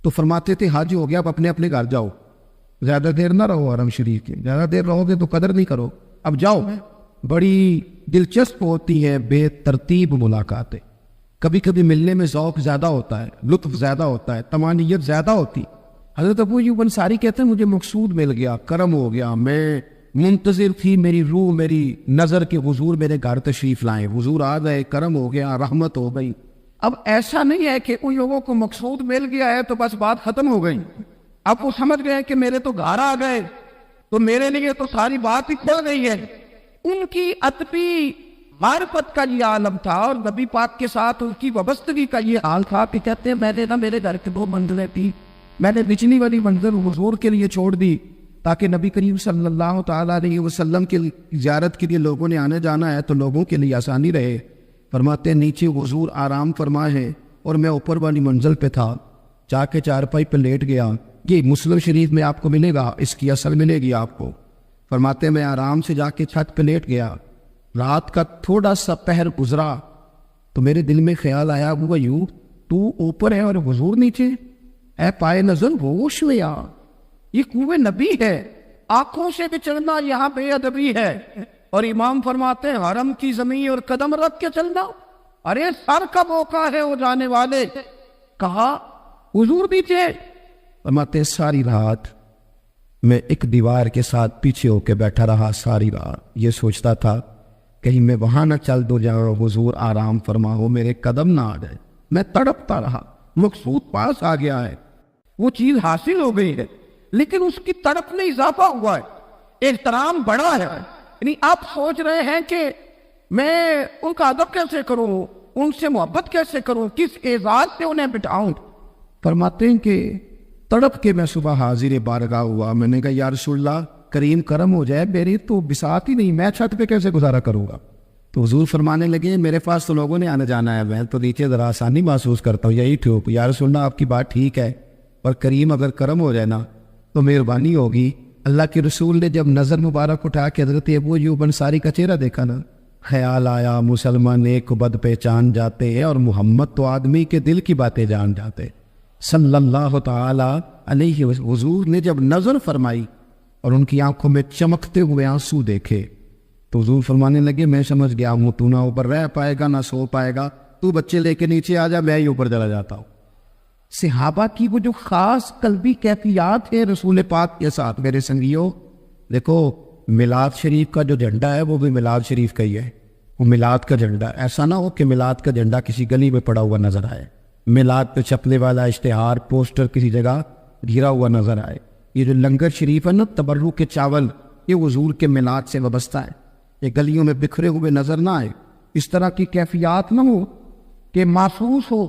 Speaker 2: تو فرماتے تھے حج ہو گیا اب اپنے اپنے گھر جاؤ, زیادہ دیر نہ رہو حرم شریف کے, زیادہ دیر رہو گے تو قدر نہیں کرو, اب جاؤ. بڑی دلچسپ ہوتی ہے بے ترتیب ملاقاتیں. کبھی کبھی ملنے میں ذوق زیادہ ہوتا ہے, لطف زیادہ ہوتا ہے, طمانینت زیادہ ہوتی. حضرت ابو ایوب انصاری کہتے ہیں مجھے مقصود مل گیا, کرم ہو گیا, میں منتظر تھی, میری روح میری نظر کے حضور میرے گھر تشریف لائیں, حضور آ گئے, کرم ہو گیا, رحمت ہو گئی. اب ایسا نہیں ہے کہ ان لوگوں کو مقصود مل گیا ہے تو بس بات ختم ہو گئی. اب وہ سمجھ گئے کہ میرے تو گھر آ گئے تو میرے لیے تو ساری بات ہی کھل گئی ہے. ان کی ادبی معرفت کا یہ عالم تھا اور نبی پاک کے ساتھ ان کی وابستگی کا یہ حال تھا کہ کہتے ہیں میں نے نا میرے گھر کے 2 منزلیں تھی, میں نے نچلی والی منزل حضور کے لیے چھوڑ دی تاکہ نبی کریم صلی اللہ تعالیٰ علیہ وسلم کی زیارت کے لیے لوگوں نے آنے جانا ہے تو لوگوں کے لیے آسانی رہے. فرماتے ہیں نیچے حضور آرام فرمائے ہیں اور میں اوپر والی منزل پہ تھا, جا کے چارپائی پہ لیٹ گیا. یہ مسلم شریف میں آپ کو ملے گا, اس کی اصل ملے گی آپ کو. فرماتے ہیں میں آرام سے جا کے چھت پہ لیٹ گیا, رات کا تھوڑا سا پہر گزرا تو میرے دل میں خیال آیا ابو ایوب تو اوپر ہے اور حضور نیچے, اے پائے نظر ہوش میں آ, یہ کوہ نبی ہے, آنکھوں سے بچڑنا یہاں بے ادبی ہے. اور امام فرماتے ہیں حرم کی زمین اور قدم رکھ کے چلنا, ارے سر کا موقع ہے وہ جانے والے. کہا حضور نیچے. فرماتے ہیں ساری رات میں ایک دیوار کے ساتھ پیچھے ہو کے بیٹھا رہا, ساری رات یہ سوچتا تھا کہیں میں وہاں نہ چل دو جاؤں, حضور آرام فرما ہو, میرے قدم نہ آ جائے. میں تڑپتا رہا, مقصود پاس آ گیا ہے, وہ چیز حاصل ہو گئی ہے, لیکن اس کی تڑپ میں اضافہ ہوا ہے, احترام بڑا ہے. یعنی آپ سوچ رہے ہیں کہ میں ان کا ادب کیسے کروں, ان سے محبت کیسے کروں, کس اعزاز سے انہیں بٹھاؤں. فرماتے ہیں کہ تڑپ کے میں صبح حاضر بارگاہ ہوا. میں نے کہا یا رسول اللہ کریم کرم ہو جائے, میری تو بساط ہی نہیں, میں چھت پہ کیسے گزارا کروں گا. تو حضور فرمانے لگے میرے پاس تو لوگوں نے آنے جانا ہے, میں تو نیچے ذرا آسانی محسوس کرتا ہوں, یہی ٹھیک. یا رسول اللہ آپ کی بات ٹھیک ہے, پر کریم اگر کرم ہو جائے نا تو مہربانی ہوگی. اللہ کے رسول نے جب نظر مبارک اٹھا کے حضرت ابو ایوب انصاری کا چہرہ دیکھا نا, خیال آیا مسلمان ایک بد پہچان جاتے ہیں اور محمد تو آدمی کے دل کی باتیں جان جاتے صلی اللہ تعالی علیہ وسلم. حضور نے جب نظر فرمائی اور ان کی آنکھوں میں چمکتے ہوئے آنسو دیکھے تو حضور فرمانے لگے میں سمجھ گیا ہوں تو نہ اوپر رہ پائے گا نہ سو پائے گا، تو بچے لے کے نیچے آ جا، میں ہی اوپر چلا جاتا ہوں۔ صحابہ کی وہ جو خاص قلبی کیفیات ہے رسول پاک کے ساتھ، میرے سنگیوں دیکھو میلاد شریف کا جو جھنڈا ہے وہ بھی میلاد شریف کا ہی ہے، وہ میلاد کا جھنڈا، ایسا نہ ہو کہ میلاد کا جھنڈا کسی گلی میں پڑا ہوا نظر آئے، میلاد پہ چھپنے والا اشتہار پوسٹر کسی جگہ گھرا ہوا نظر آئے۔ یہ جو لنگر شریف ہے نا، تبرک کے چاول، یہ حضور کے میلاد سے وابستہ ہے، یہ گلیوں میں بکھرے ہوئے نظر نہ آئے، اس طرح کی کیفیات نہ ہو کہ محسوس ہو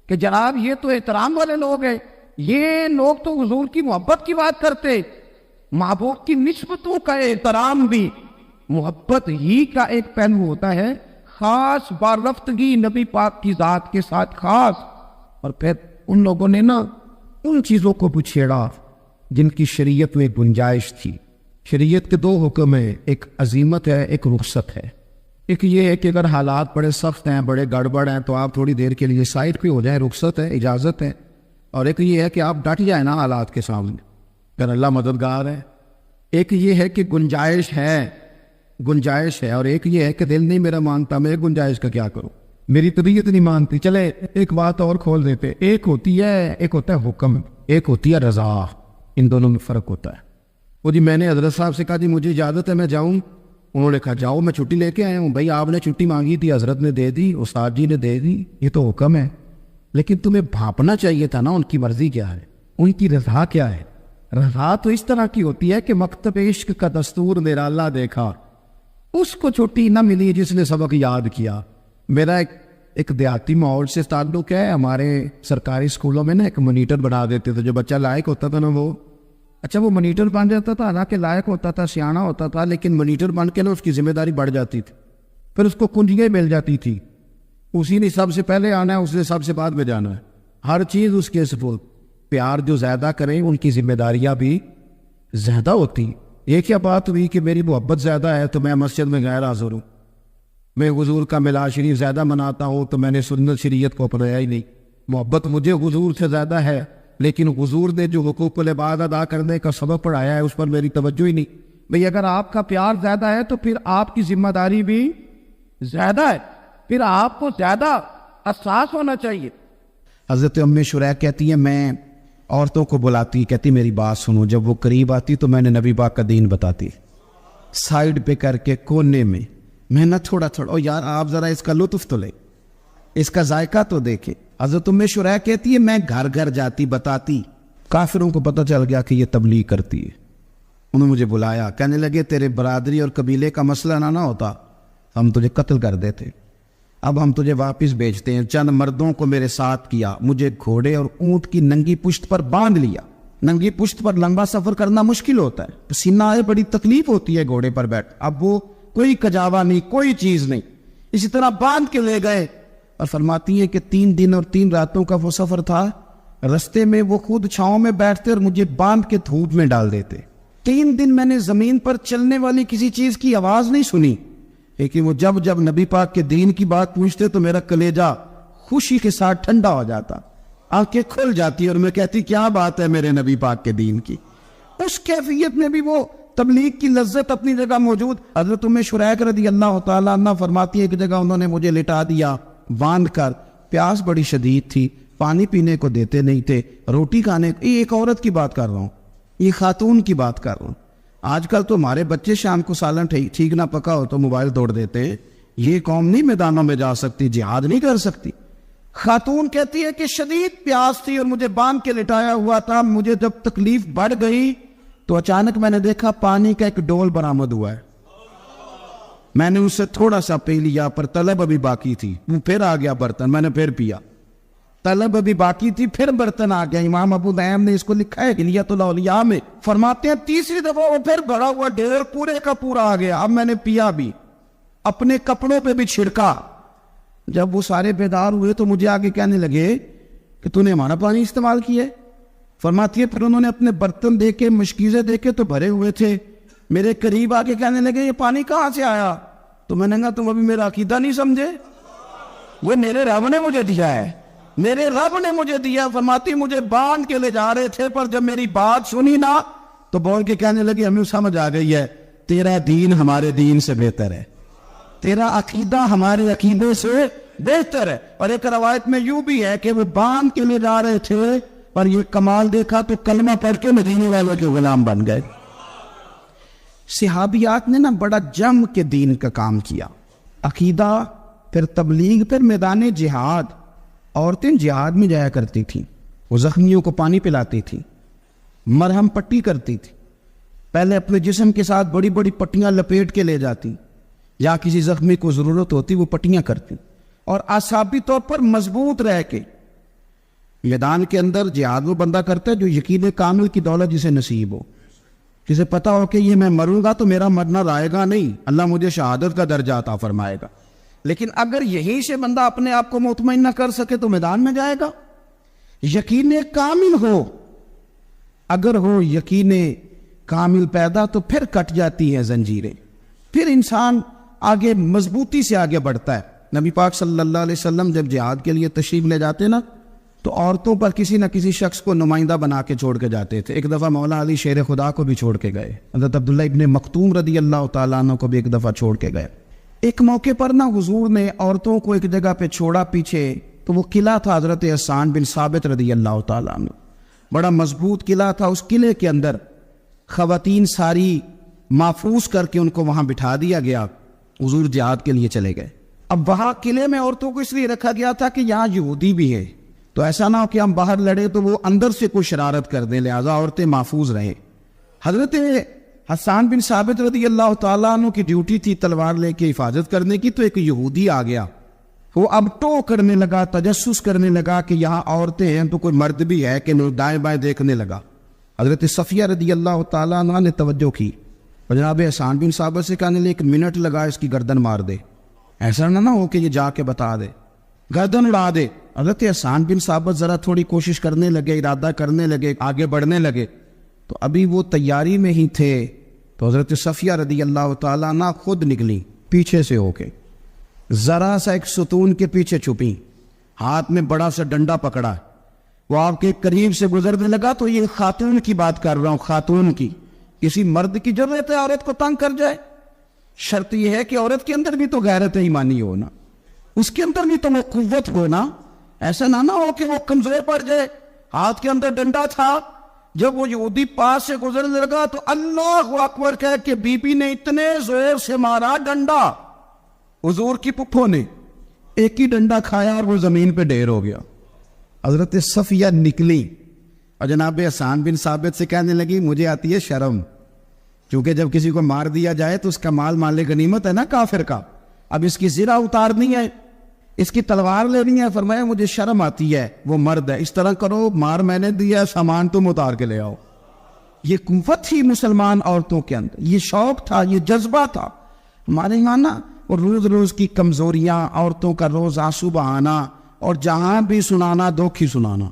Speaker 2: کہ جناب یہ تو احترام والے لوگ ہیں، یہ لوگ تو حضور کی محبت کی بات کرتے۔ محبوب کی نسبتوں کا احترام بھی محبت ہی کا ایک پہلو ہوتا ہے، خاص بارفتگی نبی پاک کی ذات کے ساتھ خاص۔ اور پھر ان لوگوں نے نا ان چیزوں کو بھی چھیڑا جن کی شریعت میں گنجائش تھی۔ شریعت کے دو حکم ہیں، ایک عزیمت ہے، ایک رخصت ہے۔ ایک یہ ہے کہ اگر حالات بڑے سخت ہیں، بڑے گڑبڑ ہیں، تو آپ تھوڑی دیر کے لیے سائڈ پہ ہو جائیں، رخصت ہے، اجازت ہے۔ اور ایک یہ ہے کہ آپ ڈٹ جائیں نا حالات کے سامنے، اگر اللہ مددگار ہے۔ ایک یہ ہے کہ گنجائش ہے، اور ایک یہ ہے کہ دل نہیں میرا مانتا، میں گنجائش کا کیا کروں، میری طبیعت نہیں مانتی۔ چلے ایک بات اور کھول دیتے، ایک ہوتا ہے حکم، ایک ہوتی ہے رضا، ان دونوں میں فرق ہوتا ہے۔ وہ جی میں نے حضرت صاحب سے کہا جی مجھے اجازت ہے میں جاؤں، انہوں نے کہا جاؤ، میں چھٹی لے کے آیا ہوں۔ بھائی آپ نے چھٹی مانگی تھی، حضرت نے دے دی، استاد جی نے دے دی، یہ تو حکم ہے، لیکن تمہیں بھانپنا چاہیے تھا نا ان کی مرضی کیا ہے، ان کی رضا کیا ہے۔ رضا تو اس طرح کی ہوتی ہے کہ مکتب عشق کا دستور نرالا دیکھا، اس کو چھٹی نہ ملی جس نے سبق یاد کیا۔ میرا ایک دیہاتی ماحول سے تعلق ہے، ہمارے سرکاری اسکولوں میں نا ایک مانیٹر بنا دیتے تھے، جو بچہ لائق ہوتا تھا نا وہ مانیٹر بن جاتا تھا، حالانکہ لائق ہوتا تھا، سیانا ہوتا تھا، لیکن مانیٹر بن کے نا اس کی ذمہ داری بڑھ جاتی تھی، پھر اس کو کنجیاں مل جاتی تھی، اسی نے سب سے پہلے آنا ہے، اس نے سب سے بعد میں جانا ہے، ہر چیز اس کے سپورٹ۔ پیار جو زیادہ کریں ان کی ذمہ داریاں بھی زیادہ ہوتی۔ یہ کیا بات ہوئی کہ میری محبت زیادہ ہے تو میں مسجد میں غیر حاضر ہوں، میں حضور کا میلاد شریف زیادہ مناتا ہوں تو میں نے سنت شریعت کو اپنایا ہی نہیں۔ محبت مجھے حضور سے زیادہ ہے، لیکن حضور نے جو حقوق العباد ادا کرنے کا سبق پڑھایا ہے اس پر میری توجہ ہی نہیں۔ بھئی اگر آپ کا پیار زیادہ ہے تو پھر آپ کی ذمہ داری بھی زیادہ ہے، پھر آپ کو زیادہ حساس ہونا چاہیے۔
Speaker 1: حضرت ام شریح کہتی ہے میں عورتوں کو بلاتی، کہتی میری بات سنو، جب وہ قریب آتی تو میں نے نبی پاک کا دین بتاتی، سائیڈ پہ کر کے کونے میں نہ تھوڑا او یار آپ ذرا اس کا لطف تو لے، اس کا ذائقہ تو دیکھے۔ حضرت ام شریح کہتی ہے میں گھر گھر جاتی بتاتی، کافروں کو پتہ چل گیا کہ یہ تبلیغ کرتی ہے، انہوں نے مجھے بلایا، کہنے لگے تیرے برادری اور قبیلے کا مسئلہ نہ ہوتا ہم تجھے قتل کر دیتے، اب ہم تجھے واپس بھیجتے ہیں۔ چند مردوں کو میرے ساتھ کیا، مجھے گھوڑے اور اونٹ کی ننگی پشت پر باندھ لیا۔ ننگی پشت پر لمبا سفر کرنا مشکل ہوتا ہے، پسینہ آئے، بڑی تکلیف ہوتی ہے گھوڑے پر بیٹھ، اب وہ کوئی کجاوا نہیں، کوئی چیز نہیں، اسی طرح باندھ کے لے گئے۔ اور فرماتی ہے کہ 3 دن اور 3 راتوں کا وہ سفر تھا، رستے میں وہ خود چھاؤں میں بیٹھتے اور مجھے باندھ کے دھوپ میں ڈال دیتے۔ 3 دن میں نے زمین پر چلنے والی کسی چیز کی آواز نہیں سنی، لیکن وہ جب نبی پاک کے دین کی بات پوچھتے تو میرا کلیجہ خوشی کے ساتھ ٹھنڈا ہو جاتا، آنکھیں کھل جاتی اور میں کہتی کیا بات ہے میرے نبی پاک کے دین کی۔ اس کیفیت میں بھی وہ تبلیغ کی لذت اپنی جگہ موجود۔ حضرت ام شریح رضی اللہ تعالیٰ عنہ فرماتی ہے کہ جگہ انہوں نے مجھے لٹا دیا باندھ کر، پیاس بڑی شدید تھی، پانی پینے کو دیتے نہیں تھے، روٹی کھانے، یہ ایک عورت کی بات کر رہا ہوں، یہ خاتون کی بات کر رہا ہوں۔ آج کل تو ہمارے بچے شام کو سالن ٹھیک نہ پکا ہو تو موبائل توڑ دیتے ہیں، یہ قوم نہیں میدانوں میں جا سکتی، جہاد نہیں کر سکتی۔ خاتون کہتی ہے کہ شدید پیاس تھی اور مجھے باندھ کے لٹایا ہوا تھا، مجھے جب تکلیف بڑھ گئی تو اچانک میں نے دیکھا پانی کا ایک ڈول برآمد ہوا ہے، میں نے اسے تھوڑا سا پی لیا، پر طلب ابھی باقی تھی، وہ پھر آ گیا برتن، میں نے پھر پیا، طلب ابھی باقی تھی، پھر برتن آ گیا۔ امام ابو نعیم نے اس کو لکھا ہے حلیۃ الاولیاء میں، فرماتے ہیں تیسری دفعہ وہ پھر بھرا ہوا ڈھیر پورے کا پورا آ گیا، اب میں نے پیا بھی، اپنے کپڑوں پہ بھی چھڑکا۔ جب وہ سارے بیدار ہوئے تو مجھے آگے کہنے لگے کہ تو نے ہمارا پانی استعمال کیا ہے۔ فرماتی ہے پھر انہوں نے اپنے برتن دیکھے، مشکیزیں دیکھے تو بھرے ہوئے تھے، میرے قریب آگے کہنے لگے یہ پانی کہاں سے آیا؟ تو میں نے کہا تم ابھی میرا عقیدہ نہیں سمجھے، وہ میرے رب نے مجھے دیا ہے، میرے رب نے مجھے دیا۔ فرماتی مجھے باندھ کے لے جا رہے تھے، پر جب میری بات سنی نا تو بول کے کہنے لگی ہمیں سمجھ آ گئی ہے تیرا دین ہمارے دین سے بہتر ہے، تیرا عقیدہ ہمارے عقیدے سے بہتر ہے۔ اور ایک روایت میں یوں بھی ہے کہ وہ باندھ کے لے جا رہے تھے اور یہ کمال دیکھا تو کلمہ پڑھ کے مدینے والوں کے غلام بن گئے۔ صحابیات نے نا بڑا جم کے دین کا کام کیا، عقیدہ، پھر تبلیغ، پھر میدان جہاد۔ عورتیں جہاد میں جایا کرتی تھیں، وہ زخمیوں کو پانی پلاتی تھیں، مرہم پٹی کرتی تھی، پہلے اپنے جسم کے ساتھ بڑی بڑی پٹیاں لپیٹ کے لے جاتی، یا کسی زخمی کو ضرورت ہوتی وہ پٹیاں کرتی، اور اعصابی طور پر مضبوط رہ کے میدان کے اندر جہاد وہ بندہ کرتا ہے جو یقین کامل کی دولت جسے نصیب ہو، جسے پتا ہو کہ یہ میں مروں گا تو میرا مرنا رائے گا نہیں، اللہ مجھے شہادت کا درجہ عطا فرمائے گا۔ لیکن اگر یہیں سے بندہ اپنے آپ کو مطمئن نہ کر سکے تو میدان میں جائے گا۔ یقین کامل ہو، اگر ہو یقین کامل پیدا تو پھر کٹ جاتی ہیں زنجیریں، پھر انسان آگے مضبوطی سے آگے بڑھتا ہے۔ نبی پاک صلی اللہ علیہ وسلم جب جہاد کے لیے تشریف لے جاتے نا تو عورتوں پر کسی نہ کسی شخص کو نمائندہ بنا کے چھوڑ کے جاتے تھے۔ ایک دفعہ مولا علی شیر خدا کو بھی چھوڑ کے گئے، حضرت عبداللہ ابن مکتوم رضی اللہ تعالیٰ عنہ کو بھی ایک دفعہ چھوڑ کے گئے۔ ایک موقع پر نا حضور نے عورتوں کو ایک جگہ پہ چھوڑا پیچھے، تو وہ قلعہ تھا حضرت حسان بن ثابت رضی اللہ تعالیٰ عنہ، بڑا مضبوط قلعہ تھا۔ اس قلعے کے اندر خواتین ساری محفوظ کر کے ان کو وہاں بٹھا دیا گیا، حضور جہاد کے لیے چلے گئے۔ اب وہاں قلعے میں عورتوں کو اس لیے رکھا گیا تھا کہ یہاں یہودی بھی ہے، تو ایسا نہ ہو کہ ہم باہر لڑے تو وہ اندر سے کوئی شرارت کر دیں، لہذا عورتیں محفوظ رہیں۔ حضرت حسان بن ثابت رضی اللہ تعالیٰ عنہ کی ڈیوٹی تھی تلوار لے کے حفاظت کرنے کی، تو ایک یہودی آ گیا، وہ اب ٹو کرنے لگا، تجسس کرنے لگا کہ یہاں عورتیں ہیں تو کوئی مرد بھی ہے کہ دائیں بائیں دیکھنے لگا۔ حضرت صفیہ رضی اللہ تعالیٰ عنہ نے توجہ کی اور جناب حسان بن ثابت سے کہنے لے 1 منٹ لگا اس کی گردن مار دے، ایسا نہ ہو کہ یہ جا کے بتا دے، گردن اڑا دے۔ حضرت حسان بن ثابت ذرا تھوڑی کوشش کرنے لگے، ارادہ کرنے لگے، آگے بڑھنے لگے، تو ابھی وہ تیاری میں ہی تھے تو حضرت صفیہ رضی اللہ تعالیٰ عنہ خود نکلی پیچھے سے ہو کے، ذرا سا ایک ستون کے پیچھے چھپی، ہاتھ میں بڑا سا ڈنڈا پکڑا، وہ آپ کے قریب سے گزرنے لگا۔ تو یہ خاتون کی بات کر رہا ہوں، خاتون کی، کسی مرد کی ضرورت ہے عورت کو تنگ کر جائے؟ شرط یہ ہے کہ عورت کے اندر بھی تو غیرت ایمانی ہو نا، اس کے اندر بھی تو وہ قوت ہو نا، ایسا نہ ہو کہ وہ کمزور پڑ جائے۔ ہاتھ کے اندر ڈنڈا تھا، جب وہ یہودی پاس سے گزرنے لگا تو اللہ اکبر کہہ کہ بی بی نے اتنے زور سے مارا ڈنڈا، حضور کی پپھو نے ایک ہی ڈنڈا کھایا اور وہ زمین پہ ڈھیر ہو گیا۔ حضرت صفیہ نکلی اور جناب حسان بن ثابت سے کہنے لگی مجھے آتی ہے شرم، کیونکہ جب کسی کو مار دیا جائے تو اس کا مال مال غنیمت ہے نا کافر کا، اب اس کی زرہ اتارنی ہے، اس کی تلوار لینی ہے۔ فرمایا مجھے شرم آتی ہے، وہ مرد ہے، اس طرح کرو، مار میں نے دیا، سامان تم اتار کے لے آؤ۔ یہ قوت تھی مسلمان عورتوں کے اندر، یہ شوق تھا، یہ جذبہ تھا۔ ہمارے یہاں نا اور روز روز کی کمزوریاں، عورتوں کا روز آنسو بہانا اور جہاں بھی سنانا دکھ ہی سنانا،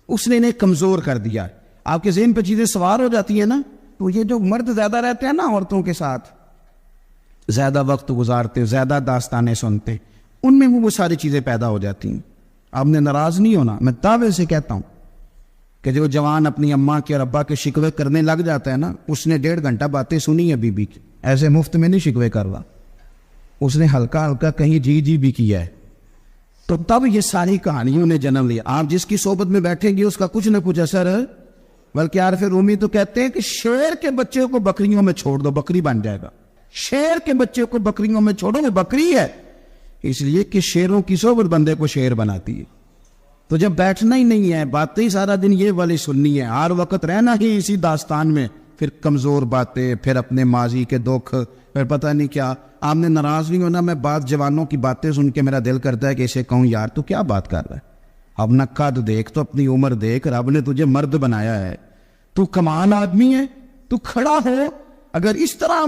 Speaker 1: اس نے انہیں کمزور کر دیا۔ آپ کے ذہن پہ چیزیں سوار ہو جاتی ہیں نا، تو یہ جو مرد زیادہ رہتے ہیں نا عورتوں کے ساتھ، زیادہ وقت گزارتے، زیادہ داستانیں سنتے، ان میں وہ ساری چیزیں پیدا ہو جاتی ہیں۔ آپ نے ناراض نہیں ہونا، میں دعوے سے کہتا ہوں کہ جو جوان اپنی اماں کے اور ابا کے شکوے کرنے لگ جاتا ہے نا، اس نے 1.5 گھنٹہ باتیں سنی ہے بی بی کی، ایسے مفت میں نہیں شکوے کر رہا، اس نے ہلکا ہلکا کہیں جی جی بھی کیا ہے، تو تب یہ ساری کہانیوں نے جنم لیا۔ آپ جس کی صحبت میں بیٹھیں گے اس کا کچھ نہ کچھ اثر ہے، بلکہ عارف رومی تو کہتے ہیں کہ شیر کے بچے کو بکریوں میں چھوڑ دو، بکری بن جائے گا۔ شیر کے بچے کو بکریوں میں چھوڑو، وہ بکری ہے، اس لیے کہ شیروں کی صحبت بندے کو شیر بناتی ہے۔ تو جب بیٹھنا ہی نہیں ہے، باتیں سارا دن یہ والی سننی ہے، ہر وقت رہنا ہی اسی داستان میں، پھر کمزور باتیں، پھر اپنے ماضی کے دکھ، پھر پتہ نہیں کیا۔ آپ نے ناراض نہیں ہونا، میں بعض جوانوں کی باتیں سن کے میرا دل کرتا ہے کہ اسے کہوں یار تو کیا بات کر رہا ہے، اپنا قد دیکھ، تو اپنی عمر دیکھ، رب نے تجھے مرد بنایا ہے، تو کمال آدمی ہے، تو کھڑا ہو۔ اگر اس طرح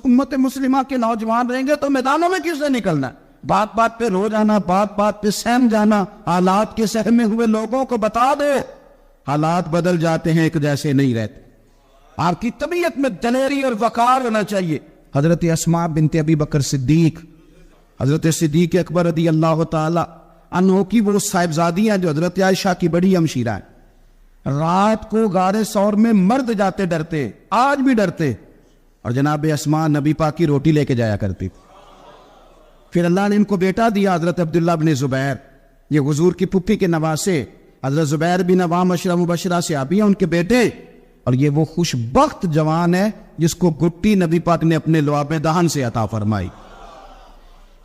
Speaker 1: امت مسلمہ کے نوجوان رہیں گے تو میدانوں میں کس سے نکلنا ہے؟ بات بات پہ رو جانا، بات بات پہ سہم جانا، حالات کے سہمے ہوئے لوگوں کو بتا دو حالات بدل جاتے ہیں، ایک جیسے نہیں رہتے۔ آپ کی طبیعت میں دلیری اور وقار ہونا چاہیے۔ حضرت اسماء بنت ابی بکر صدیق، حضرت صدیق اکبر رضی اللہ تعالی عنہ کی وہ صاحبزادی ہیں جو حضرت عائشہ کی بڑی ہمشیرہ ہیں۔ رات کو غار ثور میں مرد جاتے ڈرتے، آج بھی ڈرتے، اور جناب اسماء نبی پاک کی روٹی لے کے جایا کرتی. پھر اللہ نے ان کو بیٹا دیا، حضرت عبداللہ بن زبیر، یہ حضور کی پھپھی کے نواسے، حضرت زبیر بن عوام عشرہ مبشرہ سے آبی ہیں ان کے بیٹے، اور یہ وہ خوش بخت جوان ہے جس کو گٹی نبی پاک نے اپنے لعاب دہن سے عطا فرمائی.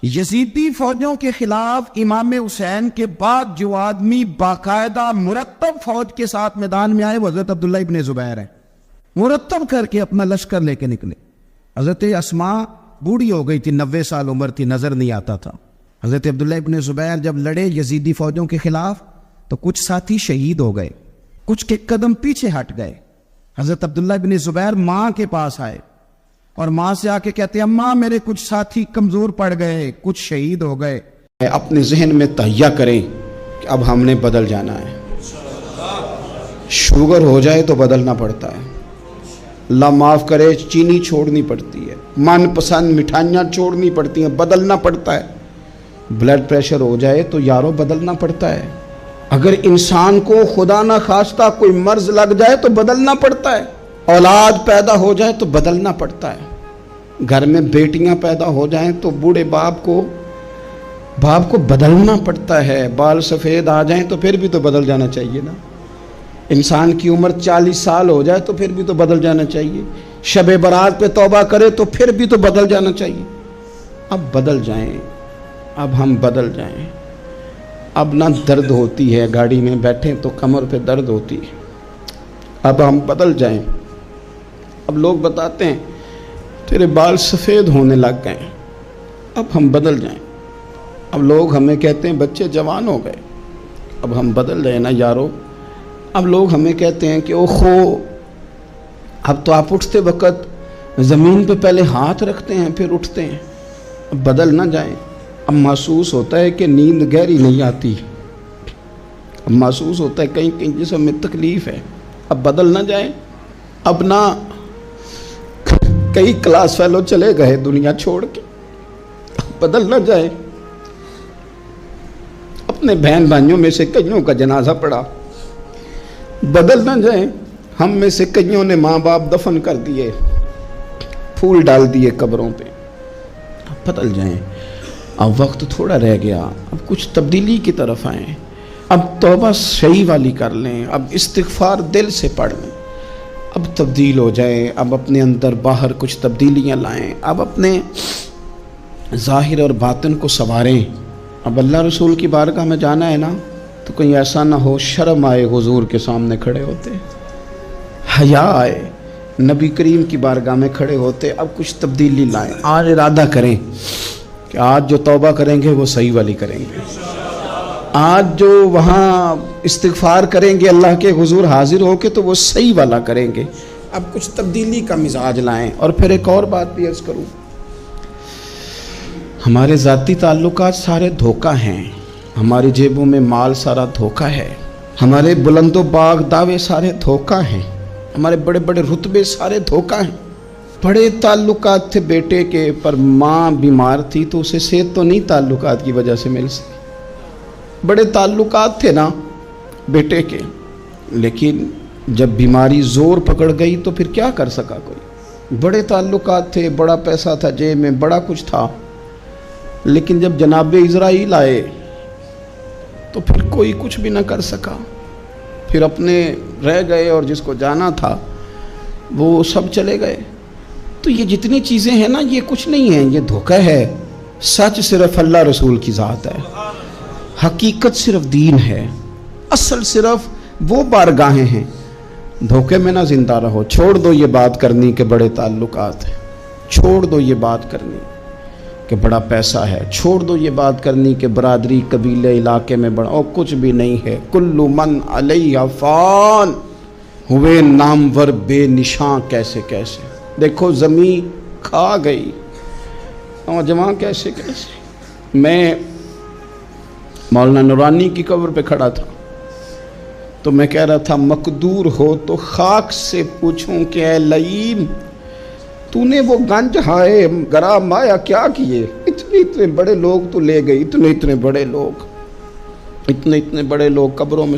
Speaker 1: یزیدی فوجوں کے خلاف امام حسین کے بعد جو آدمی باقاعدہ مرتب فوج کے ساتھ میدان میں آئے وہ حضرت عبداللہ ابن زبیر ہیں. مرتب کر کے اپنا لشکر لے کے نکلے. حضرت اسماء بوڑھی ہو گئی تھی، 90 سال عمر تھی، نظر نہیں آتا تھا. حضرت عبداللہ ابن زبیر جب لڑے یزیدی فوجوں کے خلاف تو کچھ ساتھی شہید ہو گئے، کچھ کے قدم پیچھے ہٹ گئے. حضرت عبداللہ ابن زبیر ماں کے پاس آئے اور ماں سے آ کے کہتے اماں میرے کچھ ساتھی کمزور پڑ گئے، کچھ شہید ہو گئے.
Speaker 3: اپنے ذہن میں تہیہ کریں کہ اب ہم نے بدل جانا ہے. شوگر ہو جائے تو بدلنا پڑتا ہے، اللہ معاف کرے چینی چھوڑنی پڑتی ہے، من پسند مٹھائیاں چھوڑنی پڑتی ہیں، بدلنا پڑتا ہے. بلڈ پریشر ہو جائے تو یارو بدلنا پڑتا ہے. اگر انسان کو خدا نہ خواستہ کوئی مرض لگ جائے تو بدلنا پڑتا ہے. اولاد پیدا ہو جائے تو بدلنا پڑتا ہے. گھر میں بیٹیاں پیدا ہو جائیں تو بوڑھے باپ کو بدلنا پڑتا ہے. بال سفید آ جائیں تو پھر بھی تو بدل جانا چاہیے نا. انسان کی عمر 40 سال ہو جائے تو پھر بھی تو بدل جانا چاہیے. شب برات پہ توبہ کرے تو پھر بھی تو بدل جانا چاہیے. اب بدل جائیں، اب ہم بدل جائیں. اب نہ درد ہوتی ہے، گاڑی میں بیٹھیں تو کمر پہ درد ہوتی ہے. اب ہم بدل جائیں. اب لوگ بتاتے ہیں تیرے بال سفید ہونے لگ گئے، اب ہم بدل جائیں. اب لوگ ہمیں کہتے ہیں بچے جوان ہو گئے، اب ہم بدل جائیں نا یارو. اب لوگ ہمیں کہتے ہیں کہ اوخو اب تو آپ اٹھتے وقت زمین پہ پہلے ہاتھ رکھتے ہیں پھر اٹھتے ہیں. اب بدل نہ جائیں. اب محسوس ہوتا ہے کہ نیند گہری نہیں آتی، اب محسوس ہوتا ہے کہیں کہیں جسم میں تکلیف ہے. اب بدل نہ جائیں. اب نہ کئی کلاس فیلو چلے گئے دنیا چھوڑ کے، اب بدل نہ جائیں. اپنے بہن بھائیوں میں سے کئیوں کا جنازہ پڑا، بدل نہ جائیں. ہم میں سے کئیوں نے ماں باپ دفن کر دیے، پھول ڈال دیے قبروں پہ. اب بدل جائیں. اب وقت تھوڑا رہ گیا، اب کچھ تبدیلی کی طرف آئیں. اب توبہ صحیح والی کر لیں، اب استغفار دل سے پڑھ لیں. اب تبدیل ہو جائیں. اب اپنے اندر باہر کچھ تبدیلیاں لائیں. اب اپنے ظاہر اور باطن کو سنواریں. اب اللہ رسول کی بارگاہ میں جانا ہے نا تو کہیں ایسا نہ ہو شرم آئے حضور کے سامنے کھڑے ہوتے، حیا آئے نبی کریم کی بارگاہ میں کھڑے ہوتے. اب کچھ تبدیلی لائیں. آج ارادہ کریں کہ آج جو توبہ کریں گے وہ صحیح والی کریں گے. آج جو وہاں استغفار کریں گے اللہ کے حضور حاضر ہو کے تو وہ صحیح والا کریں گے. اب کچھ تبدیلی کا مزاج لائیں. اور پھر ایک اور بات بھی عرض کروں، ہمارے ذاتی تعلقات سارے دھوکہ ہیں. ہماری جیبوں میں مال سارا دھوکہ ہے. ہمارے بلند و باغ دعوے سارے دھوکہ ہیں. ہمارے بڑے بڑے رتبے سارے دھوکہ ہیں. بڑے تعلقات تھے بیٹے کے، پر ماں بیمار تھی تو اسے صحت تو نہیں تعلقات کی وجہ سے مل سکی. بڑے تعلقات تھے نا بیٹے کے، لیکن جب بیماری زور پکڑ گئی تو پھر کیا کر سکا کوئی. بڑے تعلقات تھے، بڑا پیسہ تھا جیب میں، بڑا کچھ تھا، لیکن جب جناب اسرائیل آئے تو پھر کوئی کچھ بھی نہ کر سکا. پھر اپنے رہ گئے اور جس کو جانا تھا وہ سب چلے گئے. تو یہ جتنی چیزیں ہیں نا یہ کچھ نہیں ہیں، یہ دھوکہ ہے. سچ صرف اللہ رسول کی ذات ہے، حقیقت صرف دین ہے، اصل صرف وہ بارگاہیں ہیں. دھوکے میں نہ زندہ رہو. چھوڑ دو یہ بات کرنی کہ بڑے تعلقات ہیں، چھوڑ دو یہ بات کرنی کہ بڑا پیسہ ہے، چھوڑ دو یہ بات کرنی کہ برادری قبیلے علاقے میں بڑا، اور کچھ بھی نہیں ہے. کل من علیہ فان، ہوئے نامور بے نشاں کیسے کیسے. دیکھو زمین کھا گئی، نوجوان کیسے کیسے. میں مولانا نورانی کی قبر پہ کھڑا تھا تو میں کہہ رہا تھا مقدور ہو تو خاک سے پوچھوں کہ اے لئیم تو نے وہ گنج ہائے گرا مایا کیا کیے. اتنے بڑے لوگ تو لے گئی، اتنے بڑے لوگ، اتنے بڑے لوگ قبروں میں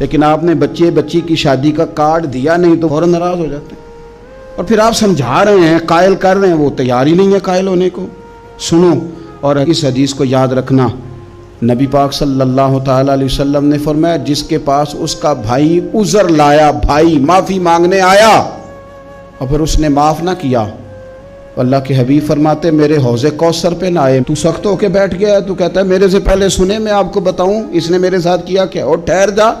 Speaker 3: لیکن آپ نے بچے بچی کی شادی کا کارڈ دیا نہیں تو فوراً ناراض ہو جاتے ہیں، اور پھر آپ سمجھا رہے ہیں، قائل کر رہے ہیں، وہ تیار ہی نہیں ہے قائل ہونے کو۔ سنو، اور اس حدیث کو یاد رکھنا، نبی پاک صلی اللہ تعالیٰ علیہ وسلم نے فرمایا جس کے پاس اس کا بھائی عذر لایا، بھائی معافی مانگنے آیا اور پھر اس نے معاف نہ کیا، اللہ کے حبیب فرماتے میرے حوض کوثر پہ نہ آئے۔ تو سخت ہو کے بیٹھ گیا ہے، تو کہتا ہے میرے سے پہلے سنے، میں آپ کو بتاؤں اس نے میرے ساتھ کیا کیا، اور ٹھہر جا۔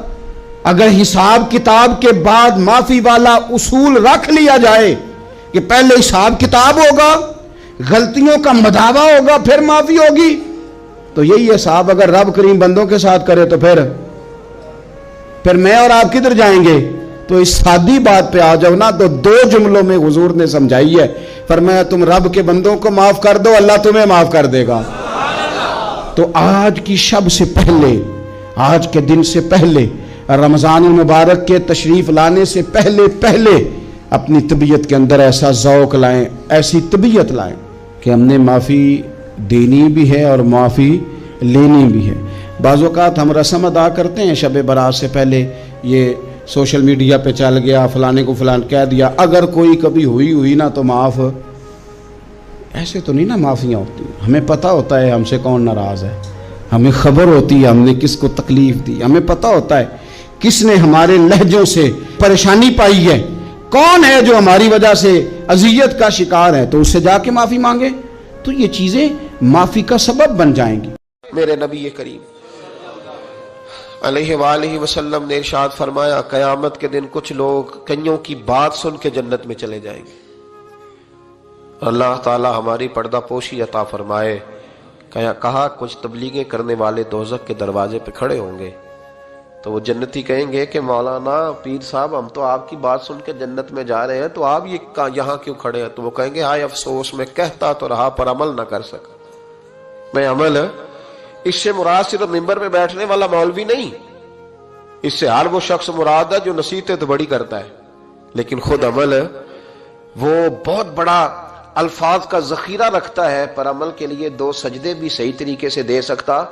Speaker 3: اگر حساب کتاب کے بعد معافی والا اصول رکھ لیا جائے کہ پہلے حساب کتاب ہوگا، غلطیوں کا مداوع ہوگا، پھر معافی ہوگی، تو یہی حساب اگر رب کریم بندوں کے ساتھ کرے تو پھر میں اور آپ کدھر جائیں گے؟ تو اس سادی بات پہ آ جاؤ نا، تو دو جملوں میں حضور نے سمجھائی ہے، فرمایا تم رب کے بندوں کو معاف کر دو، اللہ تمہیں معاف کر دے گا۔ تو آج کی شب سے پہلے، آج کے دن سے پہلے، رمضان المبارک کے تشریف لانے سے پہلے اپنی طبیعت کے اندر ایسا ذوق لائیں، ایسی طبیعت لائیں کہ ہم نے معافی دینی بھی ہے اور معافی لینی بھی ہے۔ بعض اوقات ہم رسم ادا کرتے ہیں شب برات سے پہلے، یہ سوشل میڈیا پہ چل گیا، فلانے کو فلان کہہ دیا، اگر کوئی کبھی ہوئی نا تو معاف، ایسے تو نہیں نا معافیاں ہوتی۔ ہمیں پتہ ہوتا ہے ہم سے کون ناراض ہے، ہمیں خبر ہوتی ہے ہم نے کس کو تکلیف دی، ہمیں پتہ ہوتا ہے کس نے ہمارے لہجوں سے پریشانی پائی ہے، کون ہے جو ہماری وجہ سے اذیت کا شکار ہے، تو اس سے جا کے معافی مانگے، تو یہ چیزیں معافی کا سبب بن جائیں گی۔
Speaker 4: میرے نبی کریم علیہ وآلہ وسلم نے ارشاد فرمایا قیامت کے دن کچھ لوگ کئیوں کی بات سن کے جنت میں چلے جائیں گے، اللہ تعالی ہماری پردہ پوشی عطا فرمائے۔ کہا کچھ تبلیغیں کرنے والے دوزخ کے دروازے پہ کھڑے ہوں گے تو وہ جنتی کہیں گے کہ مولانا پیر صاحب ہم تو آپ کی بات سن کے جنت میں جا رہے ہیں، تو آپ یہاں کیوں کھڑے ہیں؟ تو وہ کہیں گے ہائے افسوس، میں کہتا تو رہا پر عمل نہ کر سکا۔ میں عمل، اس سے مراد صرف ممبر پہ بیٹھنے والا مولوی نہیں، اس سے ہر وہ شخص مراد ہے جو نصیحتیں تو بڑی کرتا ہے لیکن خود عمل وہ بہت بڑا الفاظ کا ذخیرہ رکھتا ہے، پر عمل کے لیے 2 سجدے بھی صحیح طریقے سے دے سکتا،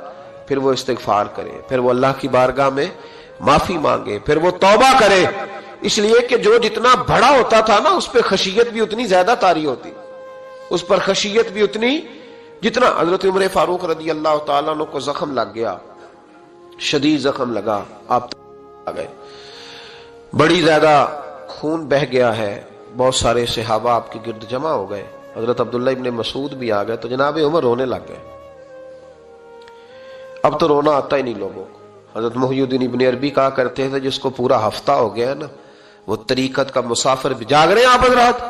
Speaker 4: پھر وہ استغفار کرے، پھر وہ اللہ کی بارگاہ میں معافی مانگے، پھر وہ توبہ کرے، اس لیے کہ جو جتنا بڑا ہوتا تھا نا اس پہ خشیت بھی اتنی زیادہ طاری ہوتی، اس پر خشیت بھی اتنی جتنا۔ حضرت عمر فاروق رضی اللہ تعالیٰ عنہ کو زخم لگ گیا، شدید زخم لگا، آپ آ گئے، بڑی زیادہ خون بہ گیا ہے، بہت سارے صحابہ آپ کے گرد جمع ہو گئے، حضرت عبداللہ ابن مسعود بھی آ گئے، تو جناب عمر رونے لگ گئے۔ اب تو رونا آتا ہی نہیں لوگوں کو۔ حضرت محی الدین ابن عربی کہا کرتے تھے جس کو پورا ہفتہ ہو گیا نا وہ طریقت کا مسافر بھی، جاگ رہے ہیں آپ حضرات؟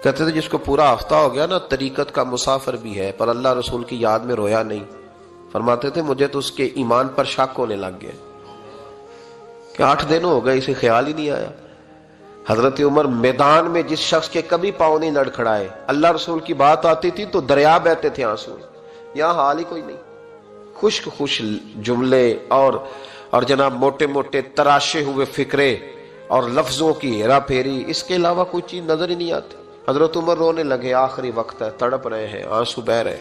Speaker 4: کہتے تھے جس کو پورا ہفتہ ہو گیا نا طریقت کا مسافر بھی ہے پر اللہ رسول کی یاد میں رویا نہیں۔ فرماتے تھے مجھے تو اس کے ایمان پر شک ہونے لگ گیا کہ 8 دن ہو گئے اسے خیال ہی نہیں آیا۔ حضرت عمر میدان میں جس شخص کے کبھی پاؤں نہیں لڑکھڑائے، اللہ رسول کی بات آتی تھی تو دریا بہتے تھے آنسو، یہاں حال ہی کوئی نہیں، خشک خوش جملے اور جناب موٹے موٹے تراشے ہوئے فکرے اور لفظوں کی ہیرا پھیری، اس کے علاوہ کوئی چیز نظر ہی نہیں آتی۔ حضرت عمر رونے لگے، آخری وقت ہے، تڑپ رہے ہیں، آنسو بہ رہے۔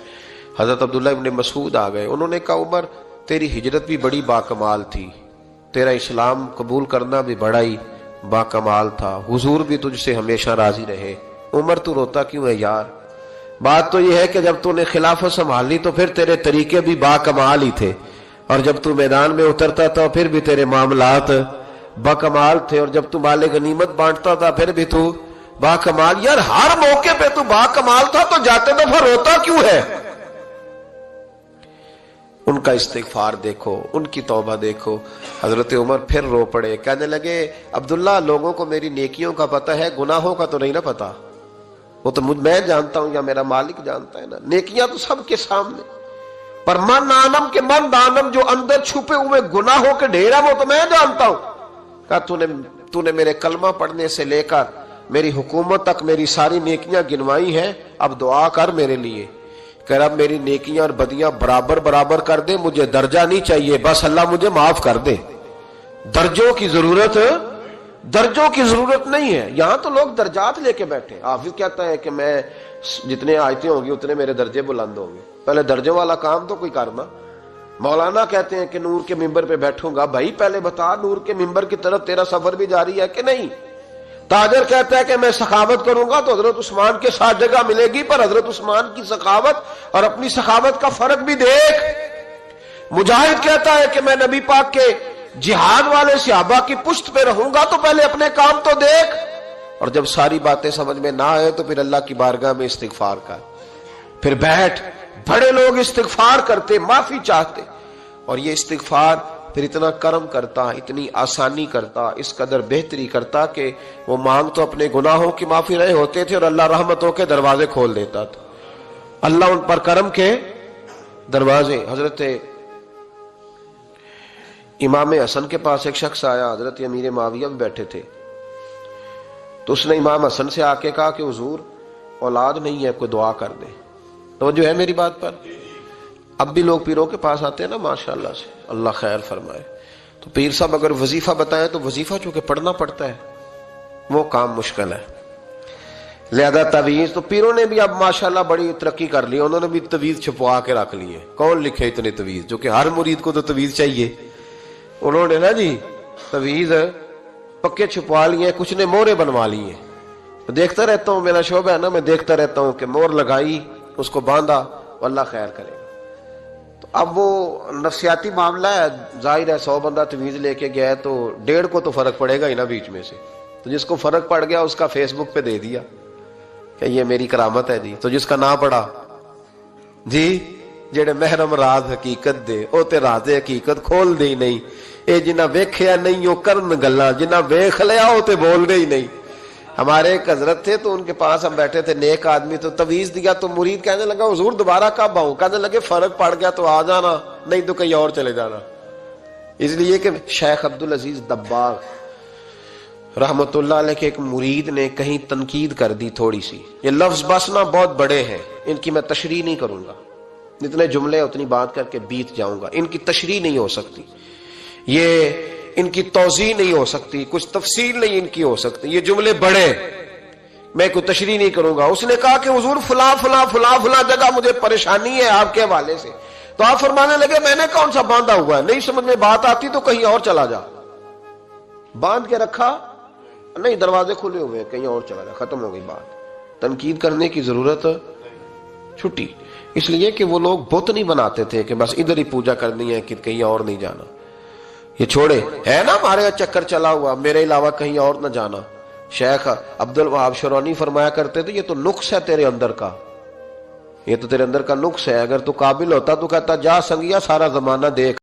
Speaker 4: حضرت عبداللہ ابن مسعود آ گئے، انہوں نے کہا عمر تیری ہجرت بھی بڑی باکمال تھی، تیرا اسلام قبول کرنا بھی بڑا ہی باکمال تھا، حضور بھی تجھ سے ہمیشہ راضی رہے۔ عمر تو روتا کیوں ہے یار؟ بات تو یہ ہے کہ جب تو نے خلافت سنبھالی تو پھر تیرے طریقے بھی باکمال ہی تھے، اور جب تو میدان میں اترتا تھا پھر بھی تیرے معاملات باکمال تھے، اور جب تو مال غنیمت بانٹتا تھا پھر بھی تو باکمال۔ یار ہر موقع پہ تو باکمال تھا تو جاتے دفعہ روتا کیوں ہے؟ ان کا استغفار دیکھو، ان کی توبہ دیکھو۔ حضرت عمر پھر رو پڑے، کہنے لگے عبداللہ لوگوں کو میری نیکیوں کا پتہ ہے، گناہوں کا تو نہیں نا پتہ، وہ تو میں جانتا ہوں یا میرا مالک جانتا ہے نا، نیکیاں تو سب کے سامنے، پر من آنم کے من دانم جو اندر چھپے ہوئے گناہوں کے ڈھیر ہے وہ تو میں جانتا ہوں۔ کہا تو نے میرے کلمہ پڑھنے سے لے کر میری حکومت تک میری ساری نیکیاں گنوائی ہیں، اب دعا کر میرے لیے کہ رب میری نیکیاں اور بدیاں برابر برابر کر دے، مجھے درجہ نہیں چاہیے، بس اللہ مجھے معاف کر دے۔ درجوں کی ضرورت نہیں ہے، یہاں تو لوگ درجات لے کے بیٹھے۔ حافظ کہتا ہے کہ میں جتنے آیتیں ہوں گی اتنے میرے درجے بلند ہوں گے، پہلے درجوں والا کام تو کوئی کرنا۔ مولانا کہتے ہیں کہ نور کے ممبر پہ بیٹھوں گا، بھائی پہلے بتا نور کے ممبر کی طرف تیرا سفر بھی جاری ہے کہ نہیں؟ تاجر کہتا ہے کہ میں سخاوت کروں گا تو حضرت عثمان کے ساتھ جگہ ملے گی، پر حضرت عثمان کی سخاوت اور اپنی سخاوت کا فرق بھی دیکھ۔ مجاہد کہتا ہے کہ میں نبی پاک کے جہاد والے صحابہ کی پشت پہ رہوں گا تو پہلے اپنے کام تو دیکھ، اور جب ساری باتیں سمجھ میں نہ آئے تو پھر اللہ کی بارگاہ میں استغفار کر، پھر بیٹھ۔ بڑے لوگ استغفار کرتے، معافی چاہتے، اور یہ استغفار پھر اتنا کرم کرتا، اتنی آسانی کرتا، اس قدر بہتری کرتا کہ وہ مانگ تو اپنے گناہوں کی معافی رہے ہوتے تھے اور اللہ رحمتوں کے دروازے کھول دیتا تھا، اللہ ان پر کرم کے دروازے۔ حضرت امام حسن کے پاس ایک شخص آیا، حضرت امیر معاویہ بھی بیٹھے تھے، تو اس نے امام حسن سے آ کے کہا کہ حضور اولاد نہیں ہے، کوئی دعا کر دے۔ تو جو ہے میری بات پر، اب بھی لوگ پیروں کے پاس آتے ہیں نا ماشاءاللہ سے، اللہ خیر فرمائے، تو پیر صاحب اگر وظیفہ بتائیں تو وظیفہ چونکہ پڑھنا پڑتا ہے وہ کام مشکل ہے، لہذا تعویذ تو پیروں نے بھی اب ماشاءاللہ بڑی ترقی کر لی، انہوں نے بھی تعویذ چھپوا کے رکھ لیے۔ کون لکھے اتنے تعویذ، جو کہ ہر مرید کو تو تعویذ چاہیے، انہوں نے نا جی تعویذ پکے چھپوا لیے، کچھ نے مورے بنوا لیے۔ دیکھتا رہتا ہوں، میرا شعبہ ہے نا، میں دیکھتا رہتا ہوں کہ مور لگائی، اس کو باندھا، اللہ خیر کرے گا۔ تو اب وہ نفسیاتی معاملہ ہے، ظاہر ہے 100 بندہ تعویذ لے کے گیا ہے تو 1.5 کو تو فرق پڑے گا ہی نا بیچ میں سے، تو جس کو فرق پڑ گیا اس کا فیس بک پہ دے دیا کہ یہ میری کرامت ہے جی، تو جس کا نہ پڑا جی جڑے محرم راز حقیقت دے او تے راز حقیقت کھول دے ہی نہیں، اے جنہ ویکھیا نہیں او کرن گلاں، جنہ ویکھ لیا او تے بول دے ہی نہیں۔ ہمارے ایک حضرت تھے تو ان کے پاس ہم بیٹھے تھے، نیک آدمی، تو تعویذ دیا تو مرید کہنے لگا حضور دوبارہ کب آؤں؟ کہنے لگے فرق پڑ گیا تو آ جانا، نہیں تو کہیں اور چلے جانا۔ اس لیے کہ شیخ عبدالعزیز دباغ رحمت اللہ علیہ کے ایک مرید نے کہیں تنقید کر دی تھوڑی سی، یہ لفظ بس نا بہت بڑے ہیں، ان کی میں تشریح نہیں کروں گا، جتنے جملے اتنی بات کر کے بیت جاؤں گا، ان کی تشریح نہیں ہو سکتی، یہ ان کی توضیح نہیں ہو سکتی، کچھ تفصیل نہیں ان کی ہو سکتی، یہ جملے بڑے، میں کوئی تشریح نہیں کروں گا۔ اس نے کہا کہ حضور فلاں فلاں فلاں فلاں جگہ مجھے پریشانی ہے آپ کے حوالے سے، تو آپ فرمانے لگے میں نے کون سا باندھا ہوا ہے، نہیں سمجھ میں بات آتی تو کہیں اور چلا جا، باندھ کے رکھا نہیں، دروازے کھلے ہوئے کہیں اور چلا جا، ختم ہو گئی بات۔ تنقید کرنے کی ضرورت چھٹی، اس لیے کہ وہ لوگ بت نہیں بناتے تھے کہ بس ادھر ہی پوجا کرنی ہے کہ کہیں اور نہیں جانا، یہ چھوڑے، ہے نا ہمارے چکر چلا ہوا میرے علاوہ کہیں اور نہ جانا۔ شیخ عبدالوہاب شرونی فرمایا کرتے تھے یہ تو نقص ہے تیرے اندر کا، یہ تو تیرے اندر کا نقص ہے، اگر تو قابل ہوتا تو کہتا جا سنگیا سارا زمانہ دیکھ